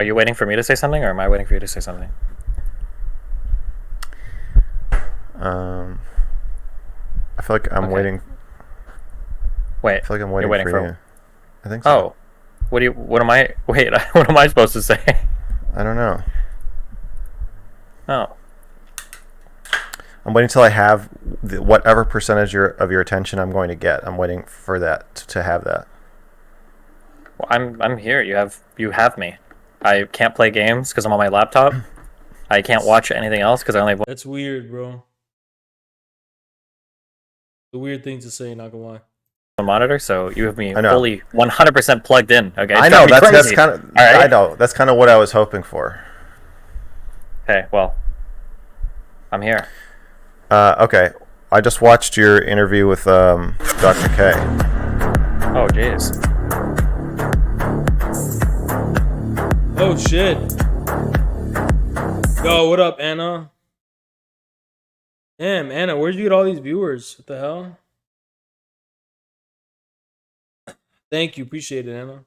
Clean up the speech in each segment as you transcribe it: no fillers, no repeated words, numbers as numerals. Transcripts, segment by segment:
Are you waiting for me to say something, or am I waiting for you to say something? Um, I feel like I'm Okay. waiting. Wait, I feel like I'm you're waiting waiting for for. you. I think so. Oh, what am I? Wait, what am I supposed to say? I don't know. Oh, I'm waiting till I have whatever percentage of your attention I'm going to get. I'm waiting for that to have that. well, I'm here. You have me. I can't play games because I'm on my laptop. I can't That's watch anything else because I only have that's weird, bro. The weird thing to say, not gonna lie. one monitor, so you have me I know. fully 100% plugged in. Okay, it's I know. driving me That's crazy. kind of. All I right. know. That's kind of what I was hoping for. Okay. Well, I'm here. Okay. I just watched your interview with Dr. K. Oh, jeez. Oh shit. Yo, what up, Anna? Damn, Anna, where'd you get all these viewers? What the hell? Thank you, appreciate it, Anna.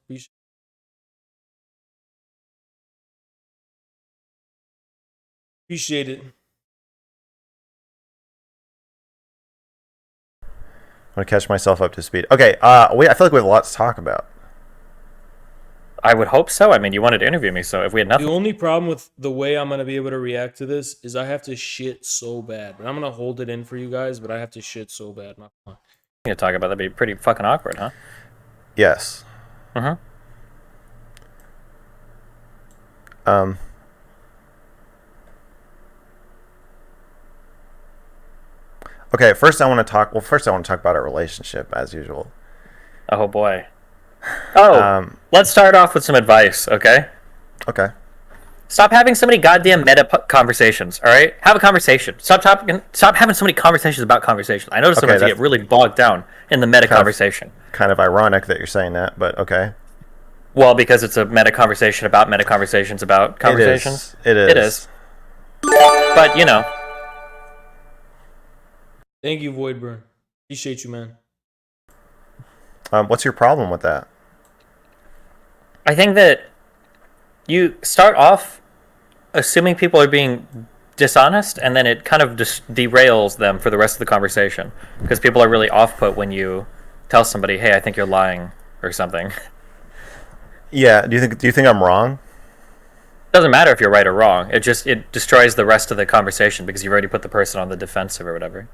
Appreciate it. I'm gonna catch myself up to speed. Okay. I feel like we have a lot to talk about. I would hope so. I mean, you wanted to interview me, so if we had The nothing only problem with the way I'm gonna be able to react to this is I have to shit so bad. But I'm gonna hold it in for you guys, but I have to shit so bad. Not gonna lie. to talk about, that'd be pretty fucking awkward, huh? Yes. Uh-huh. Um. Okay. First, I want to talk. Well, first, I want to talk about our relationship, as usual. Oh boy. Oh, let's start off with some advice, okay? Okay. Stop having so many goddamn conversations, all right? Have a conversation. Stop having so many conversations about conversations. I notice Okay, sometimes you that's get really bogged down in the meta conversation. Kind of ironic that you're saying that, but okay. Well, because it's a meta conversation about meta conversations about conversations. It is. It is. But, you know, Thank you, Voidburn. Appreciate you, man. What's your problem with that? I think that you start off assuming people are being dishonest, and then it kind of just derails them for the rest of the conversation because people are really off-put when you tell somebody, "Hey, I think you're lying" or something. Yeah. Do you think I'm wrong? Doesn't matter if you're right or wrong. It destroys the rest of the conversation because you've already put the person on the defensive or whatever.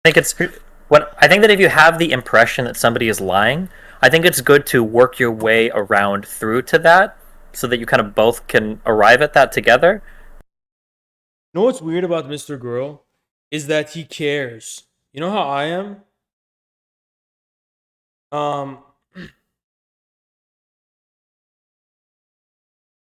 I think it's what I think that if you have the impression that somebody is lying, I think it's good to work your way around through to that so that you kind of both can arrive at that together. You know what's weird about MrGirl is that he cares. You know how I am? Um,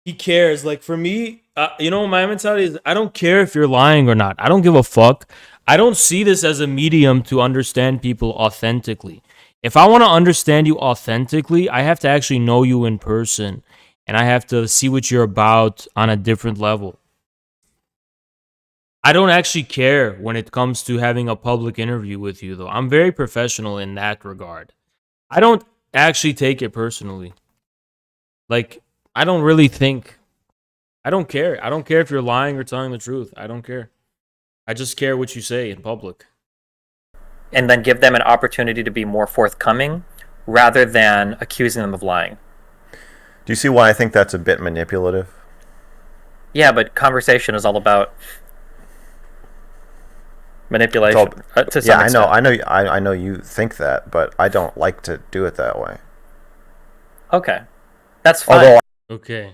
he cares. Like for me, you know, my mentality is I don't care if you're lying or not. I don't give a fuck. I don't see this as a medium to understand people authentically. If I want to understand you authentically, I have to actually know you in person and I have to see what you're about on a different level. I don't actually care when it comes to having a public interview with you, though. I'm very professional in that regard. I don't actually take it personally. Like, I don't really think. I don't care. I don't care if you're lying or telling the truth. I don't care. I just care what you say in public. And then give them an opportunity to be more forthcoming rather than accusing them of lying. Do you see why I think that's a bit manipulative? Yeah, but conversation is all about manipulation to some Yeah, extent. I know you think that, but I don't like to do it that way. Okay, that's fine. Although Okay.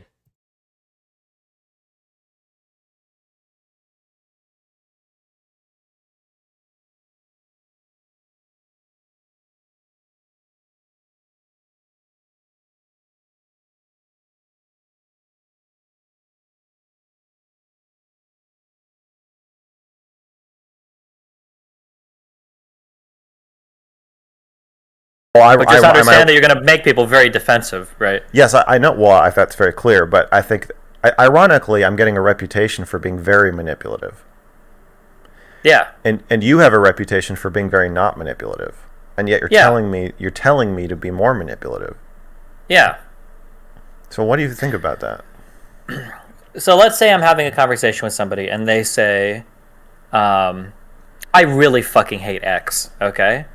But just understand that you're going to make people very defensive, right? yes, I know. Well, that's very clear. But I think, ironically, I'm getting a reputation for being very manipulative. Yeah. And you have a reputation for being very not manipulative. And yet you're telling me to be more manipulative. Yeah. So what do you think about that? So let's say I'm having a conversation with somebody and they say, I really fucking hate X, okay?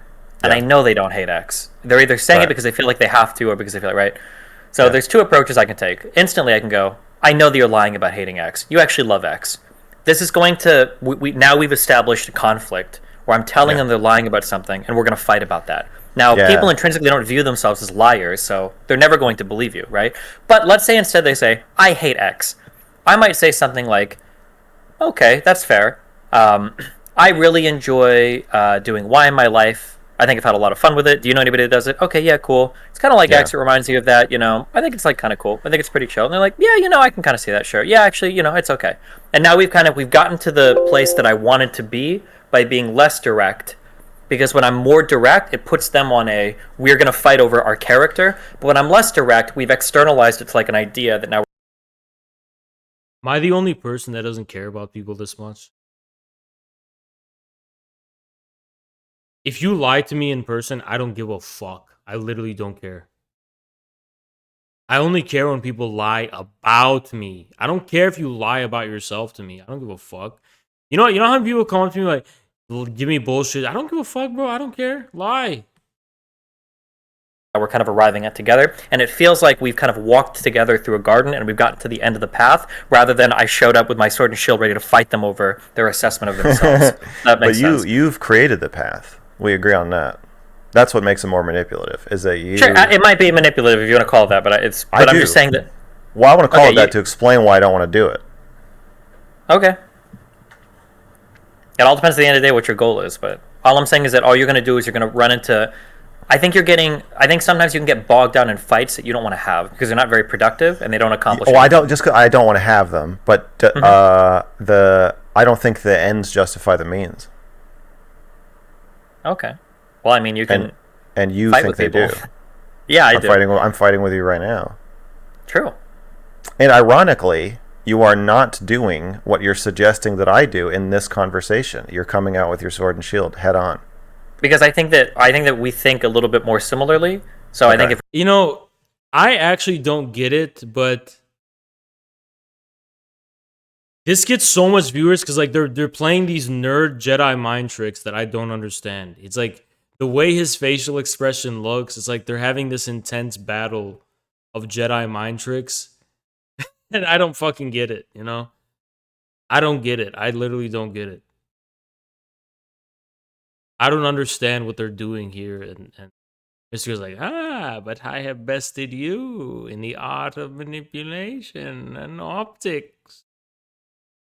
And I know they don't hate X. They're either saying it because they feel like they have to or because they feel like, right? So there's two approaches I can take. Instantly, I can go, I know that you're lying about hating X. You actually love X. This is going to, now we've established a conflict where I'm telling them they're lying about something and we're going to fight about that. Now, people intrinsically don't view themselves as liars, so they're never going to believe you, right? But let's say instead they say, I hate X. I might say something like, okay, that's fair. I really enjoy doing Y in my life. I think I've had a lot of fun with it. Do you know anybody that does it? Okay, yeah, cool. It's kind of like X. It reminds you of that, you know. I think it's like kind of cool. I think it's pretty chill. And they're like, yeah, you know, I can kind of see that. Sure. Yeah, actually, you know, it's okay. And now we've gotten to the place that I wanted to be by being less direct. Because when I'm more direct, it puts them on we're going to fight over our character. But when I'm less direct, we've externalized it to like an idea that now. Am I the only person that doesn't care about people this much? If you lie to me in person, I don't give a fuck. I literally don't care. I only care when people lie about me. I don't care if you lie about yourself to me. I don't give a fuck. You know how people come up to me like, give me bullshit. I don't give a fuck, bro. I don't care. Lie. We're kind of arriving at together, and it feels like we've kind of walked together through a garden and we've gotten to the end of the path rather than I showed up with my sword and shield ready to fight them over their assessment of themselves. That makes sense. But you've created the path. We agree on that. That's what makes it more manipulative. Is that you? Sure, it might be manipulative if you want to call it that, but I'm just saying that. Well, I want to call it that to explain why I don't want to do it. Okay. It all depends at the end of the day what your goal is, but all I'm saying is that all you're going to do is you're going to run into. I think sometimes you can get bogged down in fights that you don't want to have because they're not very productive and they don't accomplish. I don't want to have them, but I don't think the ends justify the means. Okay. Well, I mean, you can. And you think they do. Yeah, I do. I'm fighting with you right now. True. And ironically, you are not doing what you're suggesting that I do in this conversation. You're coming out with your sword and shield head on. Because I think that we think a little bit more similarly. So I think if I actually don't get it, but this gets so much viewers because like they're playing these nerd Jedi mind tricks that I don't understand. It's like the way his facial expression looks. It's like they're having this intense battle of Jedi mind tricks, and I don't fucking get it. You know, I don't get it. I literally don't get it. I don't understand what they're doing here, and MrGirl's like, but I have bested you in the art of manipulation and optics.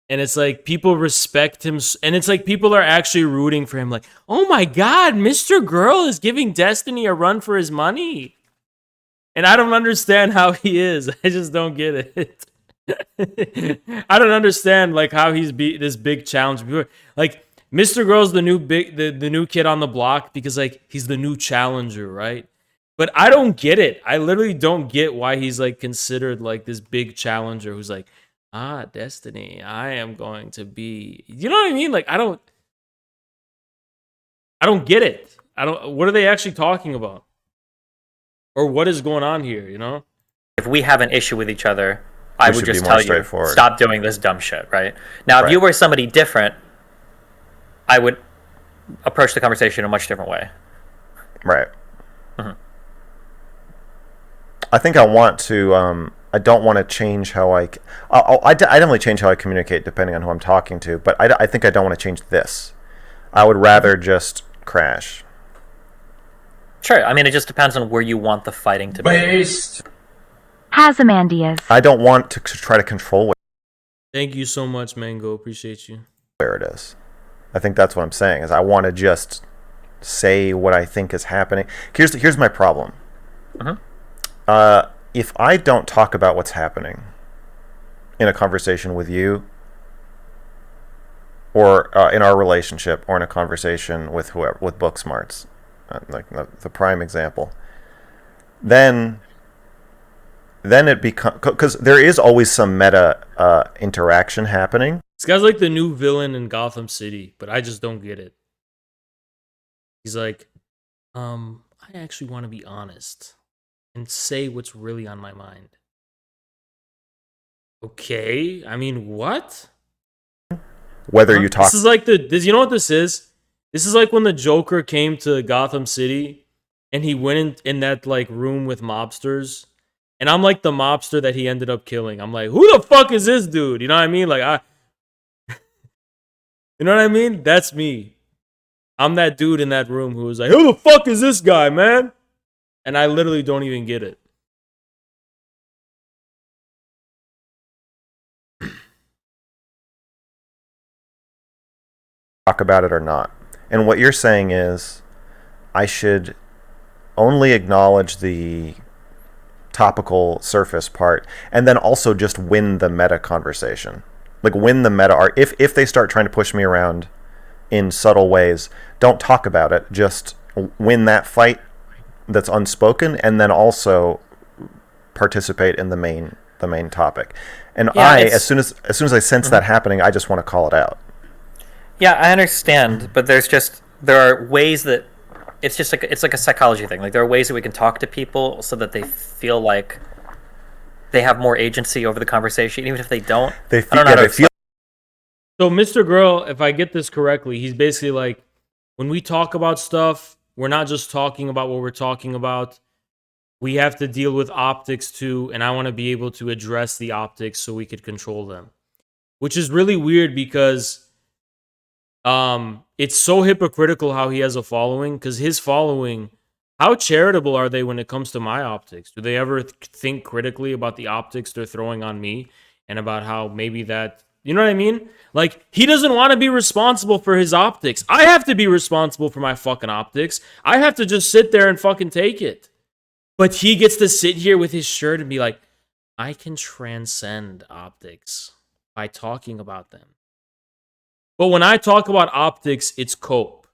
And it's like people respect him, and it's like people are actually rooting for him. Like, oh my god, MrGirl is giving Destiny a run for his money. And I don't understand how he is. I just don't get it. I don't understand like how he's this big challenge. Like MrGirl's the new kid on the block because like he's the new challenger, right? But I don't get it. I literally don't get why he's like considered like this big challenger who's like, Destiny, I am going to be. You know what I mean? Like I don't get it. What are they actually talking about? Or what is going on here, you know? If we have an issue with each other, I would just tell you, stop doing this dumb shit, right? Now, if you were somebody different, I would approach the conversation in a much different way. Right. Mm-hmm. I think I want to, I don't want to change how I definitely change how I communicate depending on who I'm talking to, but I think I don't want to change this. I would rather just crash. Sure. I mean, it just depends on where you want the fighting to be. Based. Hazamandias. I don't want to try to control Thank you so much, Mango. Appreciate you. where it is. I think that's what I'm saying, is I want to just say what I think is happening. Here's my problem. If I don't talk about what's happening in a conversation with you, or in our relationship, or in a conversation with whoever, with Booksmarts, like the prime example, then it becomes, because there is always some meta interaction happening. This guy's like the new villain in Gotham City, but I just don't get it. He's like, I actually want to be honest and say what's really on my mind. Okay, I mean, what? Whether you talk, This is like you know what this is? This is like when the Joker came to Gotham City and he went in that like room with mobsters. And I'm like the mobster that he ended up killing. I'm like, who the fuck is this dude? You know what I mean? Like, you know what I mean? That's me. I'm that dude in that room who was like, who the fuck is this guy, man? And I literally don't even get it. talk about it or not. And what you're saying is, I should only acknowledge the topical surface part, and then also just win the meta conversation. Like, win the meta art. If they start trying to push me around in subtle ways, don't talk about it. Just win that fight that's unspoken, and then also participate in the main topic. And Yeah, as soon as I sense that happening, I just want to call it out. Yeah, I understand, but there are ways that it's like a psychology thing. Like, there are ways that we can talk to people so that they feel like they have more agency over the conversation, even if they don't. They I don't know how to feel So, MrGirl, if I get this correctly, he's basically like, when we talk about stuff, we're not just talking about what we're talking about. We have to deal with optics too, and I want to be able to address the optics so we could control them. Which is really weird because it's so hypocritical how he has a following, because his following, how charitable are they when it comes to my optics? Do they ever think critically about the optics they're throwing on me and about how maybe that, you know what I mean? Like, he doesn't want to be responsible for his optics. I have to be responsible for my fucking optics. I have to just sit there and fucking take it. But he gets to sit here with his shirt and be like, I can transcend optics by talking about them. But when I talk about optics, it's cope.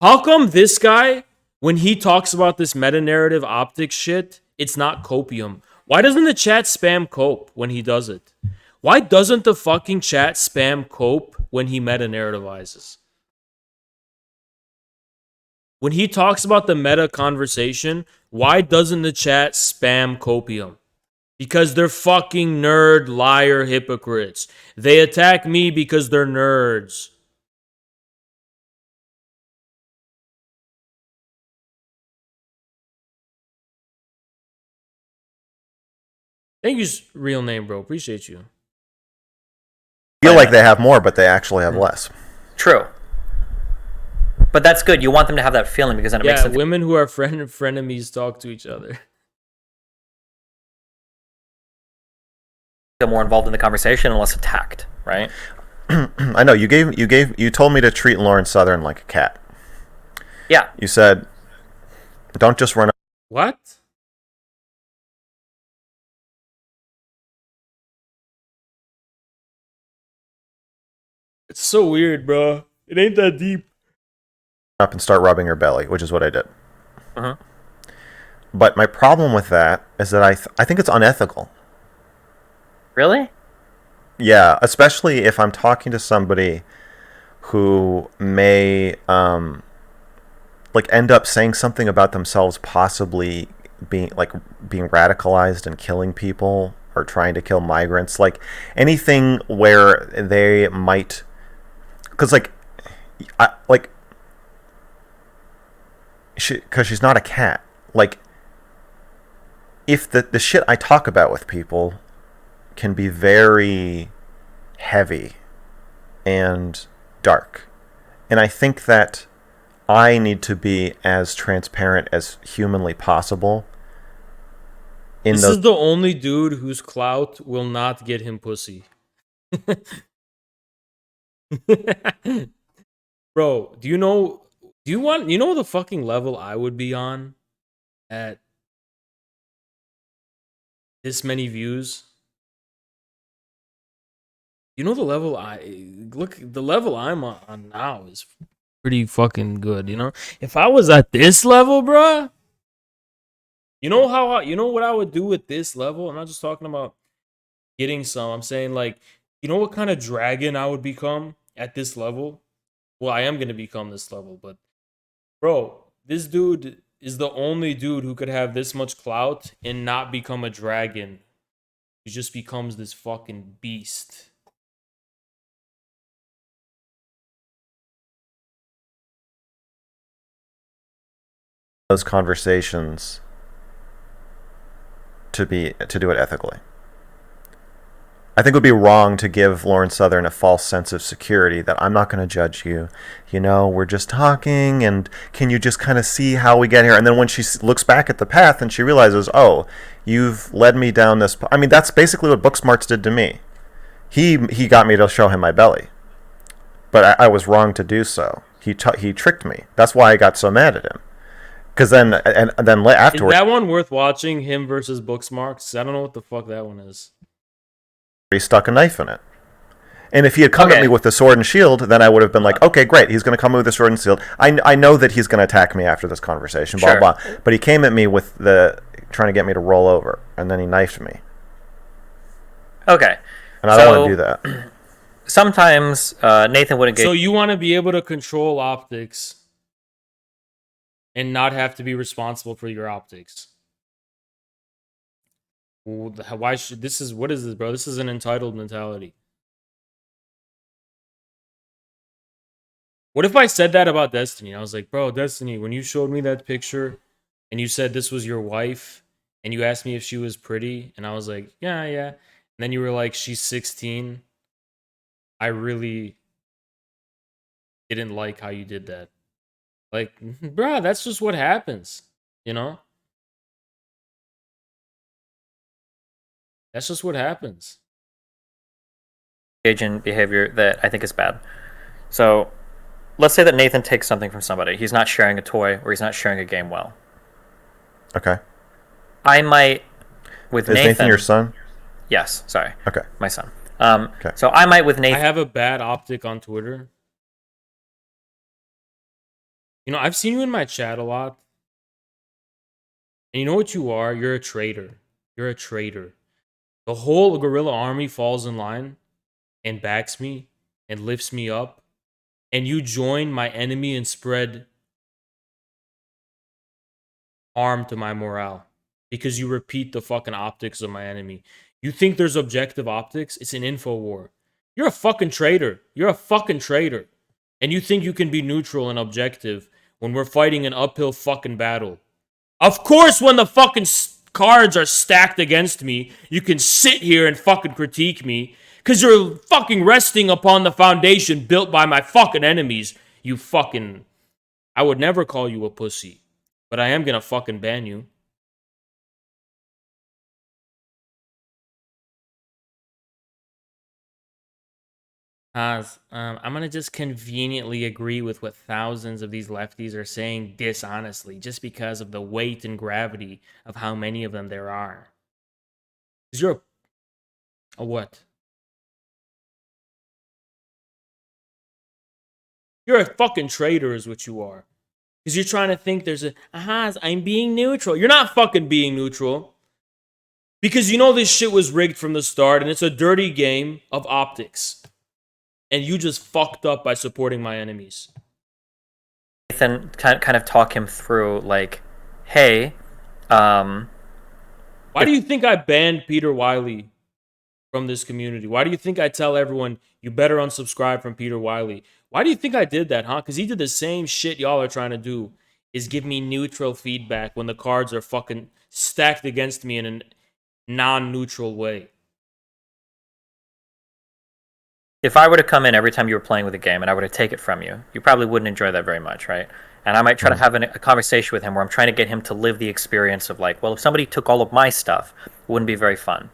How come this guy, when he talks about this meta-narrative optics shit, it's not copium? Why doesn't the chat spam cope when he does it? Why doesn't the fucking chat spam cope when he meta-narrativizes? When he talks about the meta conversation, why doesn't the chat spam copium? Because they're fucking nerd, liar, hypocrites. They attack me because they're nerds. Thank you, real name, bro. Appreciate you. feel like they have more, but they actually have less. True. But that's good. You want them to have that feeling because then it makes Yeah, them women who are frenemies talk to each other. feel more involved in the conversation and less attacked, right? I know you told me to treat Lauren Southern like a cat. Yeah. You said, don't just run. What? It's so weird, bro. It ain't that deep. Up and start rubbing her belly, which is what I did. Uh-huh. But my problem with that is that I think it's unethical. Really? Yeah, especially if I'm talking to somebody who may like end up saying something about themselves, possibly being radicalized and killing people or trying to kill migrants, like anything where they might, because she's not a cat. Like, if the shit I talk about with people can be very heavy and dark, and I think that I need to be as transparent as humanly possible. This is the only dude whose clout will not get him pussy. Bro, you know the fucking level I would be on at this many views? You know the level the level I'm on now is pretty fucking good, you know? If I was at this level, bruh, you know what I would do with this level? I'm not just talking about getting some. I'm saying, like, you know what kind of dragon I would become at this level? Well, I am going to become this level, but bro, this dude is the only dude who could have this much clout and not become a dragon. He just becomes this fucking beast. Those conversations to do it ethically. I think it would be wrong to give Lauren Southern a false sense of security that I'm not going to judge you. You know, we're just talking, and can you just kind of see how we get here? And then when she looks back at the path and she realizes, oh, you've led me down this. I mean, that's basically what Booksmarts did to me. He got me to show him my belly, but I was wrong to do so. He tricked me. That's why I got so mad at him. Because then afterwards, is that one worth watching? Him versus Booksmarts? I don't know what the fuck that one is. he stuck a knife in it. And if he had come at me with the sword and shield, then I would have been like, okay, great, he's going to come with the sword and shield. I know that he's going to attack me after this conversation, blah, blah. But he came at me with trying to get me to roll over, and then he knifed me. Okay. And I don't want to do that. Sometimes Nathan would engage. So you want to be able to control optics and not have to be responsible for your optics. Why should what is this, bro? This is an entitled mentality. What if I said that about Destiny? I was like, bro, Destiny, when you showed me that picture and you said this was your wife and you asked me if she was pretty, and I was like, yeah. And then you were like, she's 16. I really didn't like how you did that. Like, bro, that's just what happens, you know? That's just what happens. Engage in behavior that I think is bad. So, let's say that Nathan takes something from somebody. He's not sharing a toy or he's not sharing a game well. Okay. I might, with Nathan... Is Nathan your son? Yes, sorry. Okay. My son. Okay. So I might with Nathan... I have a bad optic on Twitter. You know, I've seen you in my chat a lot. And you know what you are? You're a traitor. You're a traitor. The whole guerrilla army falls in line and backs me and lifts me up. And you join my enemy and spread harm to my morale. Because you repeat the fucking optics of my enemy. You think there's objective optics? It's an info war. You're a fucking traitor. You're a fucking traitor. And you think you can be neutral and objective when we're fighting an uphill fucking battle. Of course, when the fucking cards are stacked against me, you can sit here and fucking critique me. Because you're fucking resting upon the foundation built by my fucking enemies. You fucking... I would never call you a pussy. But I am gonna fucking ban you. I'm gonna just conveniently agree with what thousands of these lefties are saying dishonestly, just because of the weight and gravity of how many of them there are. Because you're a what? You're a fucking traitor is what you are. Because you're trying to think there's I'm being neutral. You're not fucking being neutral. Because you know this shit was rigged from the start, and it's a dirty game of optics. And you just fucked up by supporting my enemies. Nathan kind of talk him through, like, hey, why do you think I banned Peter Wiley from this community? Why do you think I tell everyone you better unsubscribe from Peter Wiley? Why do you think I did that, huh? Because he did the same shit y'all are trying to do, is give me neutral feedback when the cards are fucking stacked against me in a non-neutral way. if I were to come in every time you were playing with a game and I were to take it from you, you probably wouldn't enjoy that very much, right? And I might try to have a conversation with him where I'm trying to get him to live the experience of like, well, if somebody took all of my stuff, it wouldn't be very fun.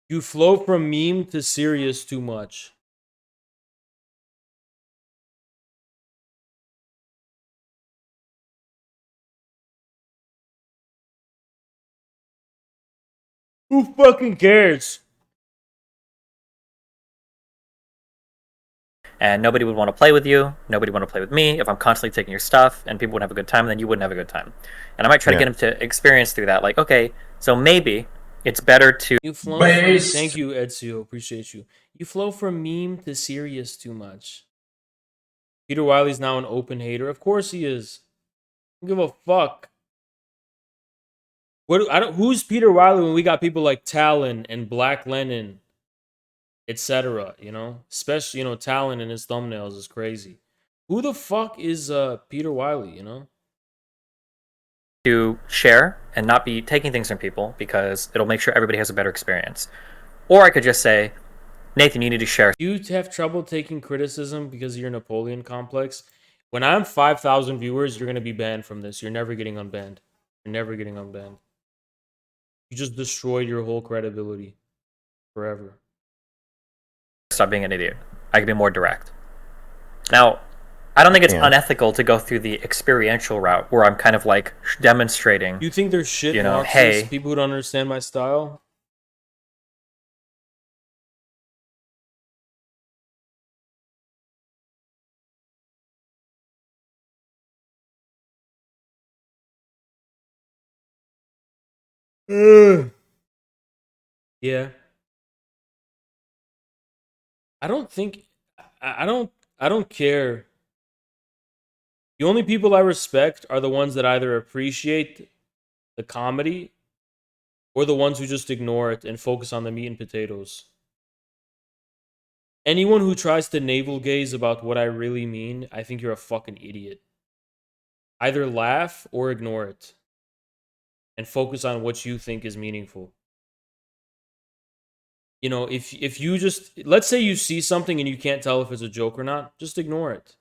You flow from meme to serious too much. Who fucking cares? And nobody would want to play with you. Nobody would want to play with me if I'm constantly taking your stuff, and people would have a good time, and then you wouldn't have a good time. And I might try to get him to experience through that. Like, okay, so maybe it's better to. You flow from, thank you, Ezio. Appreciate you. You flow from meme to serious too much. Peter Wiley's now an open hater. Of course he is. Don't give a fuck. Who's Peter Wiley when we got people like Talon and Black Lennon, etc. You know, especially Talon in his thumbnails is crazy. Who the fuck is Peter Wiley? You know, to share and not be taking things from people because it'll make sure everybody has a better experience. Or I could just say, Nathan, you need to share. You have trouble taking criticism because of your Napoleon complex. When I'm 5,000 viewers, you're gonna be banned from this. You're never getting unbanned. You're never getting unbanned. You just destroyed your whole credibility forever. Stop being an idiot. I can be more direct. Now, I don't think it's unethical to go through the experiential route where I'm kind of like demonstrating. You think there's shit hey, people who don't understand my style? Yeah. I don't think I don't care. The only people I respect are the ones that either appreciate the comedy or the ones who just ignore it and focus on the meat and potatoes. Anyone who tries to navel gaze about what I really mean, I think you're a fucking idiot. Either laugh or ignore it and focus on what you think is meaningful. You know, if you just, let's say you see something and you can't tell if it's a joke or not, just ignore it.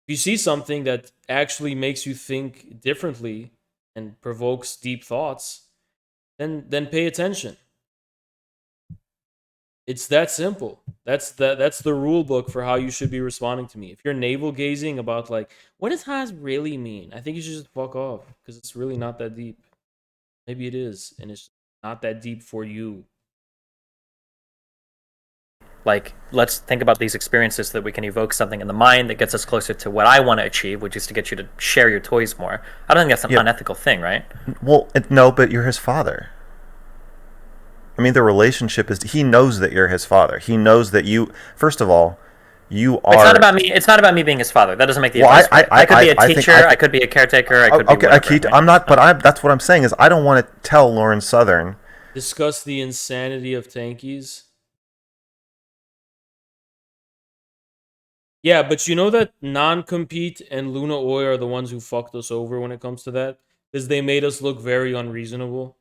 If you see something that actually makes you think differently and provokes deep thoughts, then pay attention. It's that simple. That's the rule book for how you should be responding to me. If you're navel gazing about like, what does Haas really mean? I think you should just fuck off because it's really not that deep. Maybe it is, and it's not that deep for you. Like, let's think about these experiences so that we can evoke something in the mind that gets us closer to what I want to achieve, which is to get you to share your toys more. I don't think that's an unethical thing, right? Well, no, but you're his father. I mean, the relationship is, he knows that you're his father. He knows that you, first of all, you are... It's not about me. It's not about me being his father. That doesn't make the advice right. I could be a teacher. I could be a caretaker. I could be whatever. I'm not, but that's what I'm saying is I don't want to tell Lauren Southern. Discuss the insanity of tankies. Yeah, but you know that Non-Compete and Luna Oi are the ones who fucked us over when it comes to that? Because they made us look very unreasonable.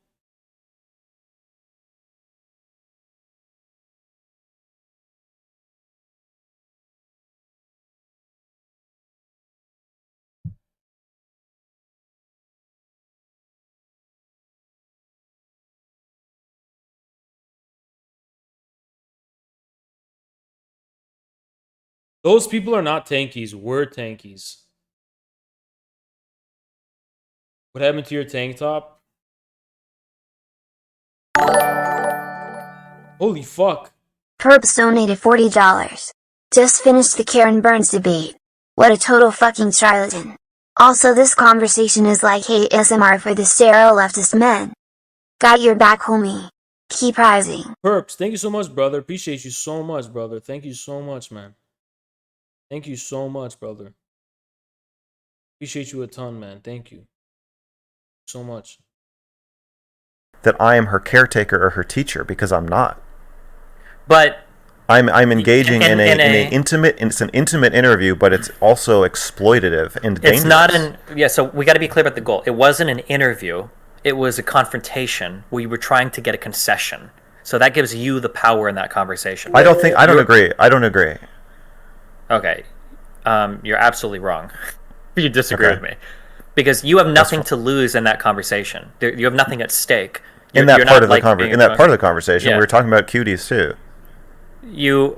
Those people are not tankies. We're tankies. What happened to your tank top? Holy fuck. Perps donated $40. Just finished the Karen Burns debate. What a total fucking charlatan. Also, this conversation is like ASMR for the sterile leftist men. Got your back, homie. Keep rising. Perps, thank you so much, brother. Appreciate you so much, brother. Thank you so much, man. Thank you so much, brother. Appreciate you a ton, man. Thank you so much. That I am her caretaker or her teacher, because I'm not. But I'm engaging in an intimate. It's an intimate interview, but it's also exploitative and dangerous. It's not so we got to be clear about the goal. It wasn't an interview. it was a confrontation where you were trying to get a concession. So that gives you the power in that conversation. I don't agree. I don't agree. Okay. You're absolutely wrong. You disagree Okay. with me. Because you have nothing to lose in that conversation. You have nothing at stake. In that part of the conversation, Yeah. we were talking about cuties too.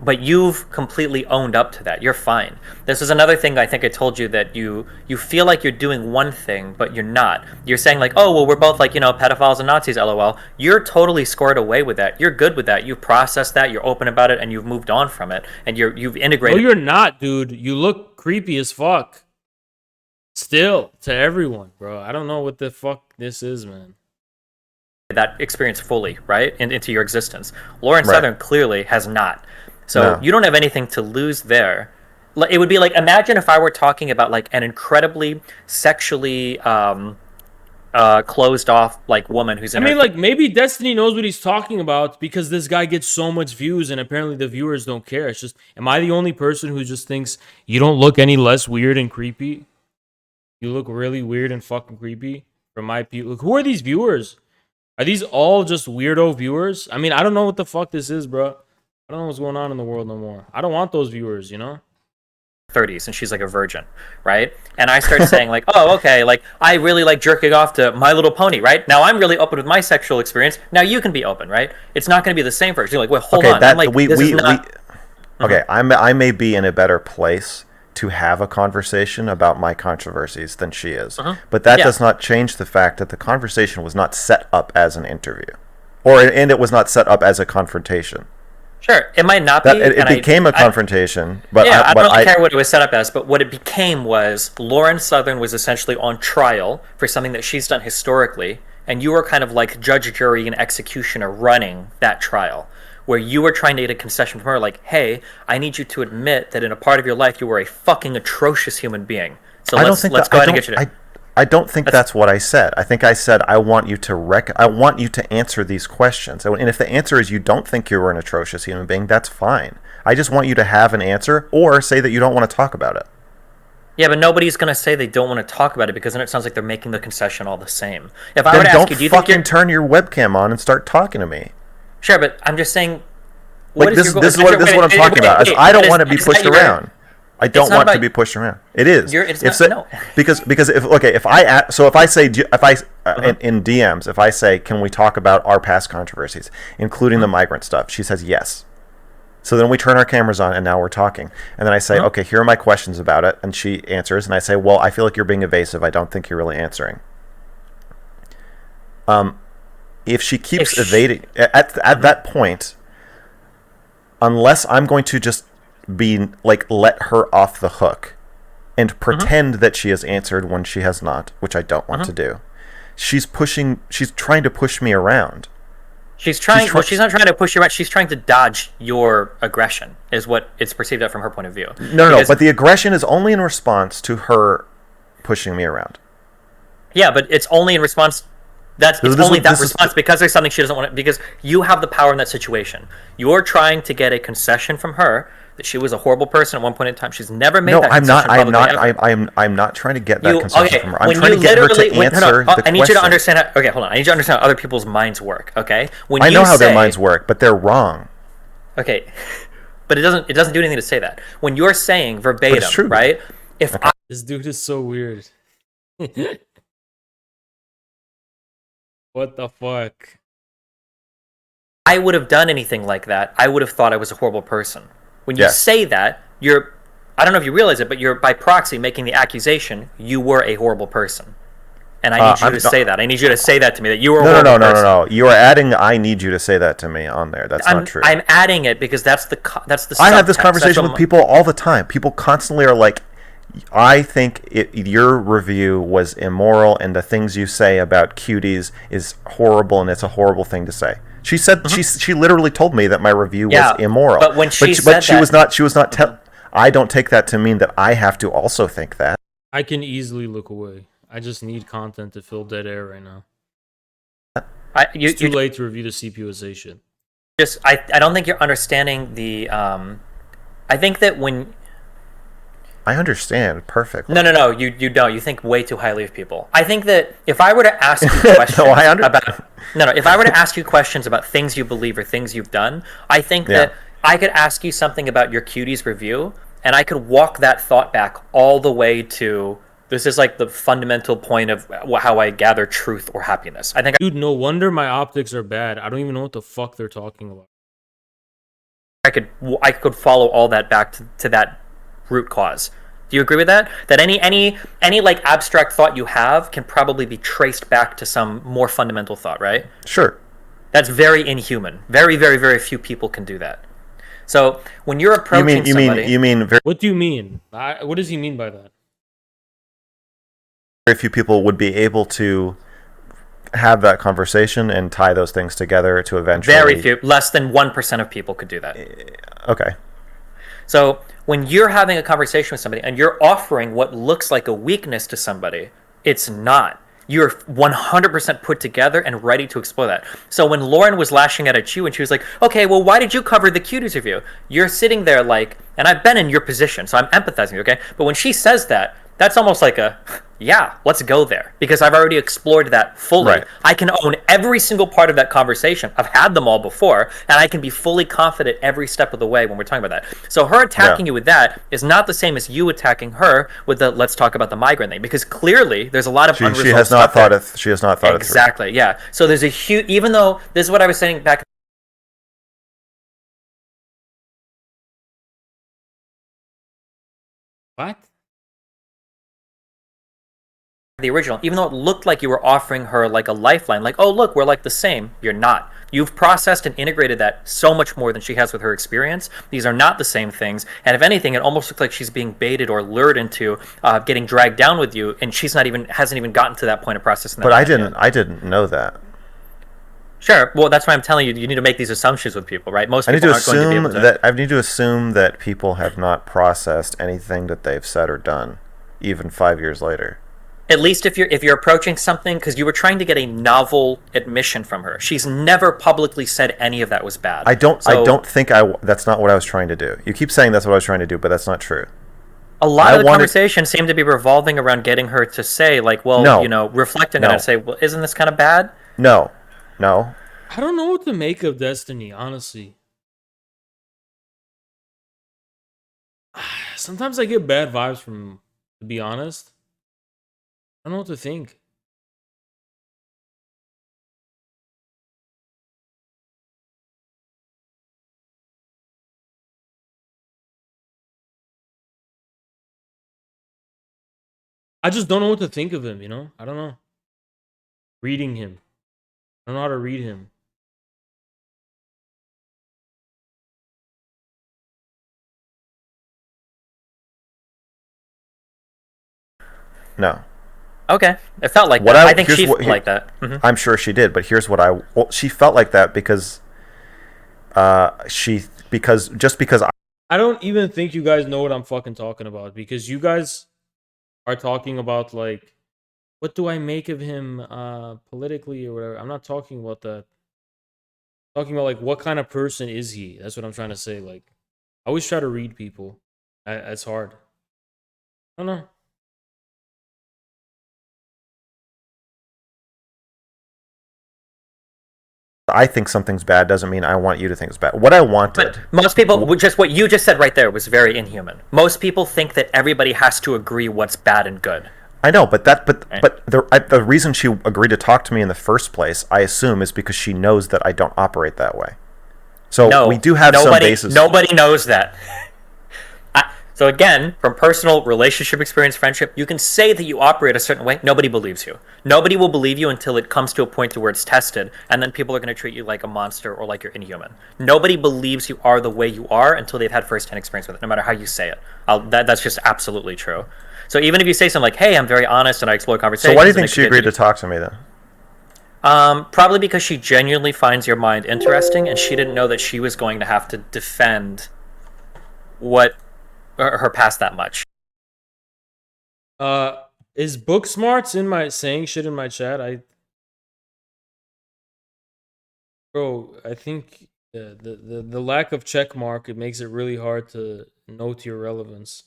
But you've completely owned up to that. You're fine. This is another thing I think I told you, that you feel like you're doing one thing, but you're not. You're saying like, oh, well, we're both like, pedophiles and Nazis, lol. You're totally squared away with that. You're good with that. You've processed that. You're open about it, and you've moved on from it. And you've No, integrated. you're not, dude. You look creepy as fuck. Still, to everyone, bro. I don't know what the fuck this is, man. That experience fully, right, into your existence. Lauren Right. Southern clearly has not. So No. you don't have anything to lose there. It would be like, imagine if I were talking about like an incredibly sexually closed off like woman who's I in mean, her like, maybe Destiny knows what he's talking about because this guy gets so much views and apparently the viewers don't care. It's just, am I the only person who just thinks you don't look any less weird and creepy? You look really weird and fucking creepy from my people. Who are these viewers? Are these all just weirdo viewers? I mean, I don't know what the fuck this is, bro. I don't know what's going on in the world no more. I don't want those viewers, you know? 30s and she's like a virgin, right? And I start saying like, oh, okay, like I really like jerking off to My Little Pony, right? Now I'm really open with my sexual experience. Now you can be open, right? It's not going to be the same for her. You're like, wait, hold on. I'm like, this is not... Okay, I may be in a better place to have a conversation about my controversies than she is. But that does not change the fact that the conversation was not set up as an interview. And it was not set up as a confrontation. Sure, it might not be. It became a confrontation, but yeah, I don't care what it was set up as, but what it became was Lauren Southern was essentially on trial for something that she's done historically, and you were kind of like judge, jury, and executioner running that trial, where you were trying to get a concession from her, like, hey, I need you to admit that in a part of your life you were a fucking atrocious human being. So let's go ahead and get you to... I don't think that's what I said. I think I said I want you to answer these questions. And if the answer is you don't think you were an atrocious human being, that's fine. I just want you to have an answer or say that you don't want to talk about it. Yeah, but nobody's going to say they don't want to talk about it because then it sounds like they're making the concession all the same. If I were to ask you, do you think you're... turn your webcam on and start talking to me. Sure, but I'm just saying... This is what I'm talking about. I don't want to be pushed around. I don't want to be pushed around. It is. No. Because if I say in DMs, if I say, can we talk about our past controversies, including the migrant stuff, she says yes. So then we turn our cameras on and now we're talking. And then I say, okay, here are my questions about it, and she answers, and I say, well, I feel like you're being evasive. I don't think you're really answering. If she keeps evading at that point, unless I'm going to just be like let her off the hook and pretend that she has answered when she has not, which I don't want to do. She's trying to push me around. She's not trying to push you around. She's trying to dodge your aggression, is what it's perceived at from her point of view. No, but the aggression is only in response to her pushing me around. Yeah, but it's only in response. Because there's something she doesn't want. Because you have the power in that situation. You're trying to get a concession from her that she was a horrible person at one point in time. She's never made that concession. I'm not trying to get that concession from her. I'm When trying you to get her to literally- answer the question. I need you to understand. Okay, hold on. I need you to understand how other people's minds work. Okay, I know how their minds work, but they're wrong. Okay, but it doesn't do anything to say that. When you're saying verbatim, it's true. right? This dude is so weird. What the fuck? I would have done anything like that, I would have thought I was a horrible person. When you say that, I don't know if you realize it, but you're by proxy making the accusation you were a horrible person. And I need you to say that. I need you to say that to me, that you were a horrible person. No. You are adding I need you to say that to me on there. That's not true. I'm adding it because that's the I have this conversation with people all the time. People constantly are like, I think your review was immoral and the things you say about cuties is horrible and it's a horrible thing to say. She said she literally told me that my review was immoral. But when she was not I don't take that to mean that I have to also think that. I can easily look away. I just need content to fill dead air right now. It's too late to review the CPUSA shit. I don't think you're understanding the I think that when I understand perfectly. No. You don't. You think way too highly of people. I think that if I were to ask you questions about if I were to ask you questions about things you believe or things you've done, I think Yeah. that I could ask you something about your cuties review, and I could walk that thought back all the way to this is like the fundamental point of how I gather truth or happiness. I think Dude, no wonder my optics are bad. I don't even know what the fuck they're talking about. I could follow all that back to that root cause. Do you agree with that? That any like abstract thought you have can probably be traced back to some more fundamental thought, right? Sure. That's very inhuman. Very few people can do that. So when you're approaching somebody, You mean very, What do you mean? What does he mean by that? very few people would be able to have that conversation and tie those things together to eventually. very few, less than 1% of people could do that. Okay. So when you're having a conversation with somebody and you're offering what looks like a weakness to somebody, it's not. You're 100% put together and ready to explore that. So when Lauren was lashing out at you and she was like, okay, well, why did you cover the cuties review? You're sitting there like, and I've been in your position, so I'm empathizing, okay? But when she says that, that's almost like a, yeah, let's go there. Because I've already explored that fully. Right. I can own every single part of that conversation. I've had them all before, and I can be fully confident every step of the way when we're talking about that. So her attacking you with that is not the same as you attacking her with the let's talk about the migraine thing. Because clearly there's a lot of unresolved She has not stuff thought there. it. She has not thought Exactly, yeah. So there's a huge, even though this is what I was saying back. What? The original, even though it looked like you were offering her like a lifeline, like, oh, look, we're like the same. You're not. You've processed and integrated that so much more than she has with her experience. These are not the same things. And if anything, it almost looks like she's being baited or lured into getting dragged down with you, and hasn't even gotten to that point of processing that. But I didn't know that. Sure. Well, that's why I'm telling you, you need to make these assumptions with people, right? Most I need people to aren't going to be assume able to. that I need to assume that people have not processed anything that they've said or done, even 5 years later. At least if you're approaching something, because you were trying to get a novel admission from her. She's never publicly said any of that was bad. I don't think that's not what I was trying to do. You keep saying that's what I was trying to do, but that's not true. A lot of the conversation seemed to be revolving around getting her to say, like, well, No. reflecting on it and say, well, isn't this kind of bad? No. I don't know what to make of Destiny, honestly. Sometimes I get bad vibes from him, to be honest. I don't know what to think. I just don't know what to think of him, you know? I don't know. Reading him. I don't know how to read him. No. Okay, it felt like What that. I- I think here's she what- felt like that. Mhm. I'm sure she did, but here's what she felt like that because because I don't even think you guys know what I'm fucking talking about because you guys are talking about like what do I make of him politically or whatever. I'm not talking about that. I'm talking about like what kind of person is he? That's what I'm trying to say. Like I always try to read people. It's hard. I don't know. I think something's bad doesn't mean I want you to think it's bad. What I wanted. But most people, just what you just said right there was very inhuman. Most people think that everybody has to agree what's bad and good. I know, but the reason she agreed to talk to me in the first place, I assume, is because she knows that I don't operate that way. So No, we do have some basis. Nobody knows that. So again, from personal relationship experience, friendship, you can say that you operate a certain way. Nobody believes you. Nobody will believe you until it comes to a point to where it's tested, and then people are going to treat you like a monster or like you're inhuman. Nobody believes you are the way you are until they've had firsthand experience with it, no matter how you say it. That's just absolutely true. So even if you say something like, hey, I'm very honest and I explore conversations. So why do you think she agreed to talk to me then? Probably because she genuinely finds your mind interesting, and she didn't know that she was going to have to defend her past that much. Is book smarts in my saying shit in my chat? I think the lack of check mark, it makes it really hard to note your relevance.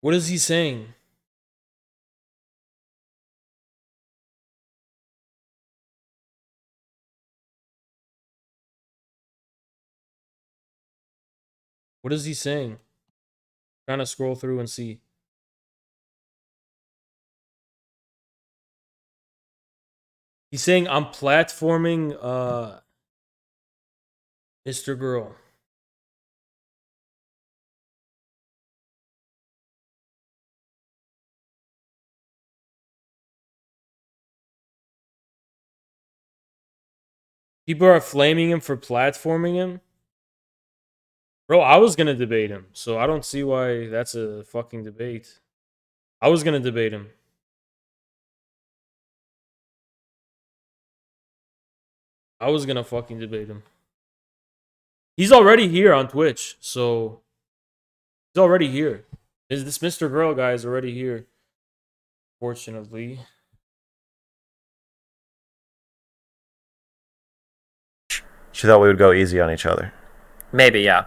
What is he saying? What is he saying? Trying to scroll through and see. He's saying I'm platforming MrGirl. People are flaming him for platforming him. Bro, I was gonna debate him, so I don't see why that's a fucking debate. I was gonna debate him. I was gonna fucking debate him. He's already here on Twitch, so he's already here. This MrGirl guy is already here. Fortunately. She thought we would go easy on each other. Maybe, yeah.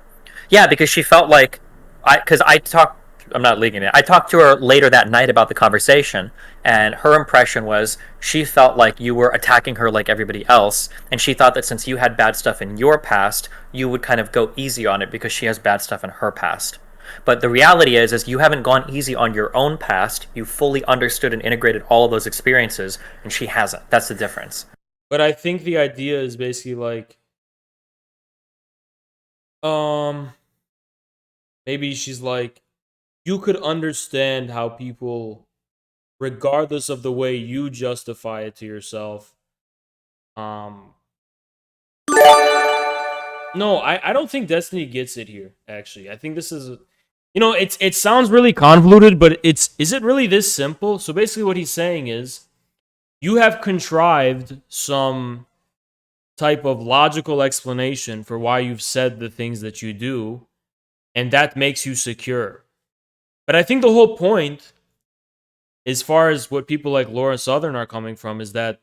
Yeah, because she felt like I'm not leaking it. I talked to her later that night about the conversation, and her impression was she felt like you were attacking her like everybody else, and she thought that since you had bad stuff in your past, you would kind of go easy on it because she has bad stuff in her past. But the reality is you haven't gone easy on your own past. You fully understood and integrated all of those experiences, and she hasn't. That's the difference. But I think the idea is basically like, maybe she's like, you could understand how people, regardless of the way you justify it to yourself, no, I don't think Destiny gets it here, actually. I think this is, it sounds really convoluted, but is it really this simple? So basically what he's saying is, you have contrived some type of logical explanation for why you've said the things that you do, and that makes you secure. But I think the whole point, as far as what people like Laura Southern are coming from, is that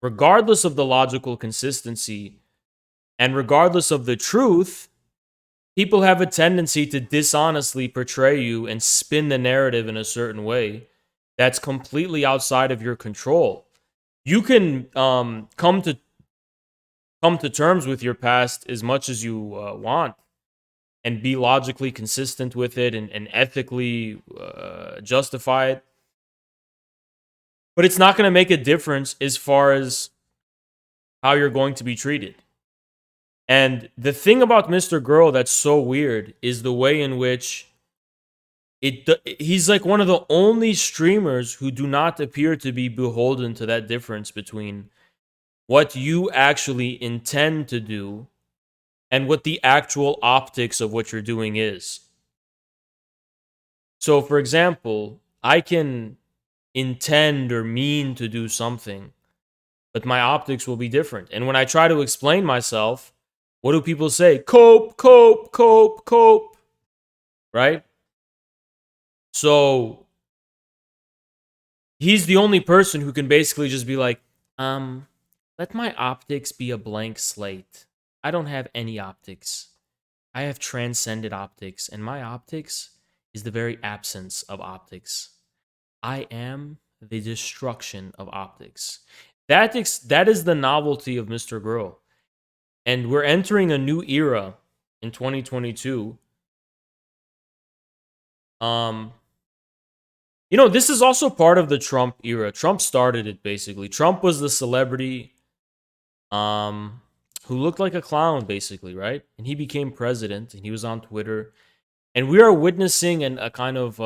regardless of the logical consistency and regardless of the truth, people have a tendency to dishonestly portray you and spin the narrative in a certain way that's completely outside of your control. You can come to terms with your past as much as you want and be logically consistent with it and ethically justify it. But it's not going to make a difference as far as how you're going to be treated. And the thing about MrGirl that's so weird is the way in which he's like one of the only streamers who do not appear to be beholden to that difference between what you actually intend to do and what the actual optics of what you're doing is. So, for example, I can intend or mean to do something, but my optics will be different. And when I try to explain myself, what do people say? Cope, cope, cope, cope. Right? So he's the only person who can basically just be like, let my optics be a blank slate. I don't have any optics. I have transcended optics, and my optics is the very absence of optics. I am the destruction of optics. That is the novelty of MrGirl. And we're entering a new era in 2022. This is also part of the Trump era. Trump started it, basically. Trump was the celebrity who looked like a clown, basically, right? And he became president, and he was on Twitter. And we are witnessing a kind of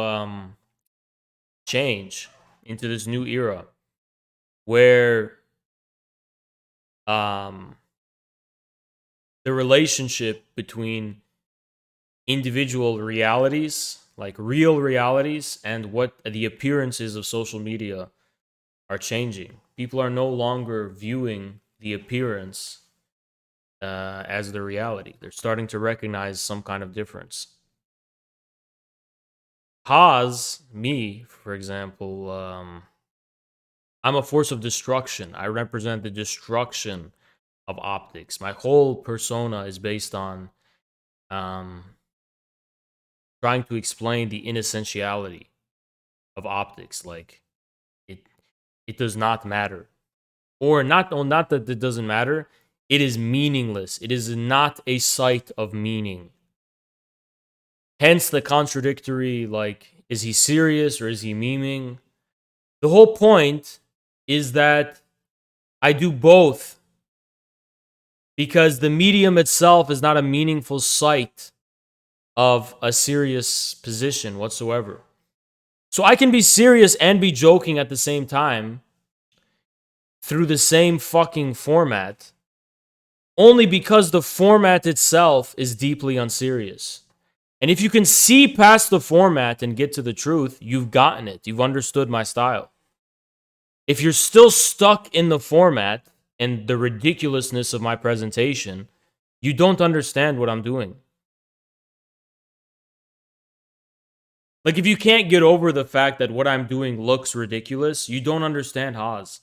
change into this new era where the relationship between individual realities, like real realities, and what the appearances of social media are changing. People are no longer viewing the appearance as the reality. They're starting to recognize some kind of difference. Me, for example, I'm a force of destruction. I represent the destruction of optics. My whole persona is based on trying to explain the inessentiality of optics. Like it does not matter. Or not that it doesn't matter. It is meaningless. It is not a sight of meaning. Hence the contradictory, like, is he serious or is he memeing? The whole point is that I do both because the medium itself is not a meaningful sight of a serious position whatsoever. So I can be serious and be joking at the same time through the same fucking format, only because the format itself is deeply unserious. And if you can see past the format and get to the truth, you've gotten it. You've understood my style. If you're still stuck in the format and the ridiculousness of my presentation, you don't understand what I'm doing. Like, if you can't get over the fact that what I'm doing looks ridiculous, you don't understand Haas.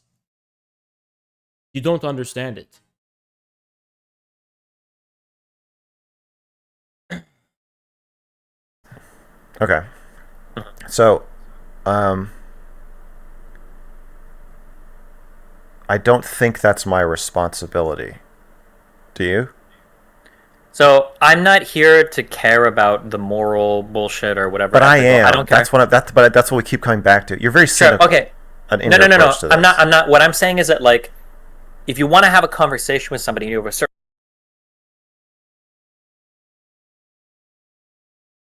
You don't understand it. Okay. So, I don't think that's my responsibility. Do you? So I'm not here to care about the moral bullshit or whatever. But I ethical. am. I don't care. But that's what we keep coming back to. You're very Sure. cynical. Okay. In No, your no, no, no. approach to this. I'm not. What I'm saying is that, like, if you want to have a conversation with somebody, you have a certain.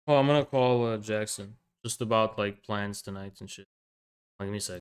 Oh, I'm gonna call Jackson just about like plans tonight and shit. Like, give me a sec.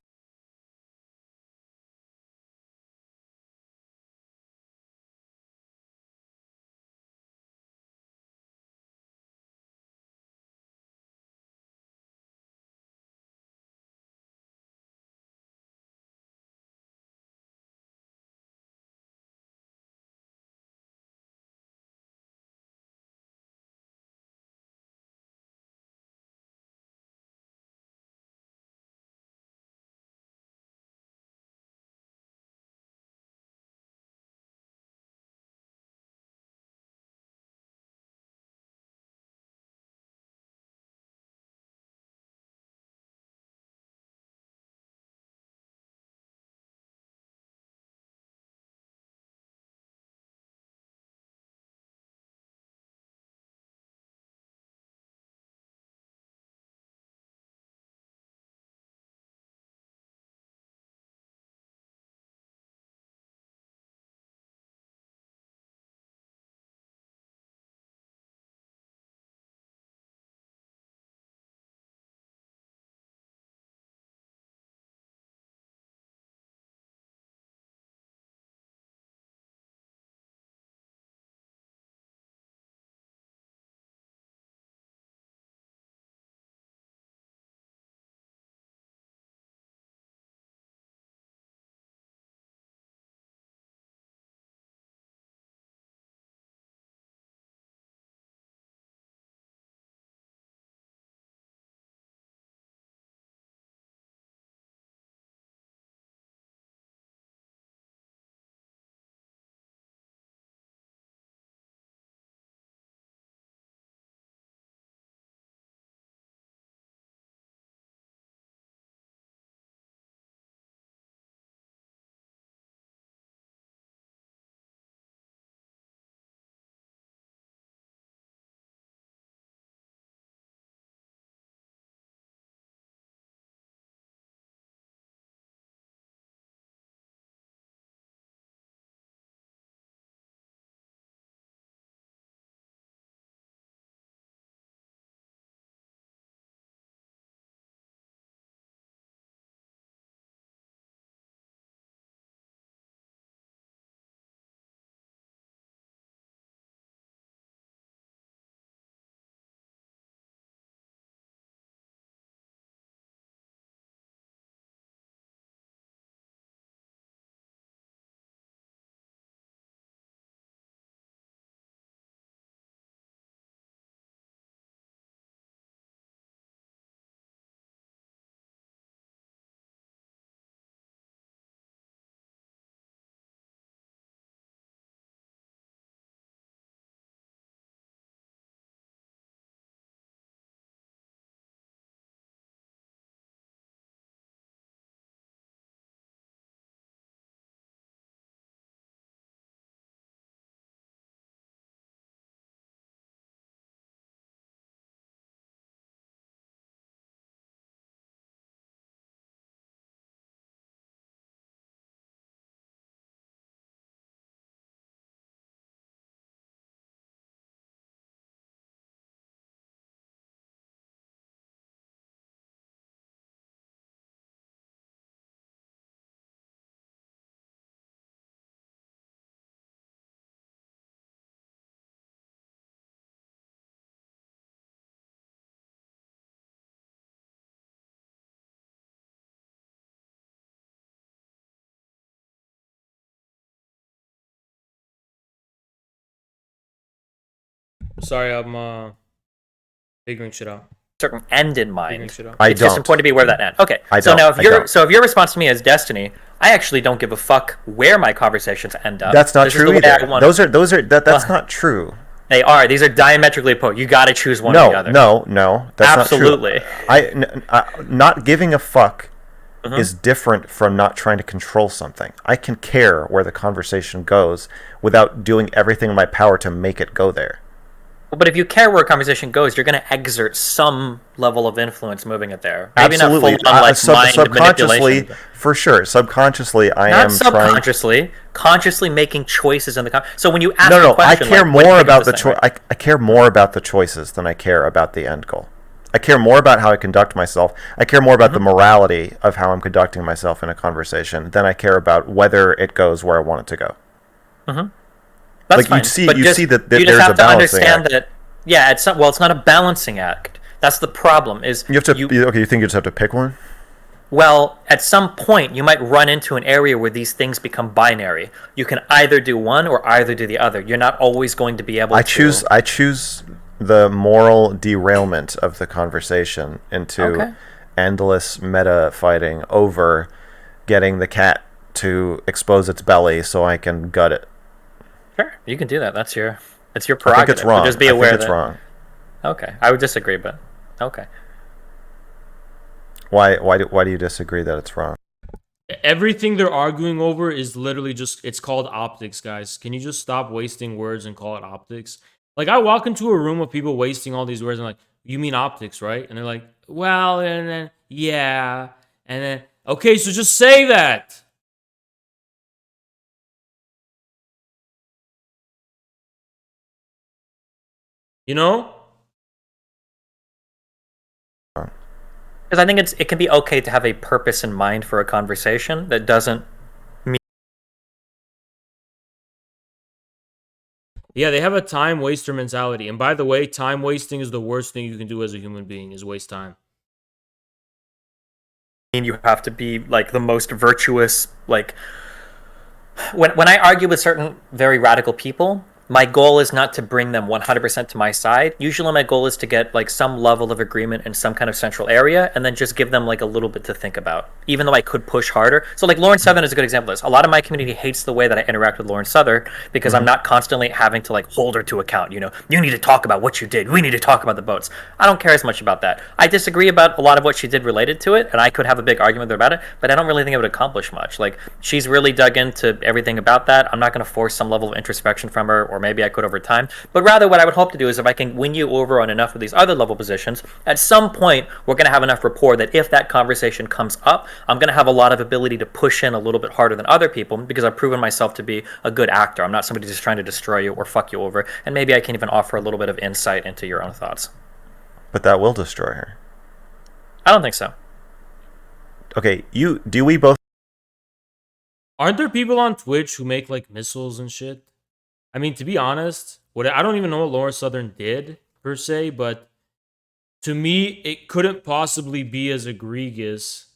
Sorry, I'm figuring shit out. certain end in Figuring mind. shit out. I It's just don't. important to be aware of that end. Okay. I So don't. now I don't. if your response to me is Destiny, I actually don't give a fuck where my conversations end up. That's not This is true the way either. I want- That's not true. They are. These are diametrically opposed. You got to choose one or the No, other. no, that's Absolutely. not true. Not giving a fuck is different from not trying to control something. I can care where the conversation goes without doing everything in my power to make it go there. But if you care where a conversation goes, you're going to exert some level of influence moving it there. Maybe Absolutely. not full on like mind Subconsciously, manipulation. for sure. Subconsciously, I Not am trying. subconsciously, consciously making choices in the so when you ask No, a question, I care like, what do you more think about of the this thing, choice. right? I care more about the choices than I care about the end goal. I care more about how I conduct myself. I care more about the morality of how I'm conducting myself in a conversation than I care about whether it goes where I want it to go. That's like, fine. you see- But you just, see that you there's just a have to balancing understand act. that. Yeah, it's not, well, it's not a balancing act. That's the problem. Is You have to. Okay, you think you just have to pick one? well, at some point, you might run into an area where these things become binary. You can either do one or either do the other. You're not always going to be able to. I choose the moral derailment of the conversation into Okay. endless meta fighting over getting the cat to expose its belly so I can gut it. Sure, you can do that. It's your I prerogative. think it's wrong. But just be I aware think it's that. wrong. Okay, I would disagree, but okay. Why do you disagree that it's wrong? Everything they're arguing over is literally just, it's called optics, guys. Can you just stop wasting words and call it optics? Like, I walk into a room of people wasting all these words and I'm like, you mean optics, right? And they're like, well, and then, yeah. And then, okay, so just say that. You know? Because I think it can be okay to have a purpose in mind for a conversation that doesn't. Yeah, they have a time waster mentality. And by the way, time wasting is the worst thing you can do as a human being, is waste time. Mean you have to be like the most virtuous. Like when I argue with certain very radical people, my goal is not to bring them 100% to my side. Usually my goal is to get like some level of agreement in some kind of central area and then just give them like a little bit to think about, even though I could push harder. So like Lauren Southern is a good example of this. A lot of my community hates the way that I interact with Lauren Southern because I'm not constantly having to like hold her to account. You need to talk about what you did. We need to talk about the boats. I don't care as much about that. I disagree about a lot of what she did related to it, and I could have a big argument with her about it, but I don't really think it would accomplish much. Like, she's really dug into everything about that. I'm not going to force some level of introspection from her, or maybe I could over time. But rather, what I would hope to do is if I can win you over on enough of these other level positions, at some point, we're going to have enough rapport that if that conversation comes up, I'm going to have a lot of ability to push in a little bit harder than other people because I've proven myself to be a good actor. I'm not somebody just trying to destroy you or fuck you over. And maybe I can even offer a little bit of insight into your own thoughts. But that will destroy her. I don't think so. Okay, do we both? Aren't there people on Twitch who make like missiles and shit? I mean, to be honest, I don't even know what Laura Southern did per se, but to me, it couldn't possibly be as egregious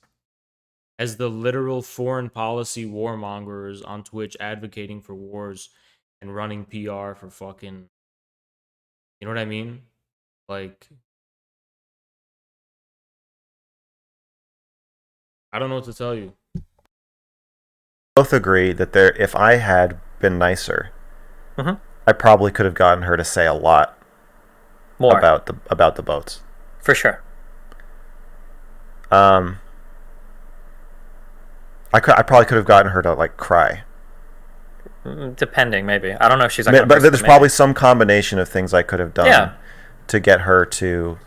as the literal foreign policy warmongers on Twitch advocating for wars and running PR for fucking, you know what I mean? Like, I don't know what to tell you. Both agree that if I had been nicer, I probably could have gotten her to say a lot More. about the boats. For sure. I probably could have gotten her to like cry. Depending, maybe. I don't know if she's like But there's probably some combination of things I could have done to get her to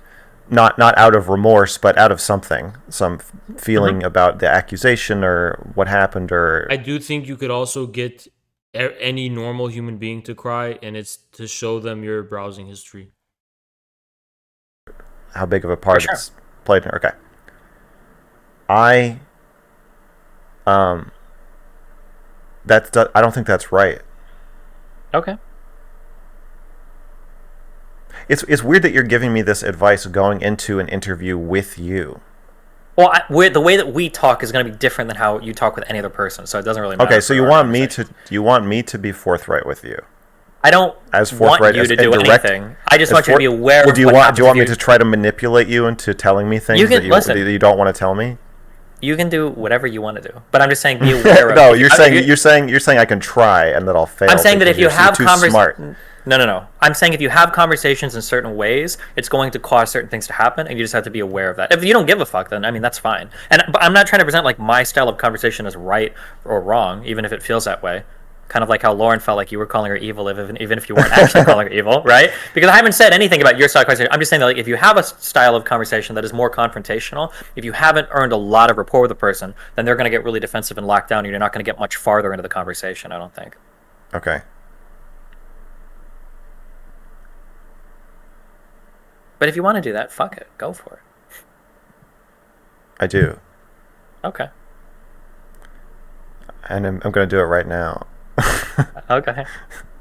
not out of remorse, but out of something, some feeling about the accusation or what happened. Or I do think you could also get any normal human being to cry, and it's to show them your browsing history. How big of a part sure. it's played in her. Okay. I don't think that's right. Okay. It's weird that you're giving me this advice going into an interview with you. Well, the way that we talk is going to be different than how you talk with any other person, so it doesn't really matter. Okay, so you want me to be forthright with you. I don't as want forthright you as to and do direct. anything. I just as want you to be aware Well, of do you what want happens do you want if me to try to manipulate you into telling me things can- that listen. that you don't want to tell me? You can do whatever you want to do, but I'm just saying be aware of. No, if you're if saying you- you're saying I can try and that I'll fail. I'm saying that because if you you're have too smart. No. I'm saying if you have conversations in certain ways, it's going to cause certain things to happen, and you just have to be aware of that. If you don't give a fuck, then I mean that's fine. But I'm not trying to present like my style of conversation as right or wrong, even if it feels that way. Kind of like how Lauren felt like you were calling her evil, even if you weren't actually calling her evil, right? Because I haven't said anything about your style of conversation. I'm just saying that like if you have a style of conversation that is more confrontational, if you haven't earned a lot of rapport with the person, then they're going to get really defensive and locked down, and you're not going to get much farther into the conversation. I don't think. Okay. But if you want to do that, fuck it, go for it. I do, Okay. and I'm going to do it right now. Okay.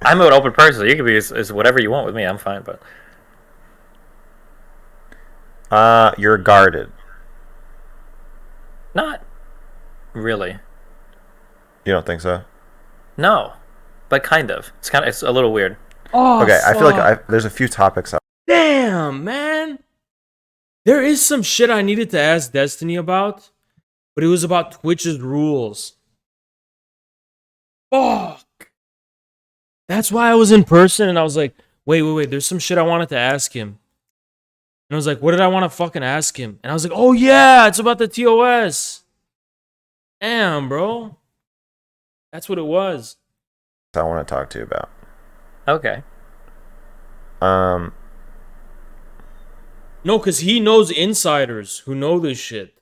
I'm an open person. So you can be as whatever you want with me. I'm fine, but You're guarded. not really. You don't think so? No, but kind of. It's a little weird. Oh, Okay, I feel like fuck. there's a few topics. Damn, man. There is some shit I needed to ask Destiny about, but it was about Twitch's rules. Fuck. That's why I was in person and I was like, wait. There's some shit I wanted to ask him. And I was like, what did I want to fucking ask him? And I was like, oh yeah, it's about the TOS. Damn, bro. That's what it was. I want to talk to you about. Okay. No, because he knows insiders who know this shit.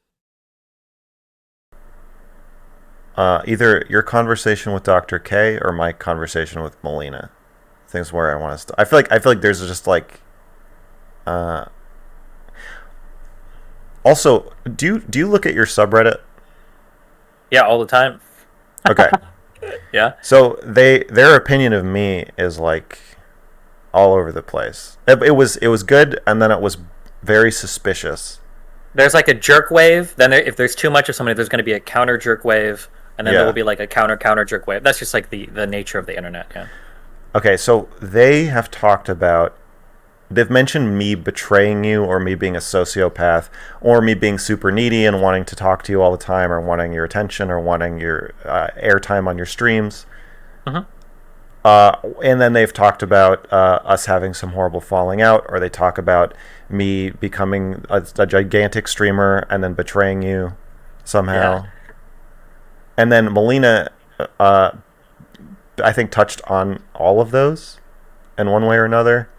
Either your conversation with Dr. K or my conversation with Melina. Things where I want to. I feel like there's just like. Also, do you look at your subreddit? Yeah, all the time. Okay. Yeah. So their opinion of me is like all over the place. It was good, and then it was very suspicious. There's like a jerk wave. Then if there's too much of somebody, there's going to be a counter jerk wave, and then Yeah. there will be like a counter jerk wave. That's just like the nature of the internet. Yeah. Okay, so they have talked about. They've mentioned me betraying you, or me being a sociopath, or me being super needy and wanting to talk to you all the time, or wanting your attention, or wanting your airtime on your streams. And then they've talked about us having some horrible falling out, or they talk about me becoming a gigantic streamer and then betraying you somehow. Yeah. And then Melina, I think, touched on all of those in one way or another.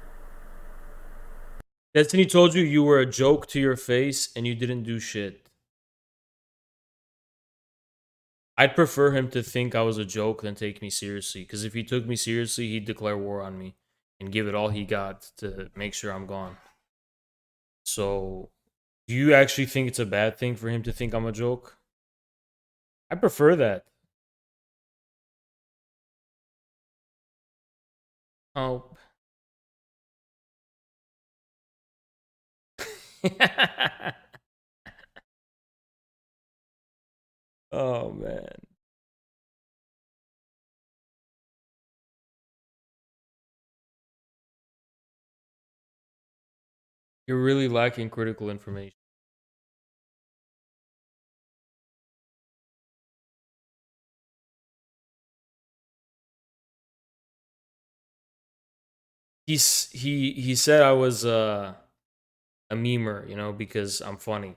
Destiny told you you were a joke to your face and you didn't do shit. I'd prefer him to think I was a joke than take me seriously. Because if he took me seriously, he'd declare war on me and give it all he got to make sure I'm gone. So, do you actually think it's a bad thing for him to think I'm a joke? I prefer that. Oh. Oh, man. You're really lacking critical information. He said I was a memer, you know, because I'm funny.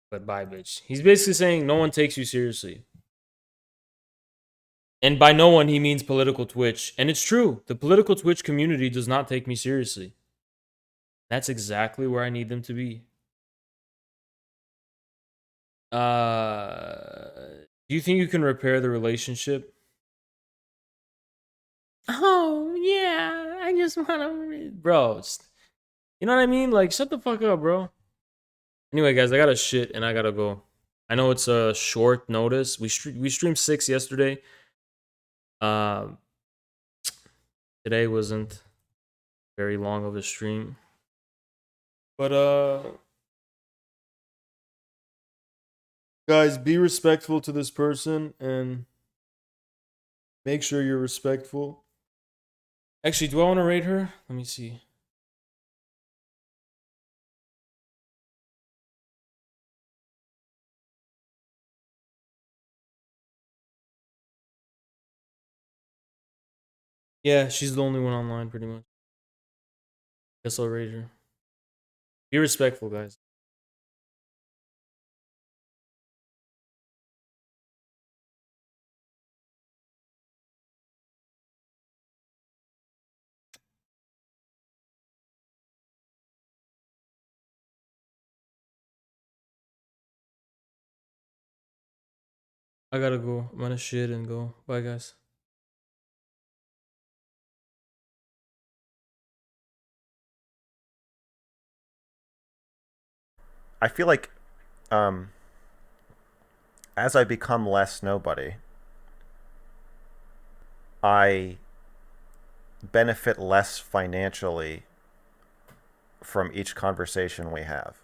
But bye, bitch. He's basically saying no one takes you seriously. And by no one, he means political Twitch. And it's true. The political Twitch community does not take me seriously. That's exactly where I need them to be. Do you think you can repair the relationship? Oh, yeah. I just want to... Bro, you know what I mean? Like, shut the fuck up, bro. Anyway, guys, I got to shit and I got to go. I know it's a short notice. We streamed 6 yesterday. Today wasn't very long of a stream. But guys, be respectful to this person and make sure you're respectful. Actually, do I want to rate her? Let me see. Yeah, she's the only one online, pretty much. Guess I'll rate her. Be respectful, guys. I gotta go. I'm gonna shit and go. Bye, guys. I feel like as I become less nobody, I benefit less financially from each conversation we have,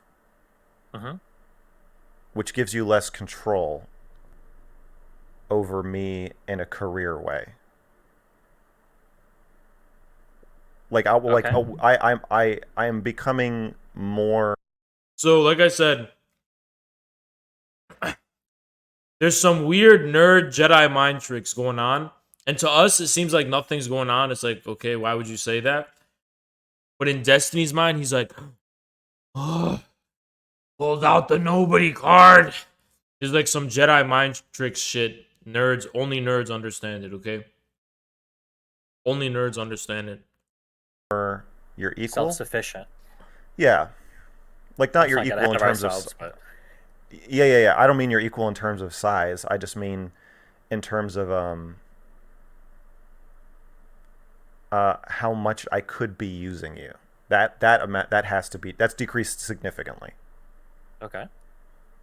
which gives you less control over me in a career way. Like I am becoming more. So, like I said, there's some weird nerd Jedi mind tricks going on. And to us, it seems like nothing's going on. It's like, okay, why would you say that? But in Destiny's mind, he's like, oh, pulled out the nobody card. There's like some Jedi mind tricks shit. Only nerds understand it, okay? Only nerds understand it. Your equal. Self-sufficient. Yeah, like not Let's your not get equal ahead in of terms ourselves, of. but Yeah. I don't mean you're equal in terms of size. I just mean in terms of how much I could be using you. That amount that has to be that's decreased significantly. okay.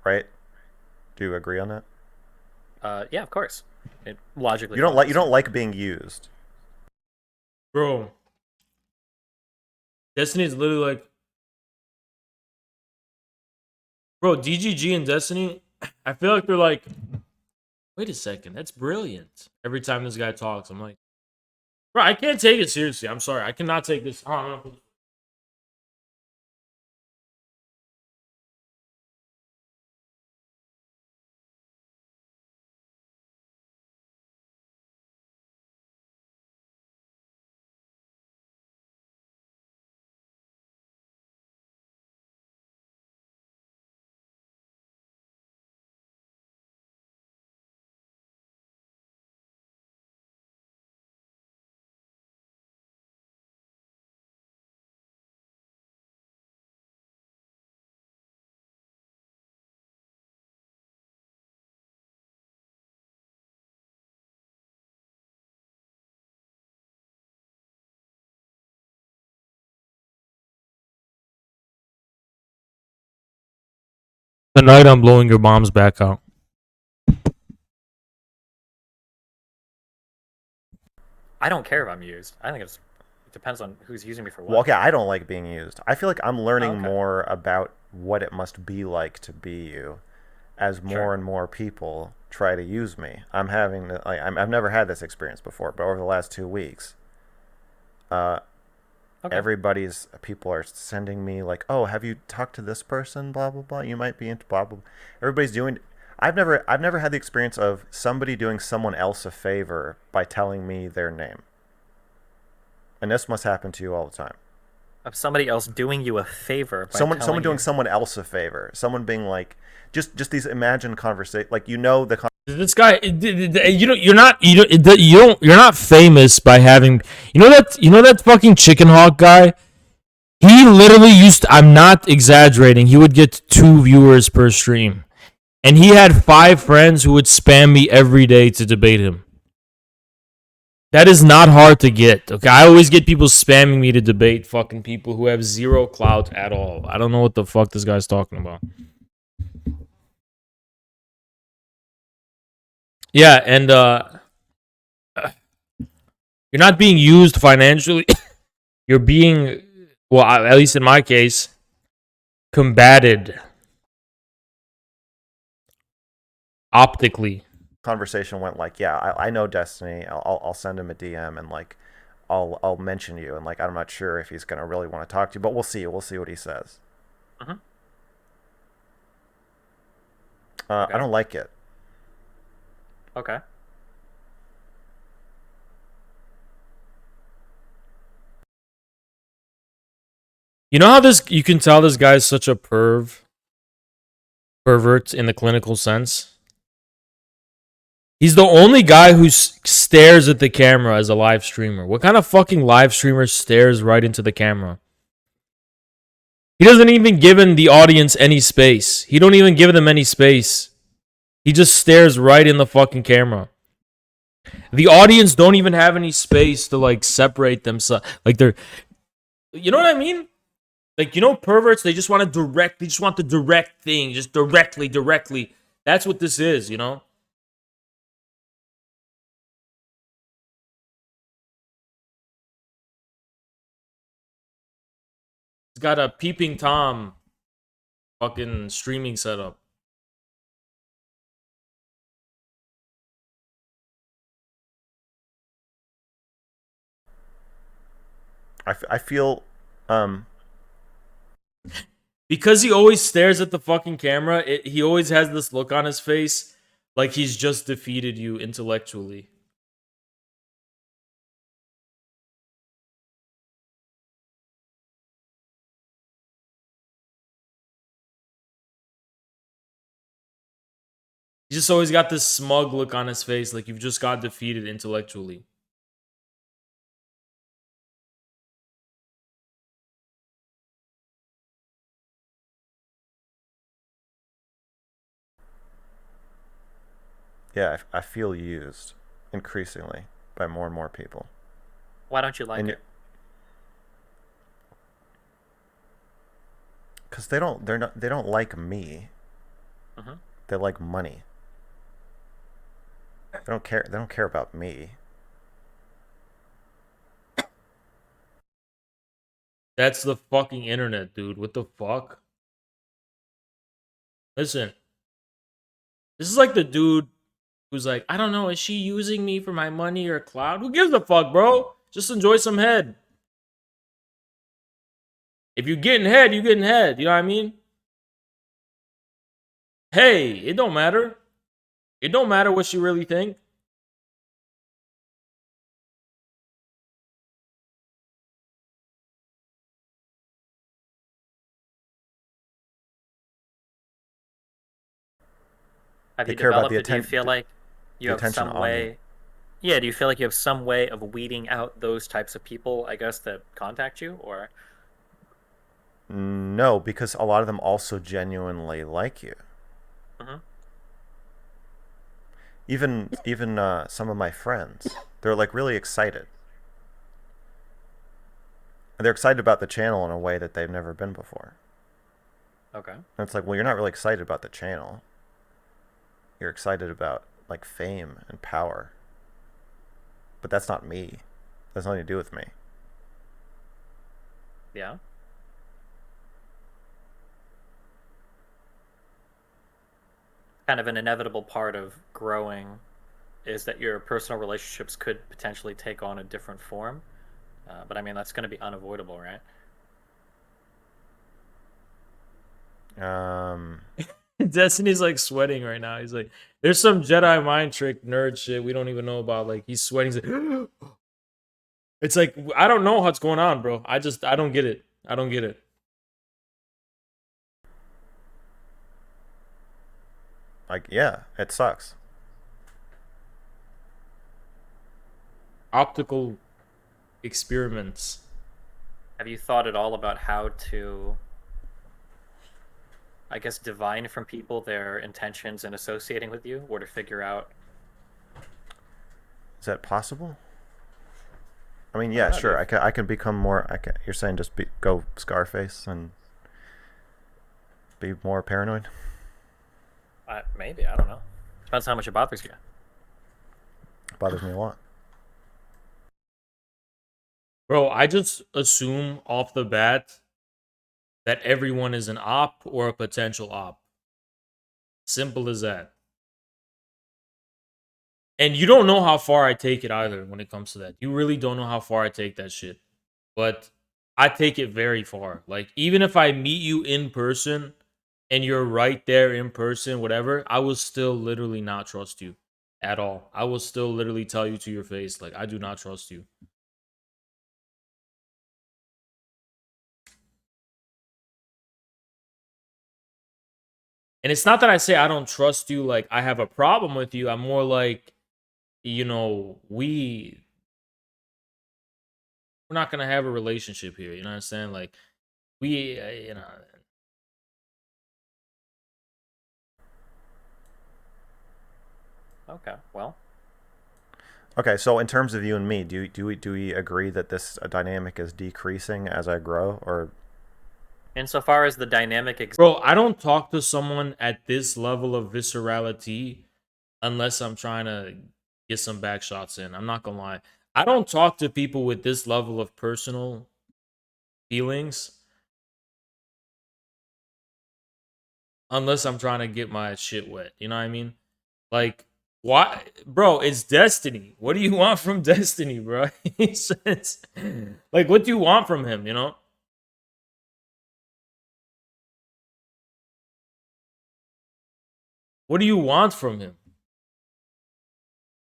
Right? Do you agree on that? Yeah, of course. It logically. You don't like being used. Bro. Destiny's literally like, bro, DGG and Destiny, I feel like they're like, wait a second, that's brilliant. Every time this guy talks, I'm like, bro, I can't take it seriously. I'm sorry. I cannot take this. Tonight I'm blowing your mom's back out. I don't care if I'm used. I think it depends on who's using me for what. Well, okay, I don't like being used. I feel like I'm learning Okay. more about what it must be like to be you as more Sure. and more people try to use me. I've never had this experience before, but over the last 2 weeks, Okay. people are sending me like, oh, have you talked to this person? Blah blah blah. You might be into blah blah. Everybody's doing. I've never had the experience of somebody doing someone else a favor by telling me their name. And this must happen to you all the time. Of somebody else doing you a favor by Someone telling doing you. someone else a favor. Someone being like, just these imagined conversation, like the. This guy, you're not famous by having, that fucking chicken hawk guy. He literally I'm not exaggerating. He would get 2 viewers per stream, and he had 5 friends who would spam me every day to debate him. That is not hard to get. Okay, I always get people spamming me to debate fucking people who have 0 clout at all. I don't know what the fuck this guy's talking about. Yeah, and you're not being used financially. You're being, well, at least in my case, combated optically. Conversation went like, yeah, I know Destiny. I'll send him a DM and like, I'll mention you, and like I'm not sure if he's gonna really want to talk to you, but we'll see. We'll see what he says. Mhm. I Okay. don't like it. Okay. You know how you can tell this guy's such a pervert in the clinical sense? He's the only guy who stares at the camera as a live streamer. What kind of fucking live streamer stares right into the camera? He doesn't even give the audience any space. He don't even give them any space. He just stares right in the fucking camera. The audience don't even have any space to like separate themselves. Like they're, you know what I mean? Like, you know, perverts, they just want to direct, they just want the direct thing, just directly. That's what this is, you know? He's got a peeping Tom fucking streaming setup. I feel Because he always stares at the fucking camera, he always has this look on his face like he's just defeated you intellectually. He just always got this smug look on his face like you've just got defeated intellectually. yeah, I feel used increasingly by more and more people. Why don't you like And it? because they don't like me. Mhm. They like money. They don't care about me. That's the fucking internet, dude. What the fuck? Listen, this is like the dude who's like, I don't know, is she using me for my money or clout? Who gives a fuck, bro? Just enjoy some head. If you're getting head, you're getting head. You know what I mean? Hey, it don't matter. It don't matter what she really think. Have They you care about developed it? Do you feel like you the have attention some on me. way? Yeah, do you feel like you have some way of weeding out those types of people, I guess, that contact you? Or No, because a lot of them also genuinely like you. Mhm. Even some of my friends, they're like really excited. They're excited about the channel in a way that they've never been before. Okay. And it's like, well, you're not really excited about the channel. You're excited about like fame and power. But that's not me. That's nothing to do with me. Yeah. Kind of an inevitable part of growing is that your personal relationships could potentially take on a different form. But I mean, that's going to be unavoidable, right? Um, Destiny's like sweating right now. He's like, there's some Jedi mind trick nerd shit we don't even know about. Like he's sweating. He's like, it's like I don't know what's going on, bro. I don't get it. I don't get it. like yeah, it sucks. Optical experiments. Have you thought at all about how to, I guess, divine from people their intentions in associating with you, or to figure out? Is that possible? I mean, I don't yeah, know. sure. I can become more. You're saying just go Scarface and be more paranoid. Maybe I don't know. Depends how much it bothers you. It bothers me a lot. Bro, I just assume off the bat that everyone is an op or a potential op. Simple as that. And you don't know how far I take it either when it comes to that. You really don't know how far I take that shit. But I take it very far. Like, even if I meet you in person and you're right there in person, whatever, I will still literally not trust you at all. I will still literally tell you to your face, like, I do not trust you. And it's not that I say I don't trust you, like, I have a problem with you. I'm more like, we're not gonna have a relationship here. You know what I'm saying? Like, we, Okay, well, Okay, so in terms of you and me, do we agree that this dynamic is decreasing as I grow, or insofar as the dynamic exists, bro, I don't talk to someone at this level of viscerality unless I'm trying to get some back shots in. I'm not gonna lie. I don't talk to people with this level of personal feelings unless I'm trying to get my shit wet. You know what I mean? Like, why, bro? It's Destiny. What do you want from Destiny, bro? He says, like, what do you want from him? You know? What do you want from him?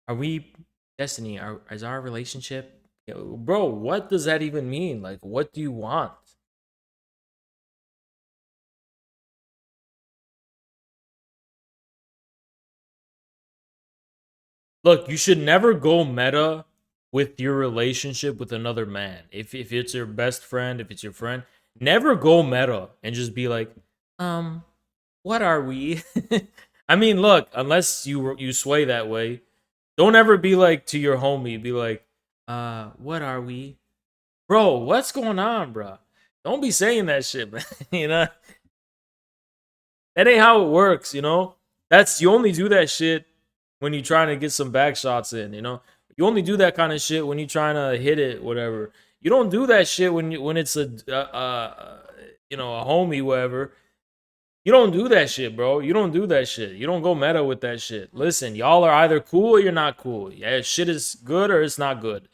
Are we Destiny? Is our relationship, bro? What does that even mean? Like, what do you want? Look, you should never go meta with your relationship with another man. If it's your best friend, if it's your friend, never go meta and just be like, what are we? I mean, look, unless you sway that way, don't ever be like to your homie, be like, what are we? Bro, what's going on, bro? Don't be saying that shit, man. You know? That ain't how it works, you know? That's you only do that shit when you're trying to get some back shots in, you know? You only do that kind of shit when you're trying to hit it, whatever. You don't do that shit when it's a homie, whatever. You don't do that shit, bro. You don't do that shit. You don't go meta with that shit. Listen, y'all are either cool or you're not cool. Yeah, shit is good or it's not good.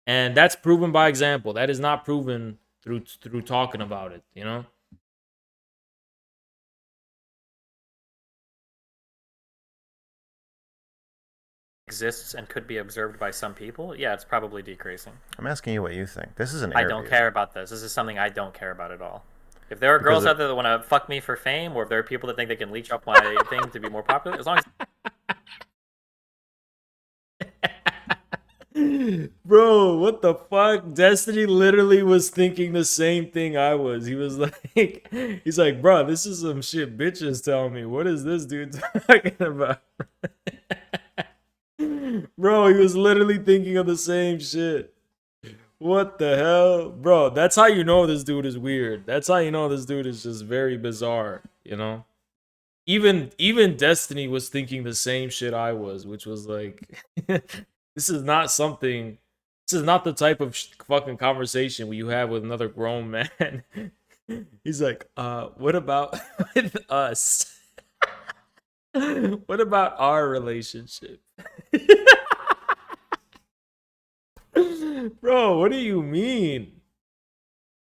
And that's proven by example. That is not proven through talking about it, you know? exists and could be observed by some people, yeah, it's probably decreasing. I'm asking you what you think. This is an I interview. don't care about this. This is something I don't care about at all. If there are Because girls out there that want to fuck me for fame, or if there are people that think they can leech up my thing to be more popular, as long as Bro, what the fuck? Destiny literally was thinking the same thing I was. He was like, he's like, bro, this is some shit bitches tell me. What is this dude talking about? Bro, he was literally thinking of the same shit. What the hell? Bro, that's how you know this dude is weird. That's how you know this dude is just very bizarre, you know? Even Destiny was thinking the same shit I was, which was like, this is not something. This is not the type of fucking conversation you have with another grown man. He's like, what about with us? What about our relationship? Bro, what do you mean?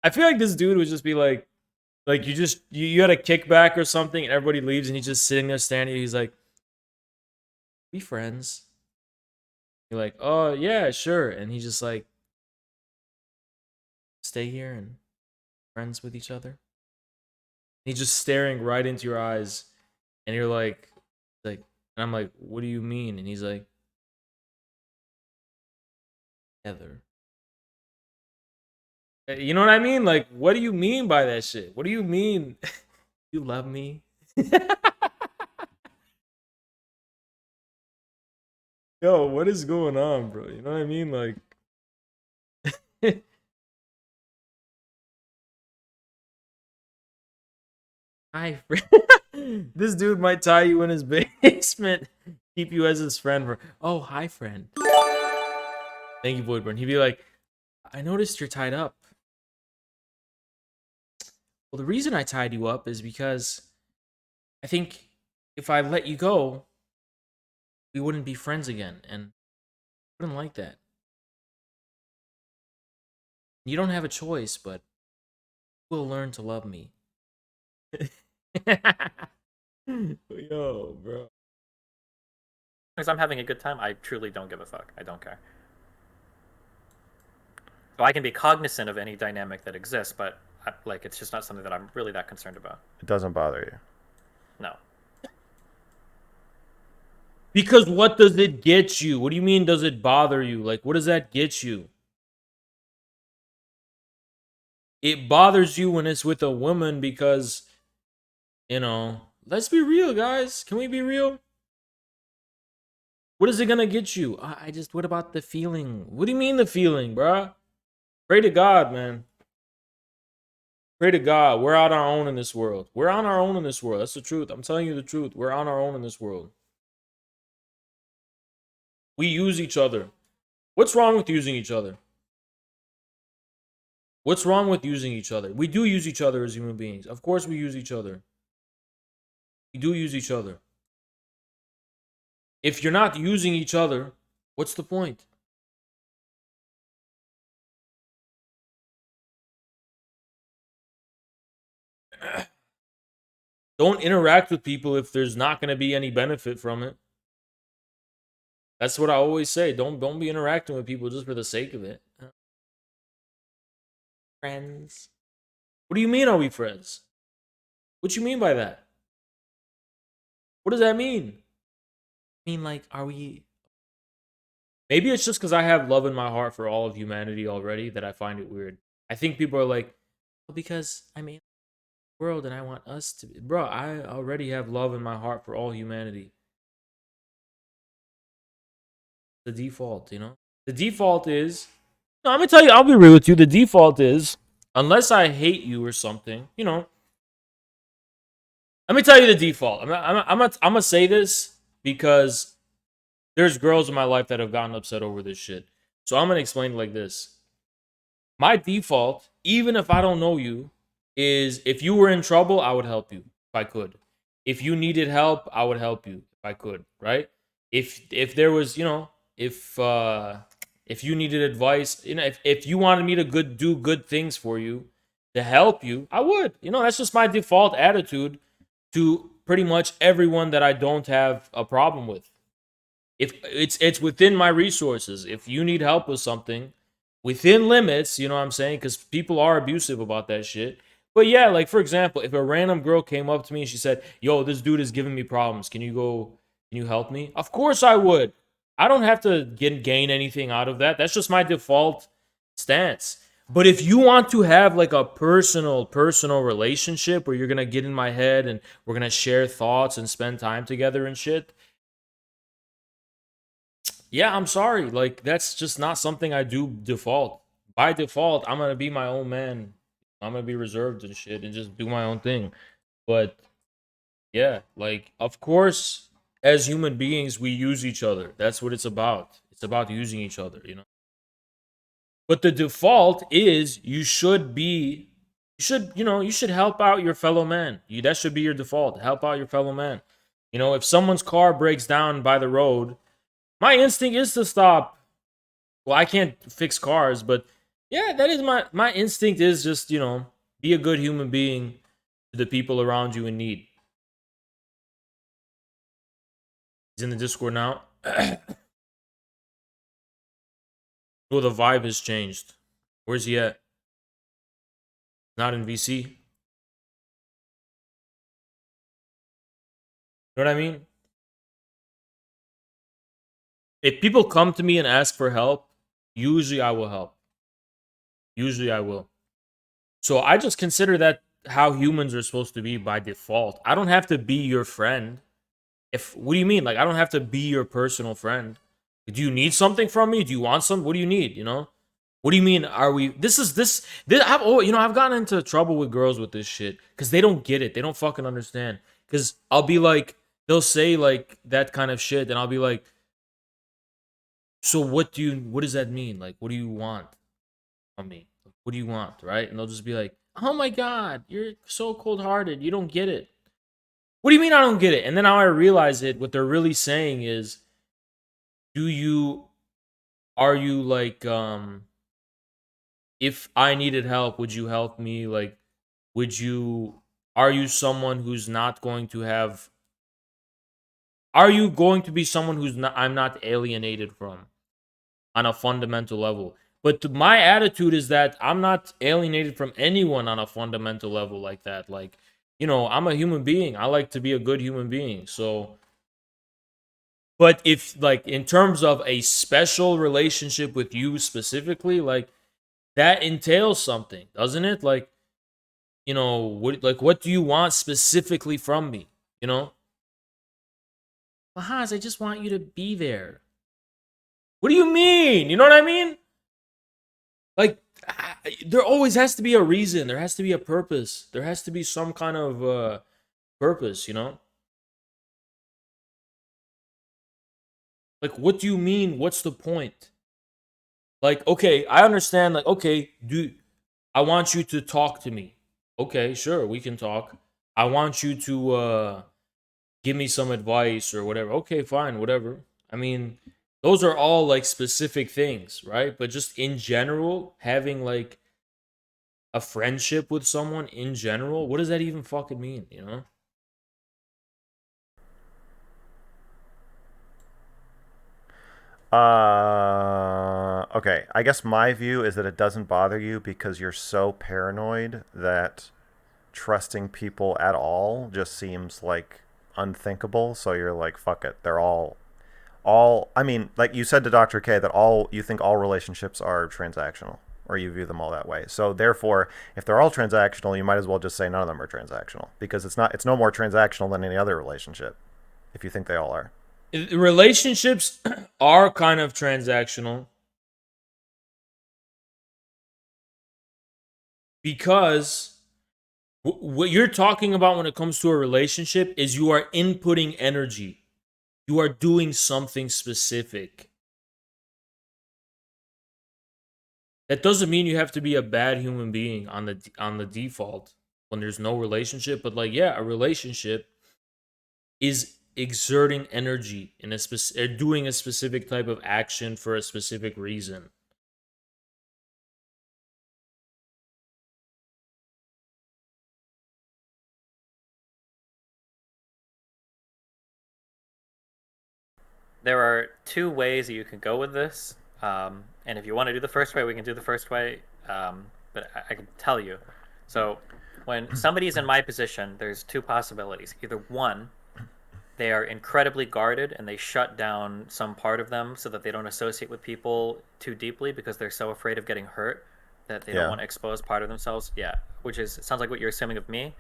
I feel like this dude would just be like you had a kickback or something, and everybody leaves, and he's just sitting there standing. He's like, "We friends." You're like, "Oh yeah, sure," and he's just like, "Stay here and friends with each other." He's just staring right into your eyes, and you're like, and I'm like, "What do you mean?" And he's like, "Together." You know what I mean? Like, what do you mean by that shit? What do you mean? You love me? Yo, what is going on, bro? You know what I mean? Like, hi, friend. This dude might tie you in his basement, keep you as his friend. Oh, hi, friend. Thank you, Voidburn. He'd be like, I noticed you're tied up. Well, the reason I tied you up is because I think if I let you go, we wouldn't be friends again, and I wouldn't like that. You don't have a choice, but you will learn to love me. Yo, bro. As I'm having a good time, I truly don't give a fuck. I don't care. So I can be cognizant of any dynamic that exists, but like it's just not something that I'm really that concerned about. It doesn't bother you. No. Because what does it get you? What do you mean does it bother you? Like, what does that get you? It bothers you when it's with a woman because, let's be real, guys. Can we be real? What is it gonna get you? What about the feeling? What do you mean the feeling, bruh? Pray to God, man. Pray to God. We're on our own in this world. We're on our own in this world. That's the truth. I'm telling you the truth. We're on our own in this world. We use each other. What's wrong with using each other? What's wrong with using each other? We do use each other as human beings. Of course we use each other. We do use each other. If you're not using each other, what's the point? Don't interact with people if there's not going to be any benefit from it. That's what I always say. Don't be interacting with people just for the sake of it. Friends. What do you mean, are we friends? What you mean by that? What does that mean? I mean, like, are we... Maybe it's just because I have love in my heart for all of humanity already that I find it weird. I think people are like, well, because I'm in the world and I want us to be... Bro, I already have love in my heart for all humanity. The default, The default is... No, I'm going to tell you, I'll be real with you. The default is, unless I hate you or something, Let me tell you the default. I'm going to say this because there's girls in my life that have gotten upset over this shit. So I'm going to explain it like this. My default, even if I don't know you, is if you were in trouble, I would help you if I could. If you needed help, I would help you if I could, right? If there was, if you needed advice, if you wanted me to do good things for you, to help you, I would. That's just my default attitude to pretty much everyone that I don't have a problem with. If it's within my resources. If you need help with something, within limits, you know what I'm saying? Because people are abusive about that shit. But yeah, like for example, if a random girl came up to me and she said, "Yo, this dude is giving me problems. Can you help me?" Of course I would. I don't have to gain anything out of that. That's just my default stance. But if you want to have like a personal relationship where you're gonna get in my head and we're gonna share thoughts and spend time together and shit, yeah, I'm sorry. Like that's just not something I do default. By default, I'm gonna be my own man. I'm gonna be reserved and shit and just do my own thing. But yeah, like of course, as human beings, we use each other. That's what it's about. It's about using each other, But the default is you should help out your fellow man. That should be your default. Help out your fellow man. If someone's car breaks down by the road, my instinct is to stop. Well, I can't fix cars, but yeah, that is my instinct is just, be a good human being to the people around you in need. He's in the Discord now. Oh, the vibe has changed. Where's he at? Not in VC. You know what I mean? If people come to me and ask for help, usually I will help. Usually I will. So I just consider that how humans are supposed to be by default. I don't have to be your friend. What do you mean? Like I don't have to be your personal friend. Do you need something from me? Do you want some? What do you need? What do you mean? Are we? I've gotten into trouble with girls with this shit because they don't get it. They don't fucking understand. Because I'll be like, they'll say like that kind of shit, and I'll be like, so what does that mean? Like, what do you want from me? What do you want, right? And they'll just be like, oh my god, you're so cold-hearted. You don't get it. What do you mean I don't get it? And then now I realize it. What they're really saying is, are you like, if I needed help, would you help me? Like, would you, are you someone who's not going to have, are you going to be someone who's not, I'm not alienated from on a fundamental level? But my attitude is that I'm not alienated from anyone on a fundamental level like that. Like, I'm a human being. I like to be a good human being. So, but if, like, in terms of a special relationship with you specifically, like, that entails something, doesn't it? Like, what do you want specifically from me? Well, Hans, I just want you to be there. What do you mean? You know what I mean? Like, there always has to be a reason. There has to be a purpose. There has to be some kind of purpose. Like, what do you mean? What's the point? Like, okay, I understand. Like, okay, I want you to talk to me? Okay, sure, we can talk. I want you to give me some advice or whatever. Okay, fine, whatever. I mean, those are all like specific things, right? But just in general, having like a friendship with someone in general, what does that even fucking mean? Okay. I guess my view is that it doesn't bother you because you're so paranoid that trusting people at all just seems like unthinkable. So you're like, fuck it. They're all. I mean, like you said to Dr. K, that you think all relationships are transactional, or you view them all that way. So therefore, if they're all transactional, you might as well just say none of them are transactional because it's not. It's no more transactional than any other relationship. If you think they all are. Relationships are kind of transactional because what you're talking about when it comes to a relationship is you are inputting energy. You are doing something specific. That doesn't mean you have to be a bad human being on the default when there's no relationship, but like, yeah, a relationship is exerting energy in doing a specific type of action for a specific reason. There are two ways that you can go with this. And if you want to do the first way, we can do the first way. But I can tell you. So, when somebody's in my position, there's two possibilities. Either one, they are incredibly guarded and they shut down some part of them so that they don't associate with people too deeply because they're so afraid of getting hurt that they don't Yeah. want to expose part of themselves. Yeah, which is sounds like what you're assuming of me.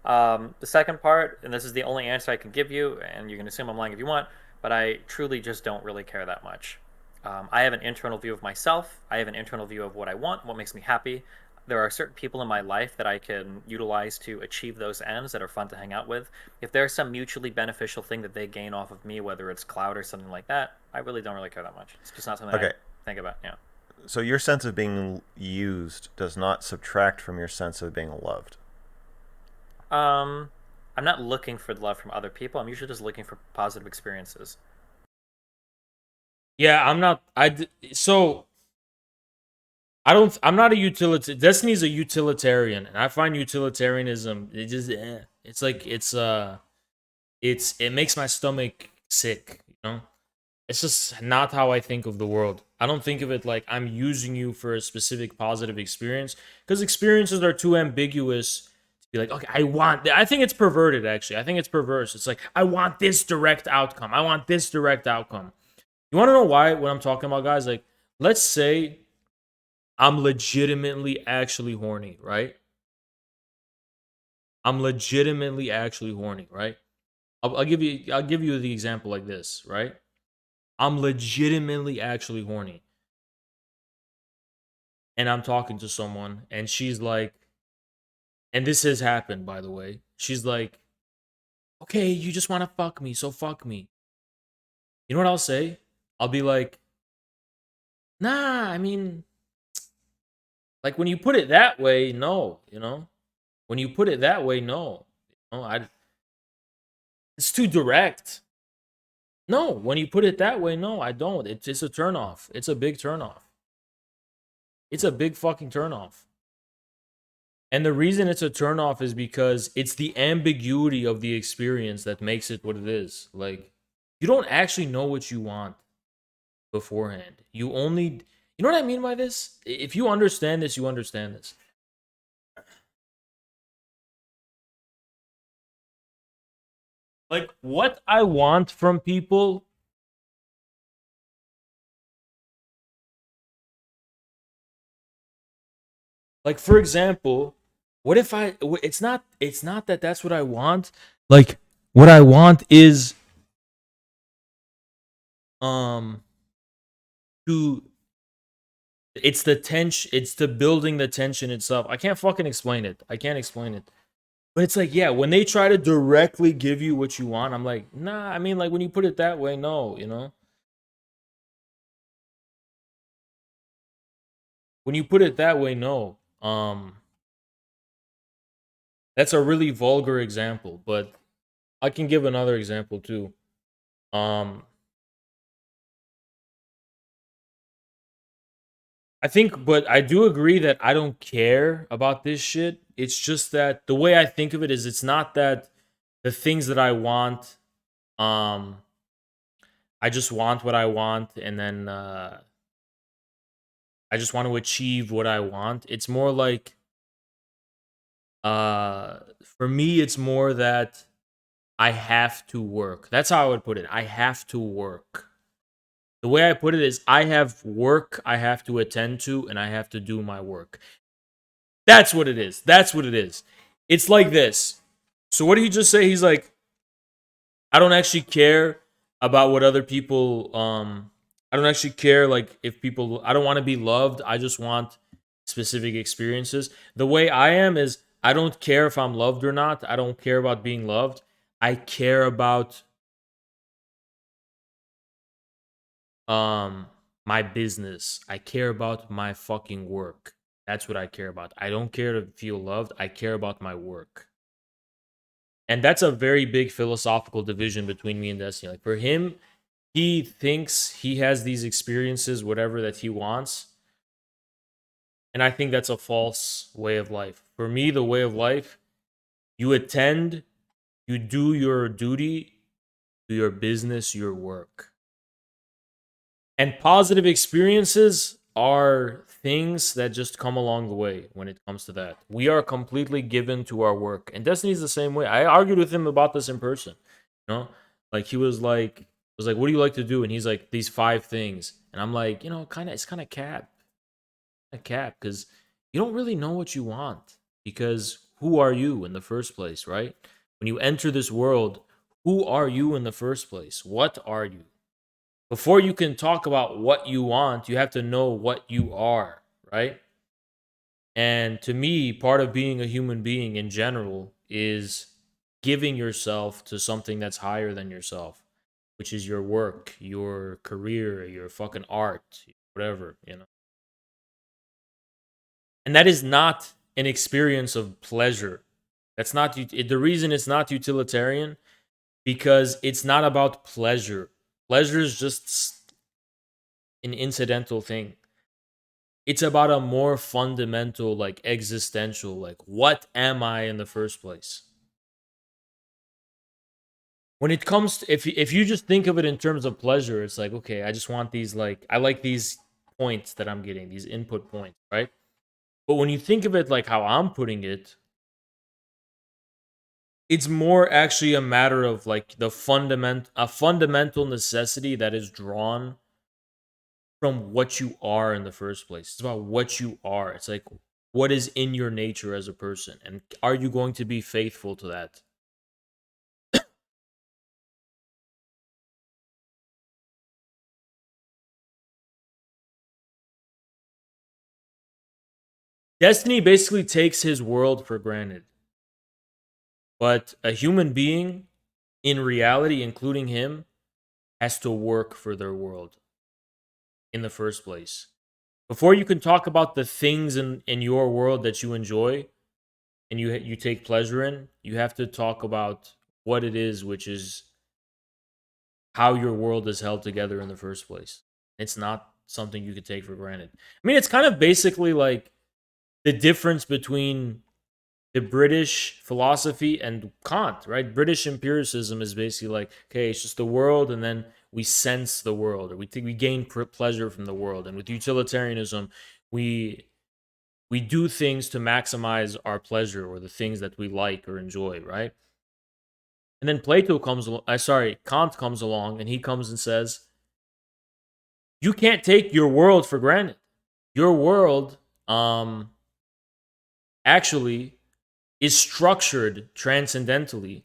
The second part, and this is the only answer I can give you, and you can assume I'm lying if you want, but I truly just don't really care that much. I have an internal view of myself. I have an internal view of what I want, what makes me happy. There are certain people in my life that I can utilize to achieve those ends that are fun to hang out with. If there's some mutually beneficial thing that they gain off of me, whether it's clout or something like that, I really don't really care that much. It's just not something I Okay. think about. Yeah. So your sense of being used does not subtract from your sense of being loved. Um, I'm not looking for love from other people. I'm usually just looking for positive experiences. Yeah, I'm not. So I don't. I'm not a utilitarian. Destiny's a utilitarian, and I find utilitarianism. It just. It's like it makes my stomach sick. It's just not how I think of the world. I don't think of it like I'm using you for a specific positive experience because experiences are too ambiguous to be like, okay, I think it's perverted actually. I think it's perverse. It's like, I want this direct outcome. I want this direct outcome. You want to know why what I'm talking about, guys? Like, let's say I'm legitimately actually horny, right? I'm legitimately actually horny, right? I'll give you the example like this, right? I'm legitimately actually horny. And I'm talking to someone, and she's like, and this has happened, by the way. She's like, okay, you just want to fuck me, so fuck me. You know what I'll say? I'll be like, nah, I mean, like when you put it that way, no. When you put it that way, no. It's too direct. No, when you put it that way, no, I don't. It's a turnoff. It's a big turnoff. It's a big fucking turnoff. And the reason it's a turnoff is because it's the ambiguity of the experience that makes it what it is. Like, you don't actually know what you want beforehand. You know what I mean by this? If you understand this, you understand this. Like, what I want from people. Like, for example, what if it's not that that's what I want. Like, what I want is um to it's the tension, it's the building the tension itself. I can't fucking explain it. I can't explain it. But it's like, yeah, when they try to directly give you what you want, I'm like, nah, I mean, like, when you put it that way, no, you know? When you put it that way, no. That's a really vulgar example, but I can give another example too. Um I think, but I do agree that I don't care about this shit. It's just that the way I think of it is it's not that the things that I want, um, I just want what I want and then I just want to achieve what I want. It's more like for me it's more that I have to work. That's how I would put it. I have to work. The way I put it is I have work I have to attend to and I have to do my work. That's what it is. That's what it is. It's like this. So what did he just say? He's like, I don't actually care about what other people I don't actually care like if people I don't want to be loved. I just want specific experiences. The way I am is I don't care if I'm loved or not. I don't care about being loved. I care about um my business. I care about my fucking work. That's what I care about. I don't care to feel loved. I care about my work. And that's a very big philosophical division between me and Destiny. Like for him, he thinks he has these experiences, whatever that he wants. And I think that's a false way of life. For me, the way of life, you attend, you do your duty, do your business, your work. And positive experiences are things that just come along the way when it comes to that. We are completely given to our work. And Destiny's the same way. I argued with him about this in person. You know? Like he was like, what do you like to do? And he's like, these 5 things. And I'm like, it's kind of cap. A cap, because you don't really know what you want. Because who are you in the first place, right? When you enter this world, who are you in the first place? What are you? Before you can talk about what you want, you have to know what you are, right? And to me, part of being a human being in general is giving yourself to something that's higher than yourself, which is your work, your career, your fucking art, whatever, you know. And that is not an experience of pleasure. That's not the reason it's not utilitarian because it's not about pleasure. Pleasure is just an incidental thing. It's about a more fundamental, like existential, like what am I in the first place? When it comes to if you just think of it in terms of pleasure, it's like, okay, I just want these like I like these points that I'm getting, these input points, right? But when you think of it like how I'm putting it, it's more actually a matter of like a fundamental necessity that is drawn from what you are in the first place. It's about what you are. It's like what is in your nature as a person, and are you going to be faithful to that? Destiny basically takes his world for granted, but a human being in reality, including him, has to work for their world in the first place. Before you can talk about the things in your world that you enjoy and you take pleasure in, you have to talk about what it is, which is how your world is held together in the first place. It's not something you could take for granted. I mean, it's kind of basically like the difference between the British philosophy and Kant, right? British empiricism is basically like, okay, it's just the world, and then we sense the world, or we think we gain pleasure from the world. And with utilitarianism, we we do things to maximize our pleasure or the things that we like or enjoy, right? And then Kant comes along, and he comes and says, you can't take your world for granted. Your world, actually is structured transcendentally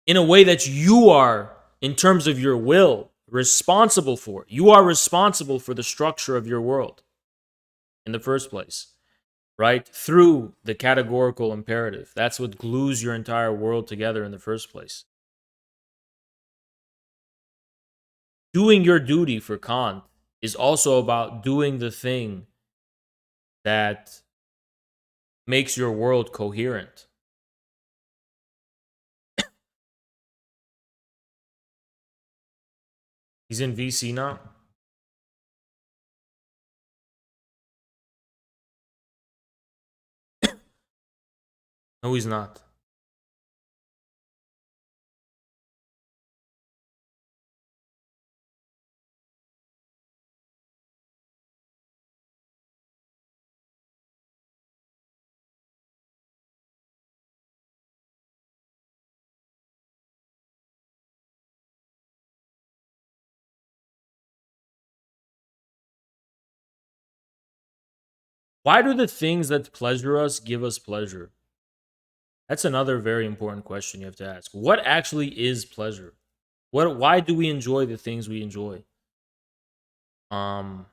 in a way that you are, in terms of your will, responsible for. You are responsible for the structure of your world in the first place, right? Through the categorical imperative. That's what glues your entire world together in the first place. Doing your duty for Kant is also about doing the thing that makes your world coherent. He's in VC now. No, he's not. Why do the things that pleasure us give us pleasure? That's another very important question you have to ask. What actually is pleasure? Why do we enjoy the things we enjoy? Um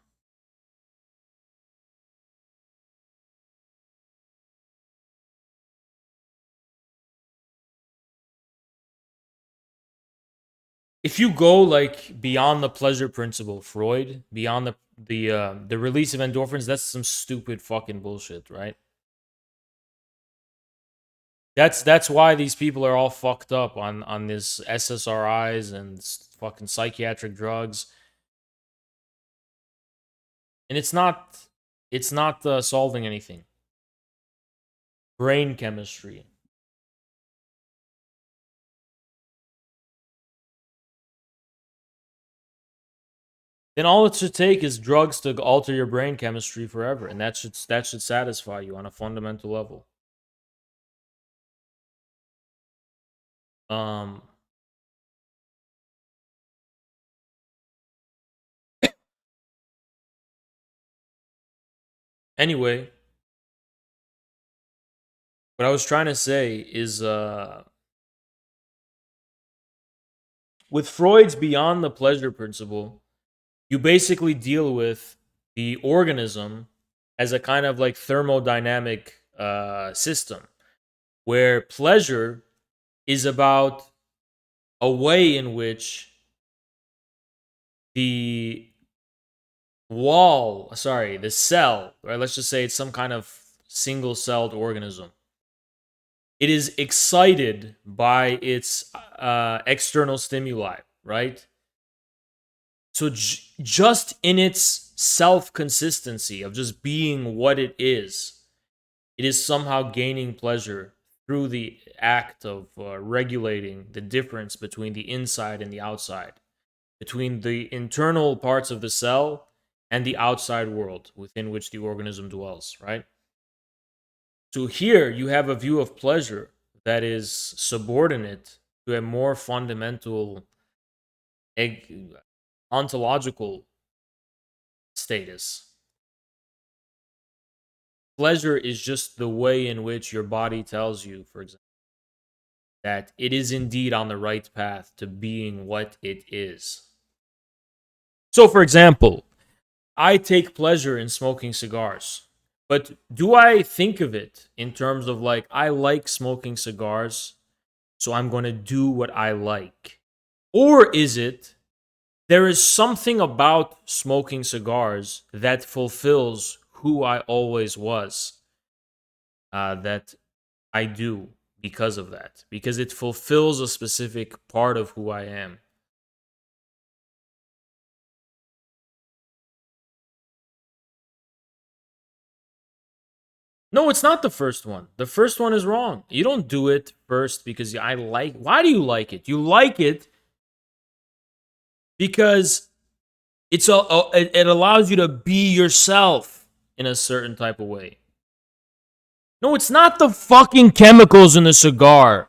if you go like beyond the pleasure principle, Freud, beyond the release of endorphins, that's some stupid fucking bullshit, right? That's why these people are all fucked up on this SSRIs and fucking psychiatric drugs. And it's not solving anything. Brain chemistry. Then all it should take is drugs to alter your brain chemistry forever, and that should satisfy you on a fundamental level. Um anyway, what I was trying to say is with Freud's beyond the pleasure principle, you basically deal with the organism as a kind of like thermodynamic system where pleasure is about a way in which the the cell, right? Let's just say it's some kind of single celled organism. It is excited by its external stimuli, right? So just in its self consistency of just being what it is somehow gaining pleasure through the act of regulating the difference between the inside and the outside, between the internal parts of the cell and the outside world within which the organism dwells, right? So here you have a view of pleasure that is subordinate to a more fundamental ontological status. Pleasure is just the way in which your body tells you, for example, that it is indeed on the right path to being what it is. So, for example, I take pleasure in smoking cigars, but do I think of it in terms of like, I like smoking cigars, so I'm going to do what I like? Or is it there is something about smoking cigars that fulfills who I always was, that I do because of that, because it fulfills a specific part of who I am. No, it's not the first one. The first one is wrong. You don't do it first because I like. Why do you like it? You like it because it allows you to be yourself in a certain type of way. No, it's not the fucking chemicals in the cigar.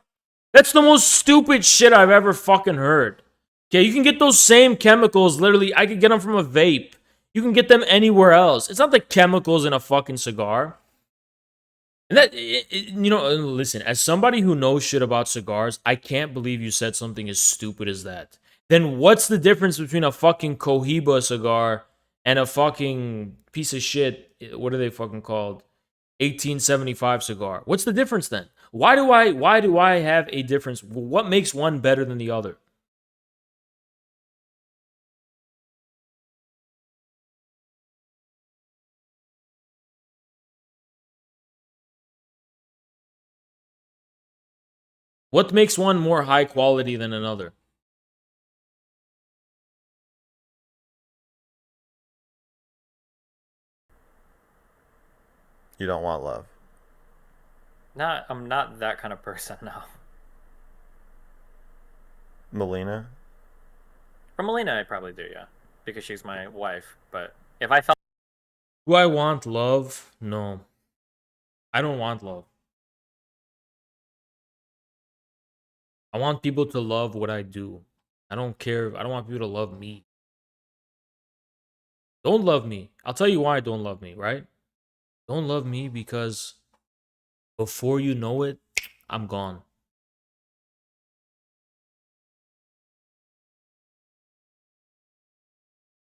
That's the most stupid shit I've ever fucking heard. Okay, you can get those same chemicals literally. I could get them from a vape. You can get them anywhere else. It's not the chemicals in a fucking cigar. And listen, as somebody who knows shit about cigars, I can't believe you said something as stupid as that. Then what's the difference between a fucking Cohiba cigar and a fucking piece of shit? What are they fucking called? 1875 cigar. What's the difference then? Why do I have a difference? What makes one better than the other? What makes one more high quality than another? You don't want love. I'm not that kind of person, no. Melina? From Melina, I probably do, yeah. Because she's my wife. But if I felt Do I want love? No. I don't want love. I want people to love what I do. I don't care. I don't want people to love me. Don't love me. I'll tell you why don't love me, right? Don't love me because before you know it, I'm gone.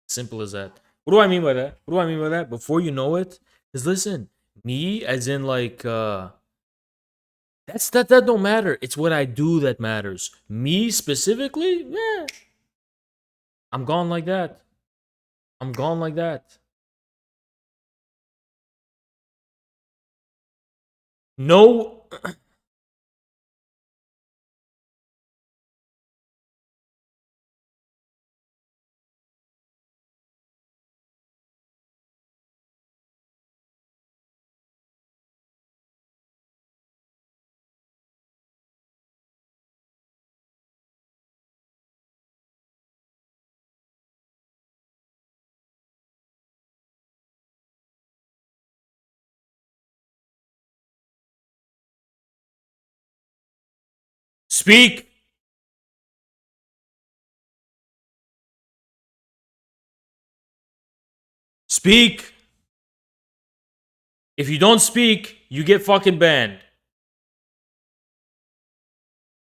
Simple as that. What do I mean by that? What do I mean by that? Before you know it, because listen, me as in like that don't matter. It's what I do that matters. Me specifically, yeah. I'm gone like that. I'm gone like that. No. Speak. Speak. If you don't speak, you get fucking banned.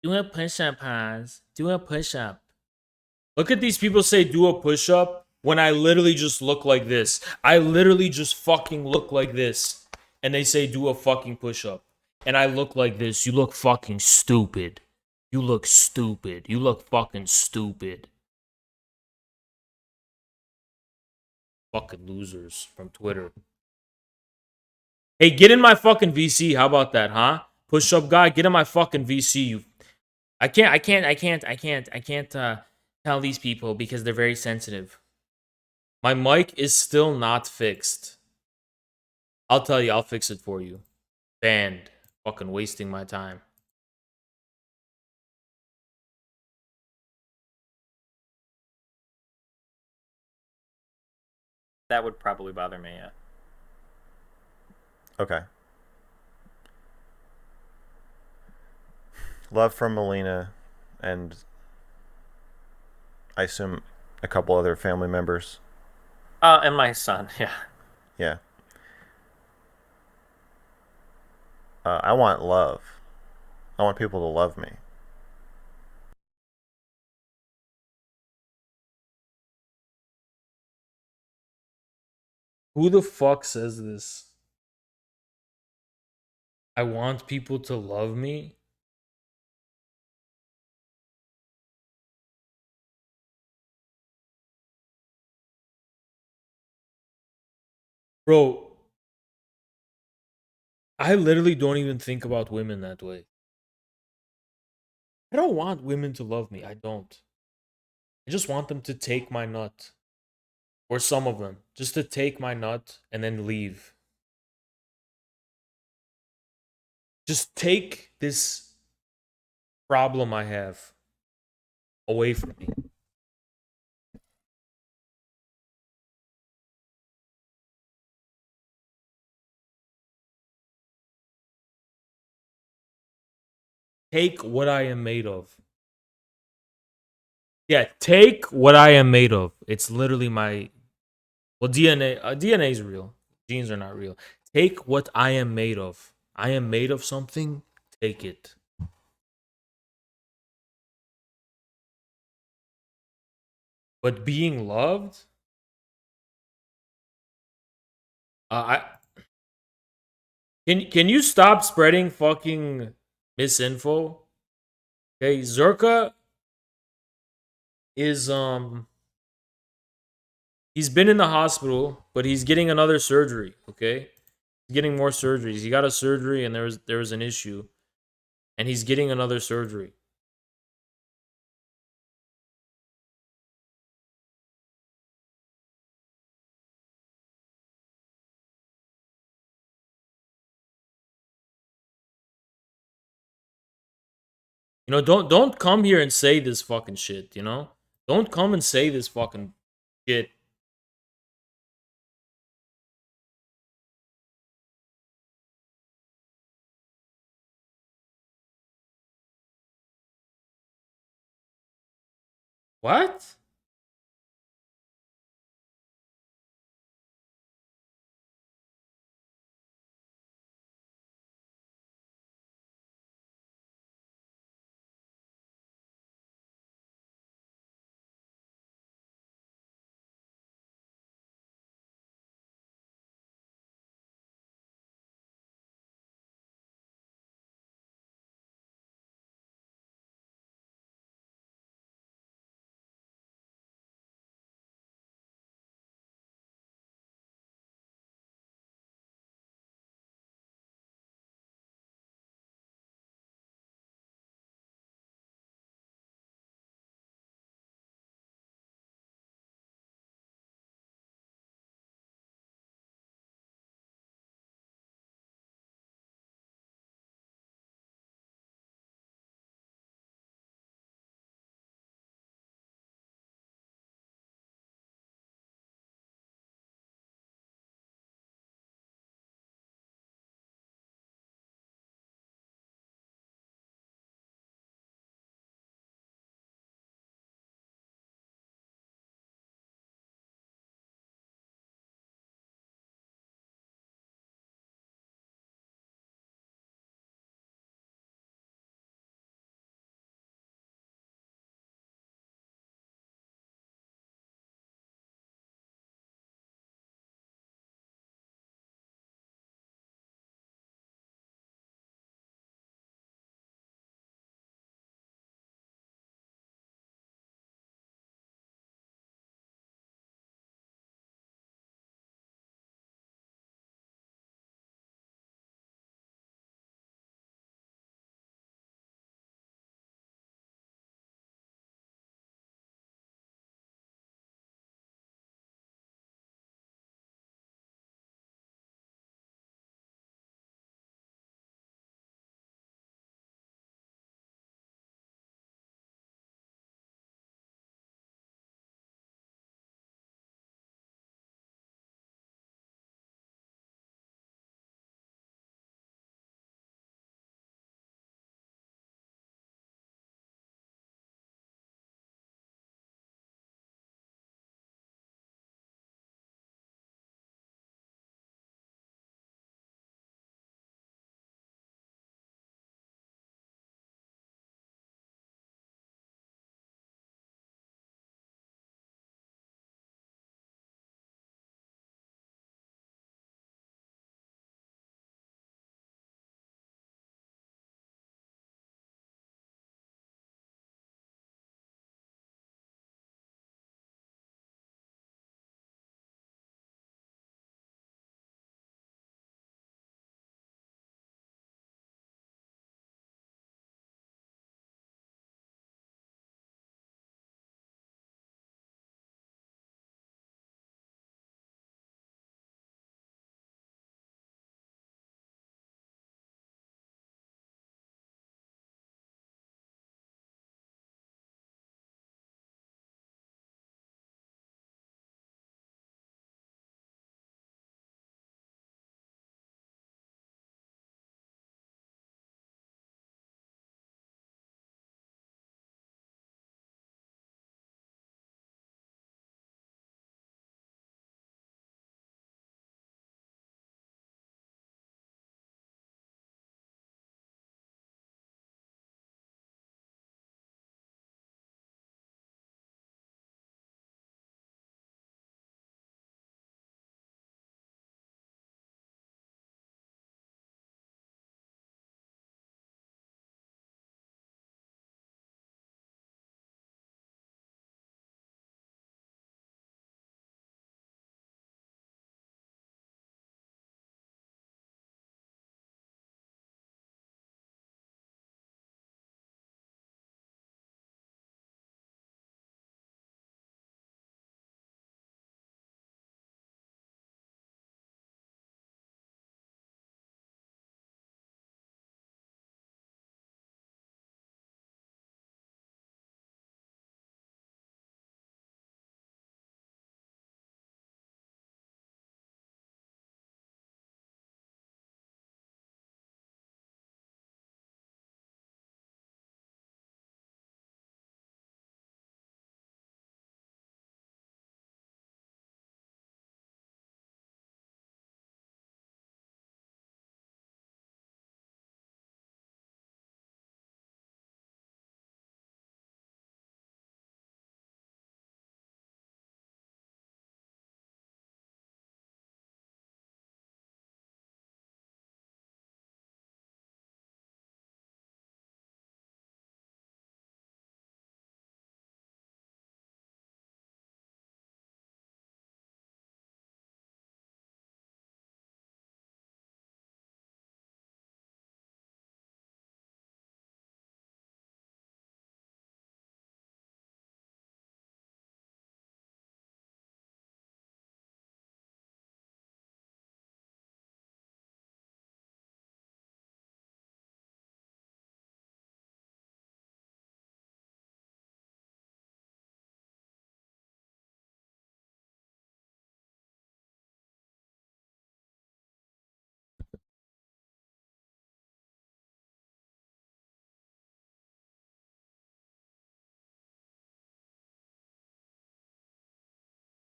Do a push up, Paz. Do a push up. Look at these people say do a push up when I literally just look like this. I literally just fucking look like this. And they say do a fucking push up. And I look like this. You look fucking stupid. You look stupid. You look fucking stupid. Fucking losers from Twitter. Hey, get in my fucking VC. How about that, huh? Push up guy, get in my fucking VC. I can't tell these people because they're very sensitive. My mic is still not fixed. I'll tell you, I'll fix it for you. Banned. Fucking wasting my time. that would probably bother me, yeah. Okay. Love from Melina and I assume a couple other family members. And my son, yeah. Yeah. I want love. I want people to love me. Who the fuck says this? I want people to love me. Bro, I literally don't even think about women that way. I don't want women to love me. I don't. I just want them to take my nut. Or some of them. Just to take my nut and then leave. Just take this problem I have away from me. Take what I am made of. Yeah, take what I am made of. It's literally my DNA. DNA is real. Genes are not real. Take what I am made of. I am made of something. Take it. But being loved, I can you stop spreading fucking misinfo? Okay, Zerka is he's been in the hospital, but he's getting another surgery. Okay, he's getting more surgeries. He got a surgery, and there was an issue, and he's getting another surgery. You know, don't come here and say this fucking shit. You know, don't come and say this fucking shit. What?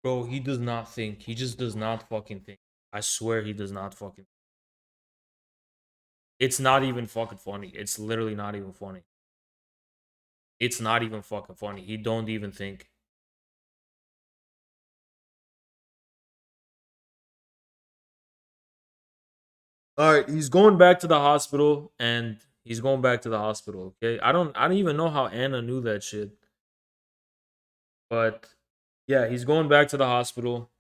Bro, he does not think. He just does not fucking think. I swear he does not fucking. It's not even fucking funny. It's literally not even funny. It's not even fucking funny. He don't even think. All right, he's going back to the hospital, and he's going back to the hospital. Okay, I don't even know how Anna knew that shit, but yeah, he's going back to the hospital,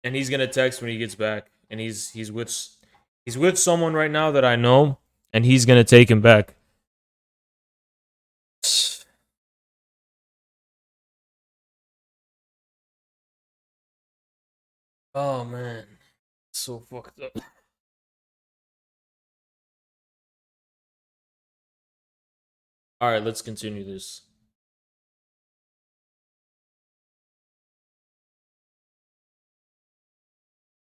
and he's gonna text when he gets back, and he's with someone right now that I know, and he's gonna take him back. Oh man, so fucked up. All right, let's continue this.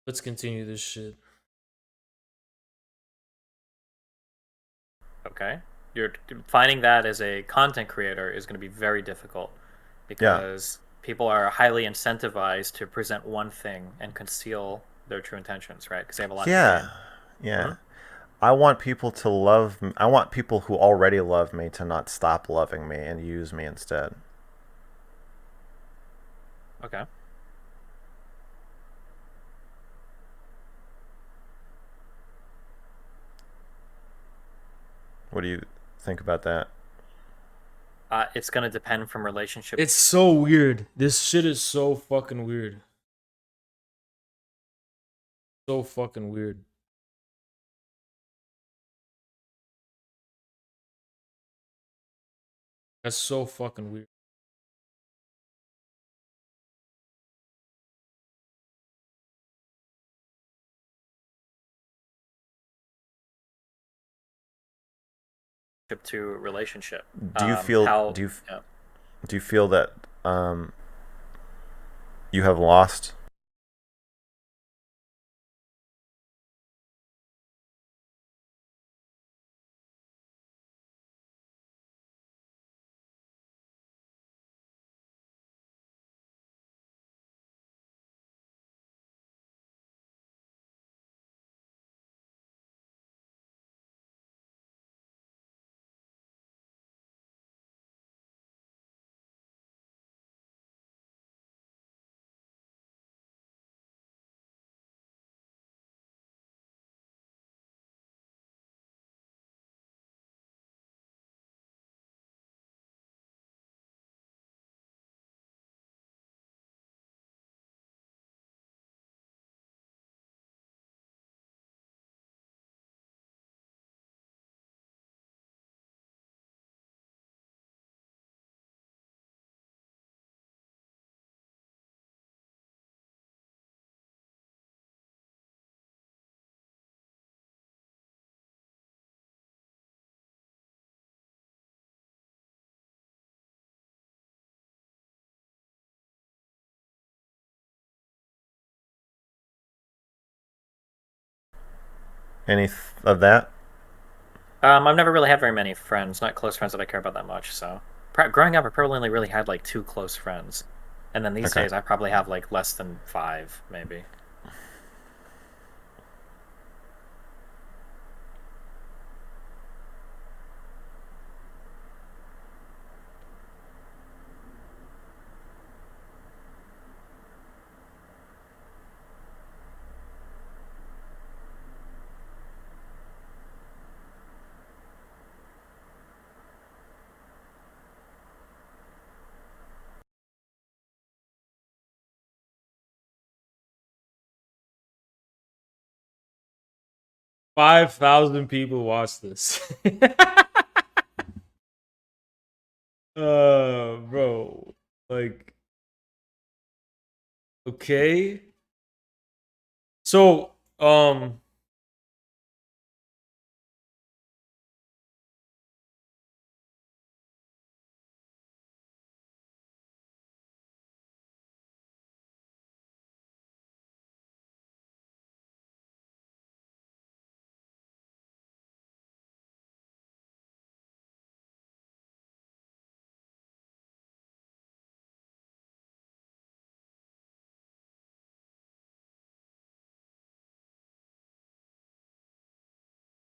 Let's continue this shit. Okay. You're finding that as a content creator is going to be very difficult Yeah. because people are highly incentivized to present one thing and conceal their true intentions, right? Because they have a lot to Yeah. gain. Yeah. I want people to love I want people who already love me to not stop loving me and use me instead. Okay. What do you think about that? It's going to depend from relationship. It's so weird. This shit is so fucking weird. So fucking weird. That's so fucking weird. To relationship. Do you feel How? do you Yeah. do you feel that um you have lost? Of that? I've never really had very many friends, not close friends that I care about that much. So, growing up, I probably only really had like two close friends, and then these Okay. days I probably have like less than five, maybe. $5,000 people watch this. Bro. Like, okay. So,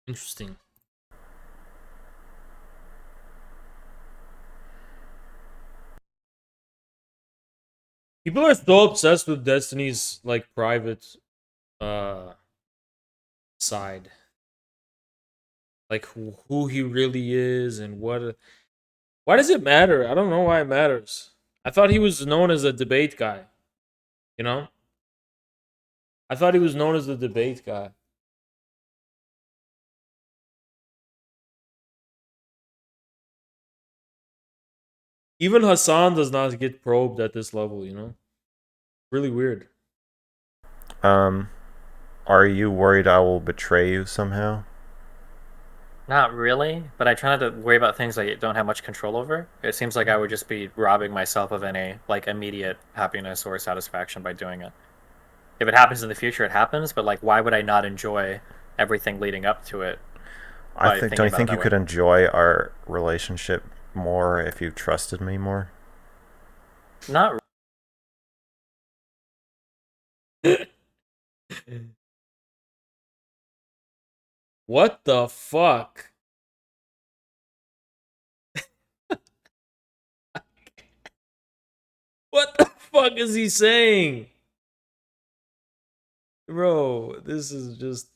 Interesting. People are so obsessed with Destiny's like private uh side. Like who he really is and what. Why does it matter? I don't know why it matters. I thought he was known as a debate guy. You know? I thought he was known as the debate guy. Even Hassan does not get probed at this level, you know? Really weird. Are you worried I will betray you somehow? Not really, but I try not to worry about things I don't have much control over. It seems like I would just be robbing myself of any like immediate happiness or satisfaction by doing it. If it happens in the future, it happens. But like, why would I not enjoy everything leading up to it by Don't thinking you about it think you that could way? enjoy our relationship more if you trusted me more? Not What the fuck? What the fuck is he saying? Bro, this is just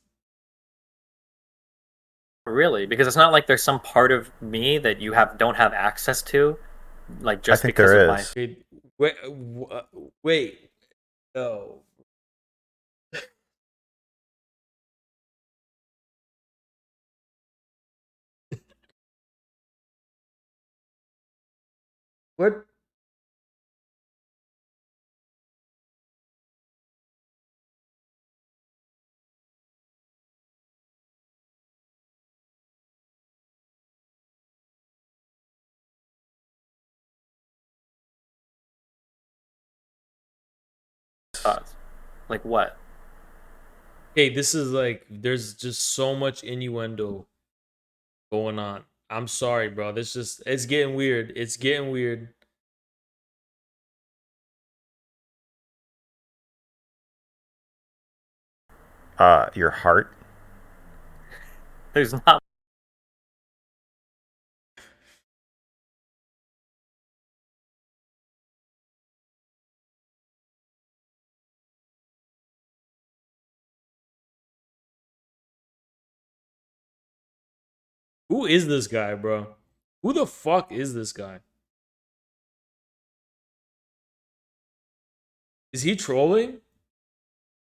really, because it's not like there's some part of me that you don't have access to, like I just think because of there my. is. wait, wait, wait. No. What? Thoughts. Like what? Okay, this is like there's just so much innuendo going on. I'm sorry, bro. This just it's getting weird. It's getting weird. Your heart. There's not. Who is this guy, bro? Who the fuck is this guy? Is he trolling?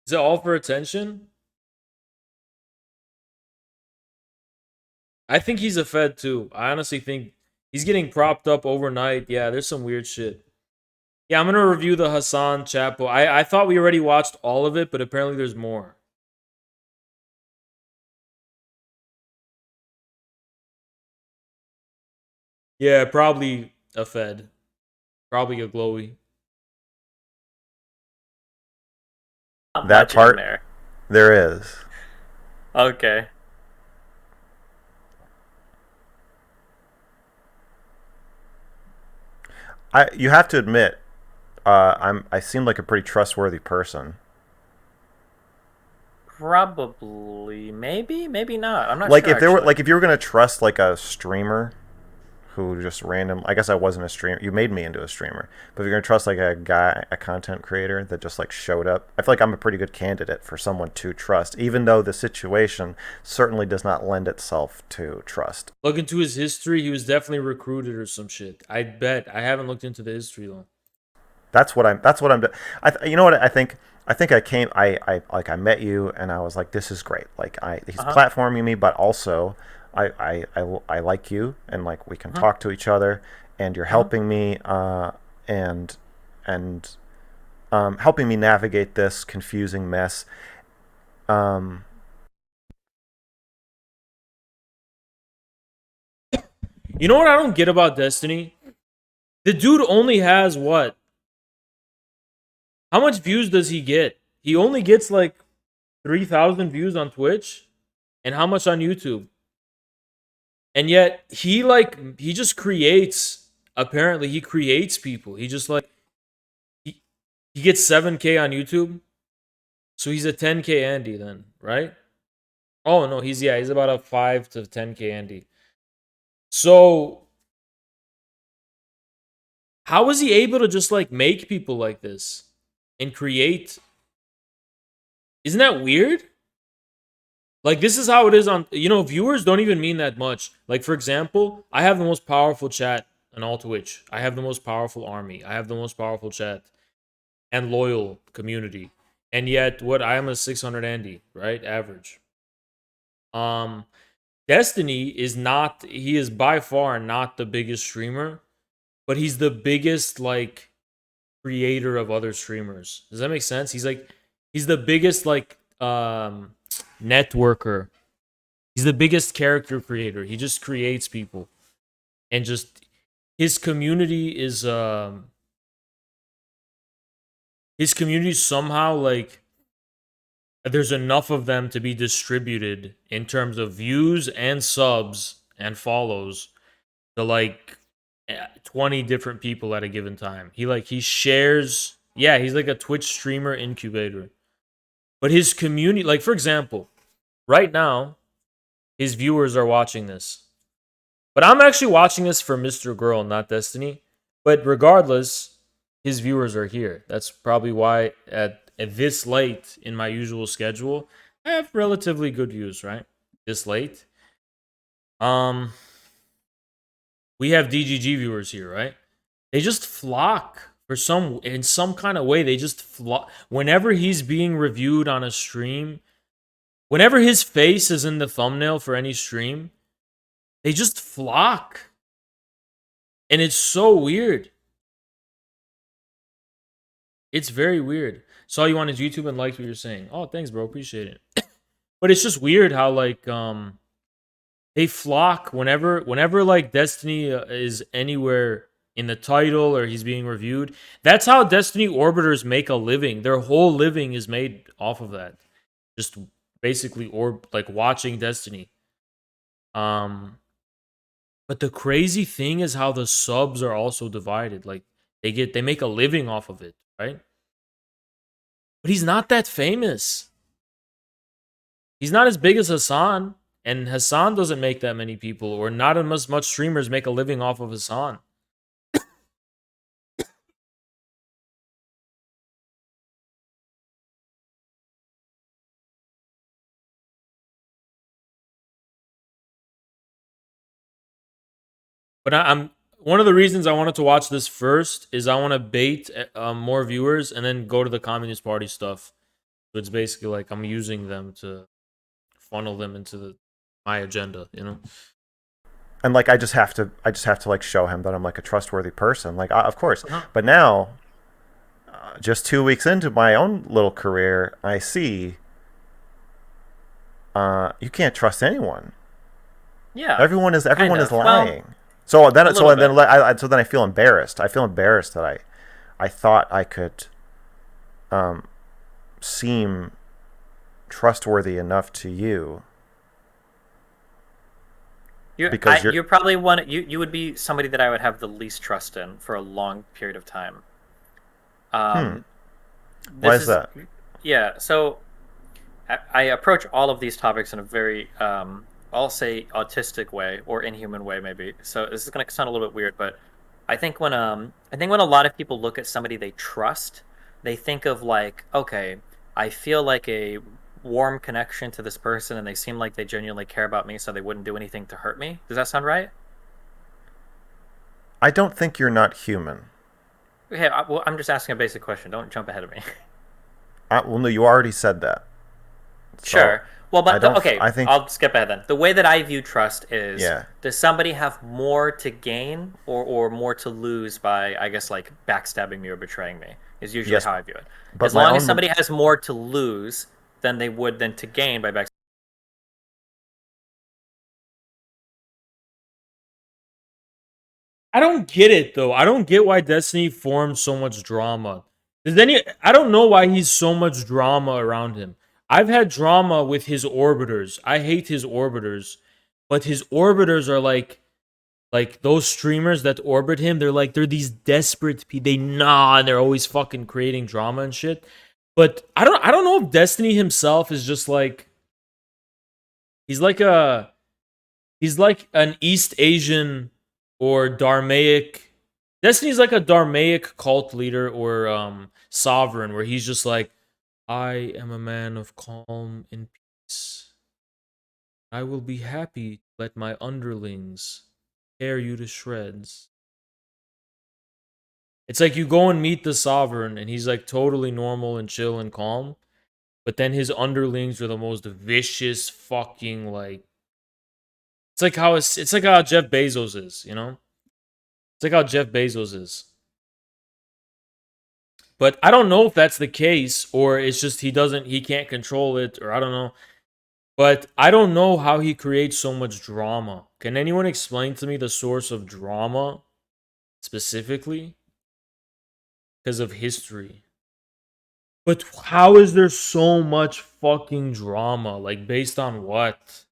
Is it all for attention? I think he's a Fed too. I honestly think he's getting propped up overnight. Yeah, there's some weird shit. Yeah, I'm gonna review the Hassan Chapo. I thought we already watched all of it, but apparently there's more. Yeah, probably a Fed. Probably a glowy. Not That much in part, there. there is. Okay. You have to admit, I seem like a pretty trustworthy person. Probably, maybe not. I'm not Like sure if there were actually. like if you were gonna trust like a streamer who just random, I guess I wasn't a streamer. You made me into a streamer. But if you're gonna trust like a guy, a content creator that just like showed up, I feel like I'm a pretty good candidate for someone to trust, even though the situation certainly does not lend itself to trust. Look into his history. He was definitely recruited or some shit. I bet. I haven't looked into the history though. That's what I'm. You know what I think. I think I came. I met you and I was like, this is great. Like he's Uh-huh. platforming me, but also I like you and like we can Uh-huh. talk to each other and you're Uh-huh. helping me and and helping me navigate this confusing mess. Um, You know what I don't get about Destiny? The dude only has what? How much views does he get? He only gets like 3,000 views on Twitch and how much on YouTube? And yet he just creates, apparently he creates people. He just like he, he gets 7K on YouTube. So he's a 10K Andy then, right? Oh no, he's about a 5 to 10k Andy. So how is he able to just like make people like this and create? Isn't that weird? Like this is how it is on viewers don't even mean that much. Like for example, I have the most powerful chat on all Twitch. I have the most powerful army. I have the most powerful chat and loyal community. And yet what I am a 600 Andy, right? Average. Um Destiny is not he is by far not the biggest streamer, but he's the biggest like creator of other streamers. Does that make sense? He's the biggest like networker. He's the biggest character creator. He just creates people. And just his community somehow like there's enough of them to be distributed in terms of views and subs and follows to like 20 different people at a given time. He shares, yeah, he's like a Twitch streamer incubator. But his community, like for example, right now his viewers are watching this. But I'm actually watching this for MrGirl, not Destiny. But regardless, his viewers are here. That's probably why at this late in my usual schedule, I have relatively good views, right? This late. We have DGG viewers here, right? They just flock in some kind of way. They just flock whenever he's being reviewed on a stream. Whenever his face is in the thumbnail for any stream, they just flock. And it's so weird. It's very weird. Saw you on his YouTube and liked what you're saying. Oh, thanks, bro. Appreciate it. But it's just weird how like they flock whenever like Destiny is anywhere in the title or he's being reviewed. That's how Destiny orbiters make a living. Their whole living is made off of that. Just basically like watching Destiny. But the crazy thing is how the subs are also divided. Like they make a living off of it, right? But he's not that famous. He's not as big as Hassan, and Hassan doesn't make that many people, or not as much streamers make a living off of Hassan. But I'm one of the reasons I wanted to watch this first is I want to bait more viewers and then go to the Communist Party stuff. So it's basically like I'm using them to funnel them into my agenda, you know. And like I just have to like show him that I'm like a trustworthy person. Like of course, Uh-huh. but now, just 2 weeks into my own little career, I see you can't trust anyone. Yeah. Everyone is Kind lying. of. Well, So then a little bit. I feel embarrassed. I feel embarrassed that I thought I could seem trustworthy enough to you. Because you're probably you would be somebody that I would have the least trust in for a long period of time. Why This is that? Yeah, so I approach all of these topics in a very I'll say autistic way or inhuman way maybe. So this is going to sound a little bit weird, but I think when a lot of people look at somebody they trust, they think of like, okay, I feel like a warm connection to this person and they seem like they genuinely care about me, so they wouldn't do anything to hurt me. Does that sound right? I don't think you're not human. Okay, well, I'm just asking a basic question. Don't jump ahead of me. Well, no, you already said that. So, Sure. Well, I but don't- okay, I think- I'll skip ahead then. The way that I view trust is, Yeah. does somebody have more to gain or more to lose by, I guess, like backstabbing me or betraying me? Is usually Yes, how I view it. but As my long as own- somebody has more to lose than they would than to gain by backstabbing. I don't get it though. I don't get why Destiny formed so much drama. I don't know why he's so much drama around him. I've had drama with his orbiters. I hate his orbiters, but his orbiters are like those streamers that orbit him. They're these desperate people. And they're always fucking creating drama and shit. But I don't know if Destiny himself is just like He's like an East Asian or Dharmaic. Destiny's like a Dharmaic cult leader or sovereign, where he's just like, I am a man of calm and peace. I will be happy to let my underlings tear you to shreds. It's like you go and meet the sovereign, and he's like totally normal and chill and calm, but then his underlings are the most vicious fucking like. It's like how Jeff Bezos is, you know. It's like how Jeff Bezos is. But I don't know if that's the case, or it's just he can't control it, or I don't know. But I don't know how he creates so much drama. Can anyone explain to me the source of drama specifically? Because of history. But how is there so much fucking drama? Like, based on what?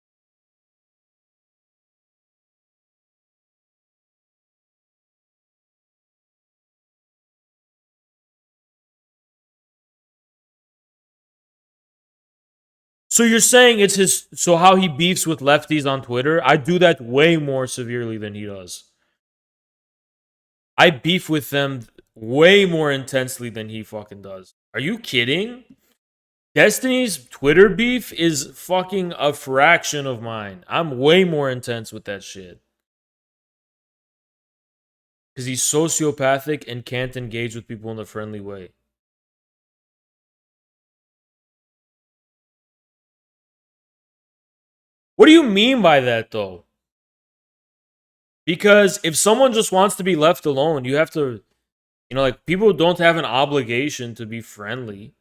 So you're saying it's his. So how he beefs with lefties on Twitter? I do that way more severely than he does. I beef with them way more intensely than he fucking does. Are you kidding? Destiny's Twitter beef is fucking a fraction of mine. I'm way more intense with that shit. Because he's sociopathic and can't engage with people in a friendly way. What do you mean by that, though? Because if someone just wants to be left alone, you have to, like, people don't have an obligation to be friendly.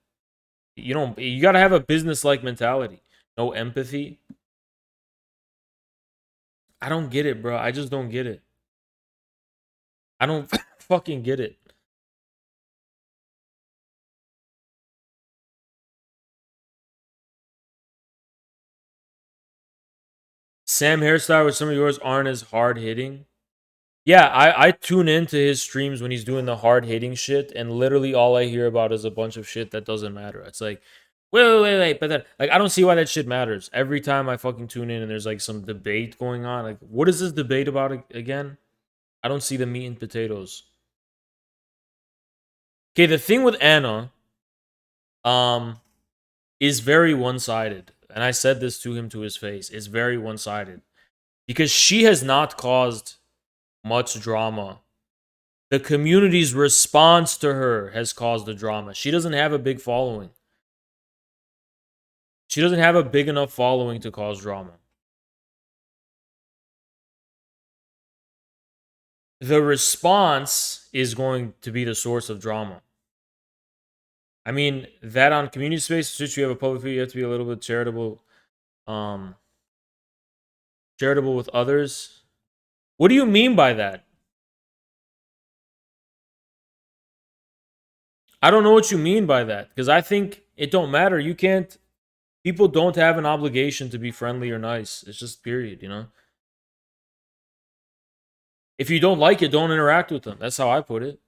You gotta have a business-like mentality. No empathy. I don't get it, bro. I just don't get it. I don't fucking get it. Sam hairstyle with some of yours aren't as hard hitting. Yeah, I tune into his streams when he's doing the hard hitting shit, and literally all I hear about is a bunch of shit that doesn't matter. It's like, wait, but then, like, I don't see why that shit matters. Every time I fucking tune in and there's like some debate going on, like, what is this debate about again? I don't see the meat and potatoes. Okay, the thing with Anna, is very one-sided, and I said this to him to his face. It's very one-sided because she has not caused much drama. The community's response to her has caused the drama. She doesn't have a big following. She doesn't have a big enough following to cause drama. The response is going to be the source of drama. I mean, that on community space, since you have a public figure, you have to be a little bit charitable with others. What do you mean by that? I don't know what you mean by that, because I think it don't matter. People don't have an obligation to be friendly or nice. It's just period, If you don't like it, don't interact with them. That's how I put it.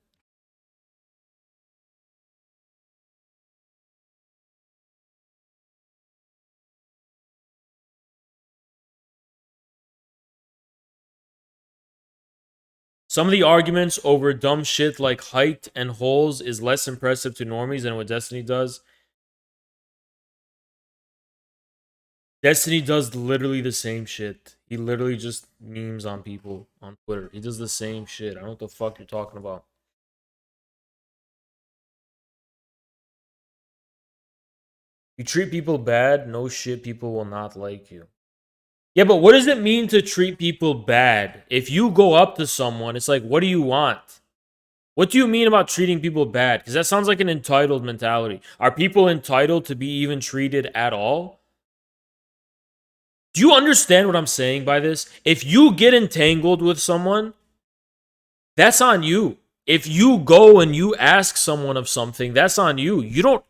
Some of the arguments over dumb shit like height and holes is less impressive to normies than what Destiny does. Destiny does literally the same shit. He literally just memes on people on Twitter. He does the same shit. I don't know what the fuck you're talking about. You treat people bad, no shit, people will not like you. Yeah, but what does it mean to treat people bad? If you go up to someone, it's like, what do you want? What do you mean about treating people bad? Because that sounds like an entitled mentality. Are people entitled to be even treated at all? Do you understand what I'm saying by this? If you get entangled with someone, that's on you. If you go and you ask someone of something, that's on you. You don't,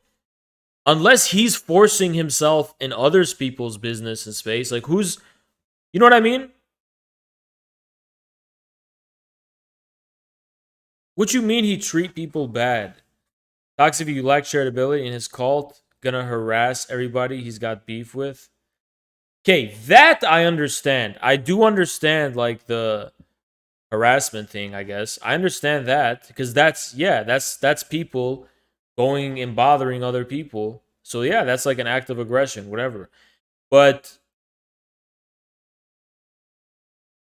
unless he's forcing himself in others people's business and space, like you know what I mean? What you mean he treat people bad? Talks if you lack shareability in his cult, gonna harass everybody he's got beef with. Okay, that I understand. I do understand like the harassment thing, I guess. I understand that because that's people going and bothering other people. So yeah, that's like an act of aggression, whatever. But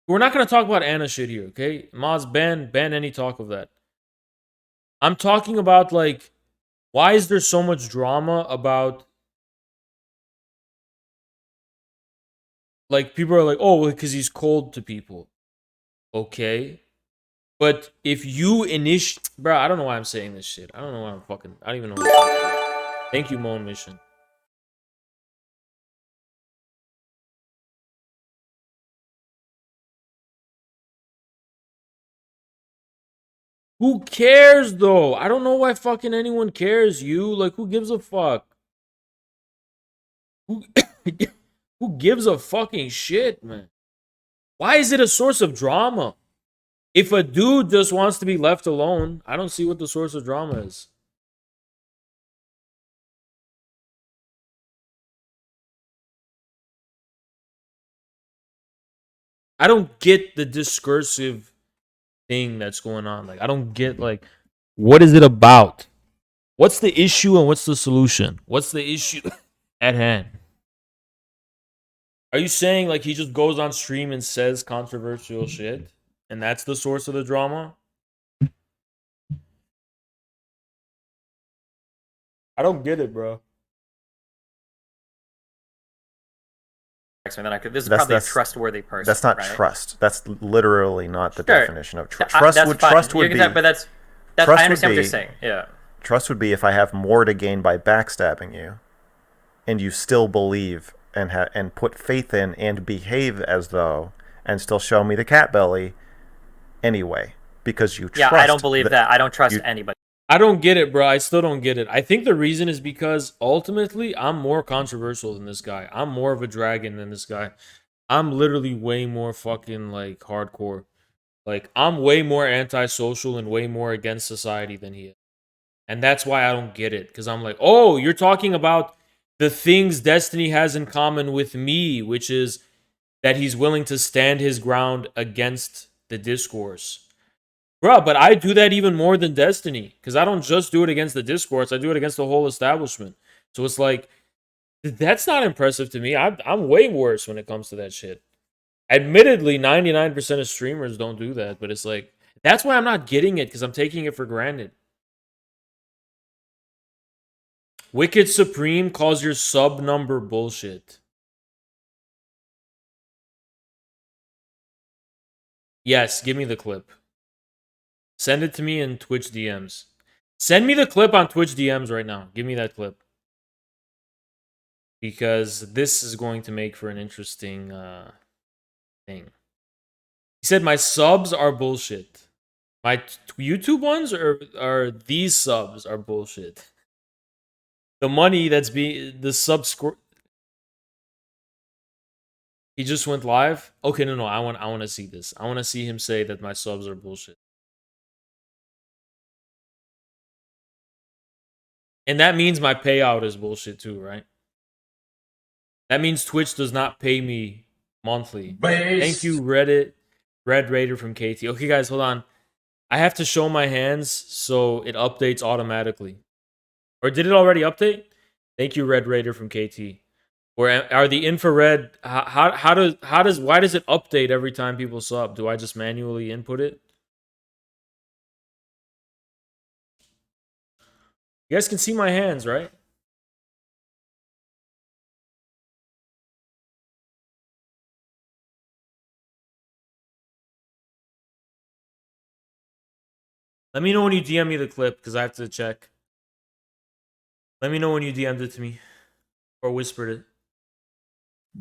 we're not gonna talk about Anna shit here, okay? Maz, ban any talk of that. I'm talking about like why is there so much drama about like people are like, oh, because he's cold to people. Okay. But if you initiate, bro, I don't know why I'm saying this shit. I don't know why I'm fucking. I don't even know. What I'm talking about. Thank you, Moan Mission. Who cares though? I don't know why fucking anyone cares. You like who gives a fuck? Who who gives a fucking shit, man? Why is it a source of drama? If a dude just wants to be left alone, I don't see what the source of drama is. I don't get the discursive thing that's going on. Like I don't get like what is it about? What's the issue and what's the solution? What's the issue at hand? Are you saying like he just goes on stream and says controversial shit and that's the source of the drama? I don't get it, bro. And then this is probably a trustworthy person. That's not right? trust. That's literally not the Sure. definition of trust. Trust would be. But that's I understand what you're saying. Yeah. Trust would be if I have more to gain by backstabbing you, and you still believe and put faith in and behave as though, and still show me the cat belly anyway because you trust. Yeah, I don't believe that. I don't trust anybody. I don't get it, bro. I still don't get it. I think the reason is because ultimately I'm more controversial than this guy. I'm more of a dragon than this guy. I'm literally way more fucking like hardcore. Like I'm way more antisocial and way more against society than he is. And that's why I don't get it. Because I'm like, oh, you're talking about the things Destiny has in common with me, which is that he's willing to stand his ground against the discourse. Bro, but I do that even more than Destiny. Because I don't just do it against the discourse, I do it against the whole establishment. So it's like, that's not impressive to me. I'm way worse when it comes to that shit. Admittedly, 99% of streamers don't do that, but it's like, that's why I'm not getting it, because I'm taking it for granted. Wicked Supreme calls your sub number bullshit. Yes, give me the clip. Send it to me in Twitch DMs. Send me the clip on Twitch DMs right now. Give me that clip. Because this is going to make for an interesting thing. He said my subs are bullshit. My YouTube ones are these subs are bullshit. The money that's being the subscribe. He just went live. Okay, no, I want to see this. I want to see him say that my subs are bullshit. And that means my payout is bullshit too, right? That means Twitch does not pay me monthly. Thank you, Red Raider from KT. Okay, guys, hold on. I have to show my hands so it updates automatically. Or did it already update? Thank you, Red Raider from KT. Or are the infrared? Why does it update every time people sub? Do I just manually input it? You guys can see my hands, right? Let me know when you DM me the clip, because I have to check. Let me know when you DM'd it to me. Or whispered it.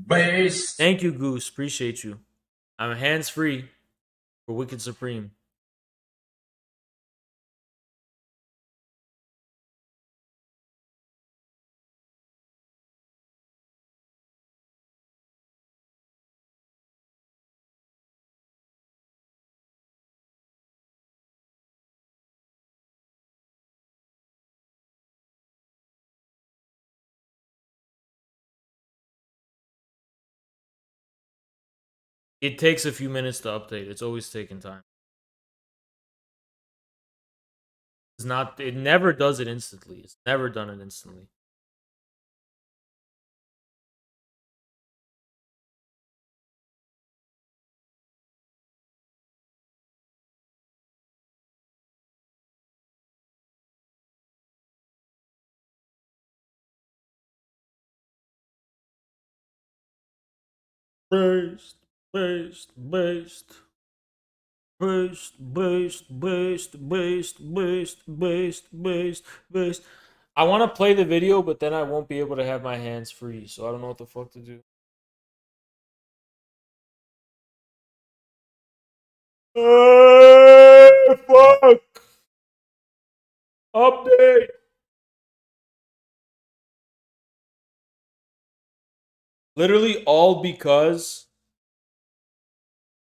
Base. Thank you, Goose. Appreciate you. I'm hands-free for Wicked Supreme. It takes a few minutes to update. It's always taking time. It's not. It never does it instantly. It's never done it instantly. Based, based, based. Based. I want to play the video, but then I won't be able to have my hands free, so I don't know what the fuck to do. Fuck! Update! Literally all because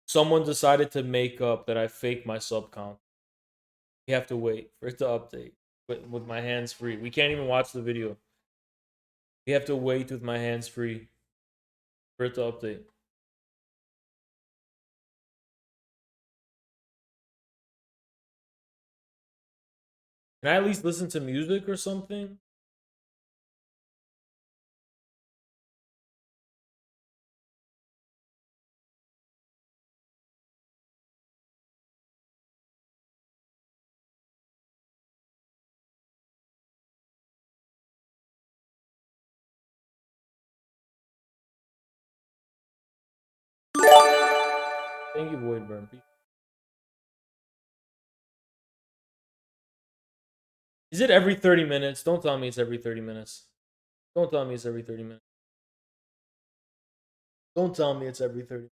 someone decided to make up that I fake my sub count. We have to wait for it to update with my hands free. We can't even watch the video. We have to wait with my hands free for it to update. Can I at least listen to music or something? Thank you, Voidburn. Is it every 30 minutes? Don't tell me it's every 30 minutes. Don't tell me it's every 30 minutes. Don't tell me it's every 30 minutes.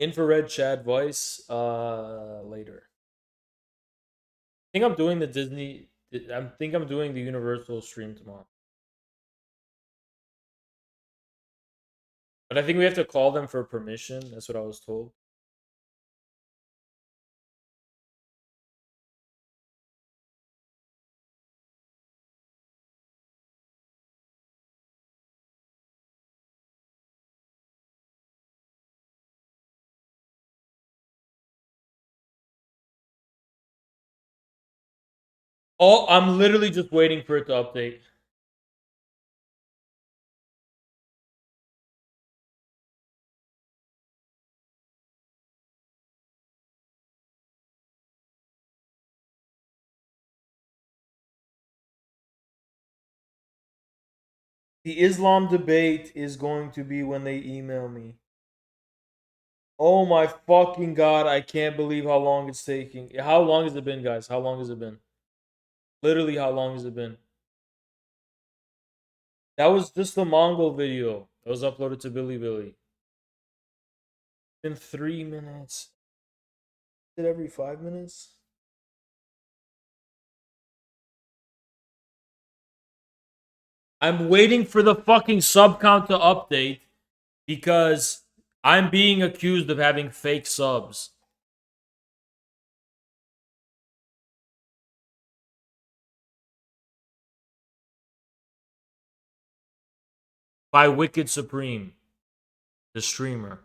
Infrared Chad voice later. I think I'm doing the Disney. I think I'm doing the Universal stream tomorrow. But I think we have to call them for permission. That's what I was told. Oh, I'm literally just waiting for it to update. The Islam debate is going to be when they email me. Oh my fucking god, I can't believe how long it's taking. How long has it been, guys? How long has it been? Literally, how long has it been? That was just the Mongol video that was uploaded to Bilibili. In 3 minutes. Is it every 5 minutes? I'm waiting for the fucking sub count to update because I'm being accused of having fake subs. By Wicked Supreme, the streamer.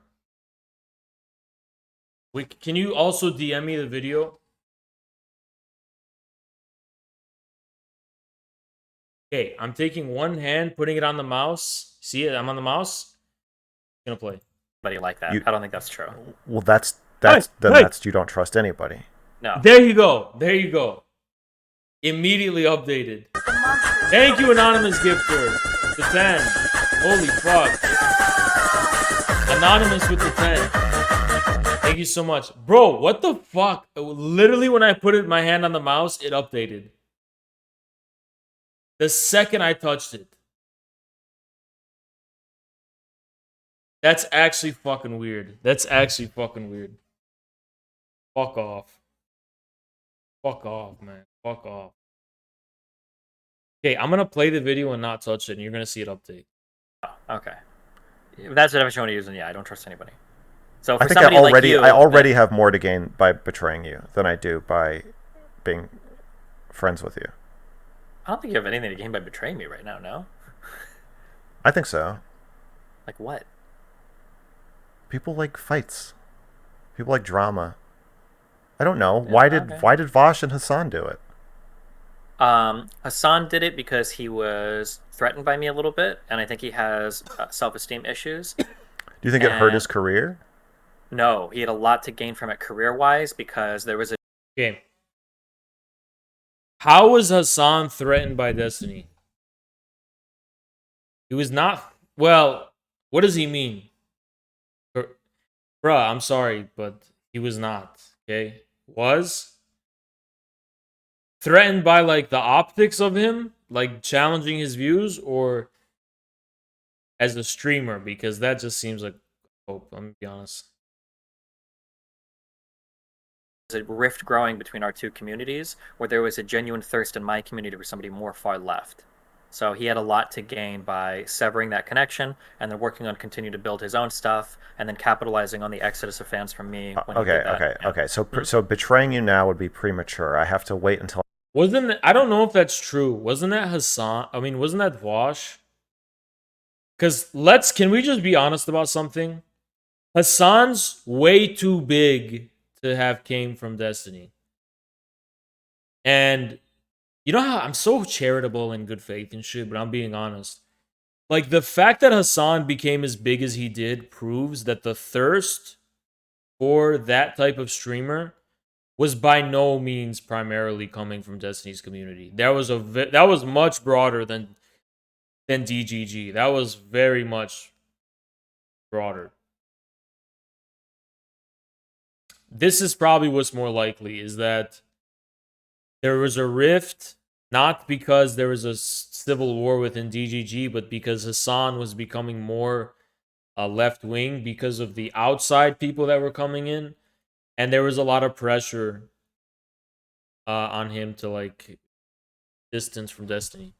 Can you also DM me the video? Okay, I'm taking one hand, putting it on the mouse. See it? I'm on the mouse. I'm gonna play. Anybody like that? I don't think that's true. Well, that's you don't trust anybody. No. There you go. There you go. Immediately updated. Thank you, Anonymous Gifter. The 10. Holy fuck. Anonymous with the 10. Thank you so much. Bro, what the fuck? Literally, when I put my hand on the mouse, it updated. The second I touched it. That's actually fucking weird. That's actually fucking weird. Fuck off. Fuck off, man. Fuck off. Okay, I'm gonna play the video and not touch it, and you're gonna see it update. Oh, okay. If that's the definition you want to use, then yeah, I don't trust anybody. So for I think somebody like you, I already have more to gain by betraying you than I do by being friends with you. I don't think you have anything to gain by betraying me right now. No. I think so. Like what? People like fights. People like drama. I don't know. Yeah, okay. Why did Vosh and Hassan do it? Hassan did it because he was threatened by me a little bit, and I think he has self-esteem issues. Do you think it hurt his And career? no, he had a lot to gain from it career-wise because there was a Okay. How was Hassan threatened by Destiny? He was not. Well, what does he mean? Bruh, I'm sorry, but he was not. Okay? Was threatened by like the optics of him, like challenging his views, or as a streamer, because that just seems like hope. I'm gonna be honest. rift growing between our two communities where there was a genuine thirst in my community for somebody more far left. So he had a lot to gain by severing that connection and then working on continuing to build his own stuff and then capitalizing on the exodus of fans from me when he Okay, did that. okay, Yeah. okay. So betraying you now would be premature. I have to wait until I don't know if that's true. Wasn't that Hassan? I mean, wasn't that Vosh? Because can we just be honest about something? Hassan's way too big to have came from Destiny. And you know how I'm so charitable and good faith and shit, but I'm being honest. Like the fact that Hassan became as big as he did proves that the thirst for that type of streamer was by no means primarily coming from Destiny's community. That was much broader than DGG. That was very much broader. This is probably what's more likely is that there was a rift, not because there was a civil war within DGG, but because Hassan was becoming more left wing because of the outside people that were coming in, and there was a lot of pressure on him to like distance from Destiny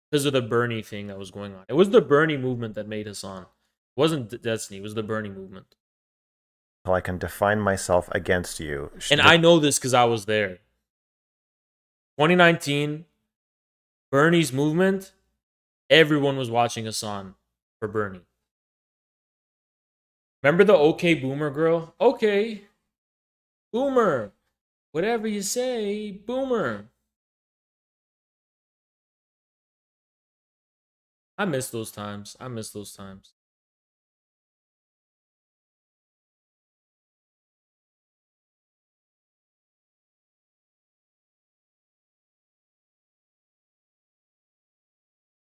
because of the Bernie thing that was going on. It was the Bernie movement that made Hassan. It wasn't Destiny. It was the Bernie movement. I can define myself against you. And I know this because I was there. 2019, Bernie's movement, everyone was watching Hassan for Bernie. Remember the OK Boomer girl? Okay. Boomer. Whatever you say, Boomer. I miss those times. I miss those times.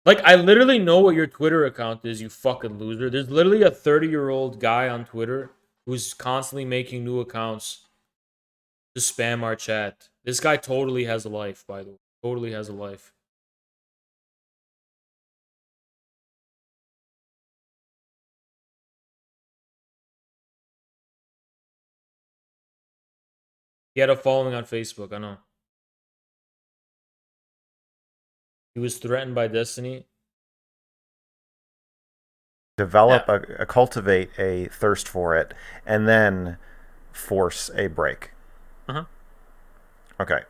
Like, I literally know what your Twitter account is, you fucking loser. There's literally a 30-year-old guy on Twitter who's constantly making new accounts to spam our chat. This guy totally has a life, by the way. Totally has a life. He had a following on Facebook, I know. He was threatened by Destiny. develop cultivate a thirst for it, and then force a break. Uh-huh. Okay.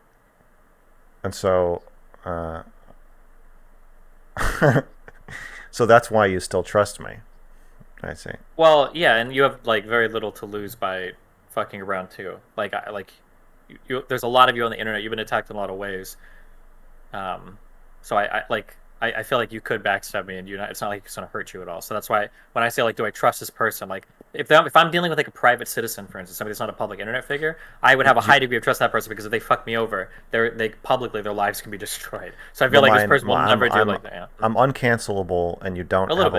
And so, so that's why you still trust me. I see. Well, yeah, and you have like very little to lose by fucking around too. Like, there's a lot of you on the internet. You've been attacked in a lot of ways. So I feel like you could backstab me, and it's not like it's gonna hurt you at all. So that's why when I say like, do I trust this person? Like, if I'm dealing with like a private citizen, for instance, somebody that's not a public internet figure, I would have a high degree of trust in that person because if they fuck me over, they publicly their lives can be destroyed. So I feel like this person will never do like that. Yeah. I'm uncancelable, and you don't have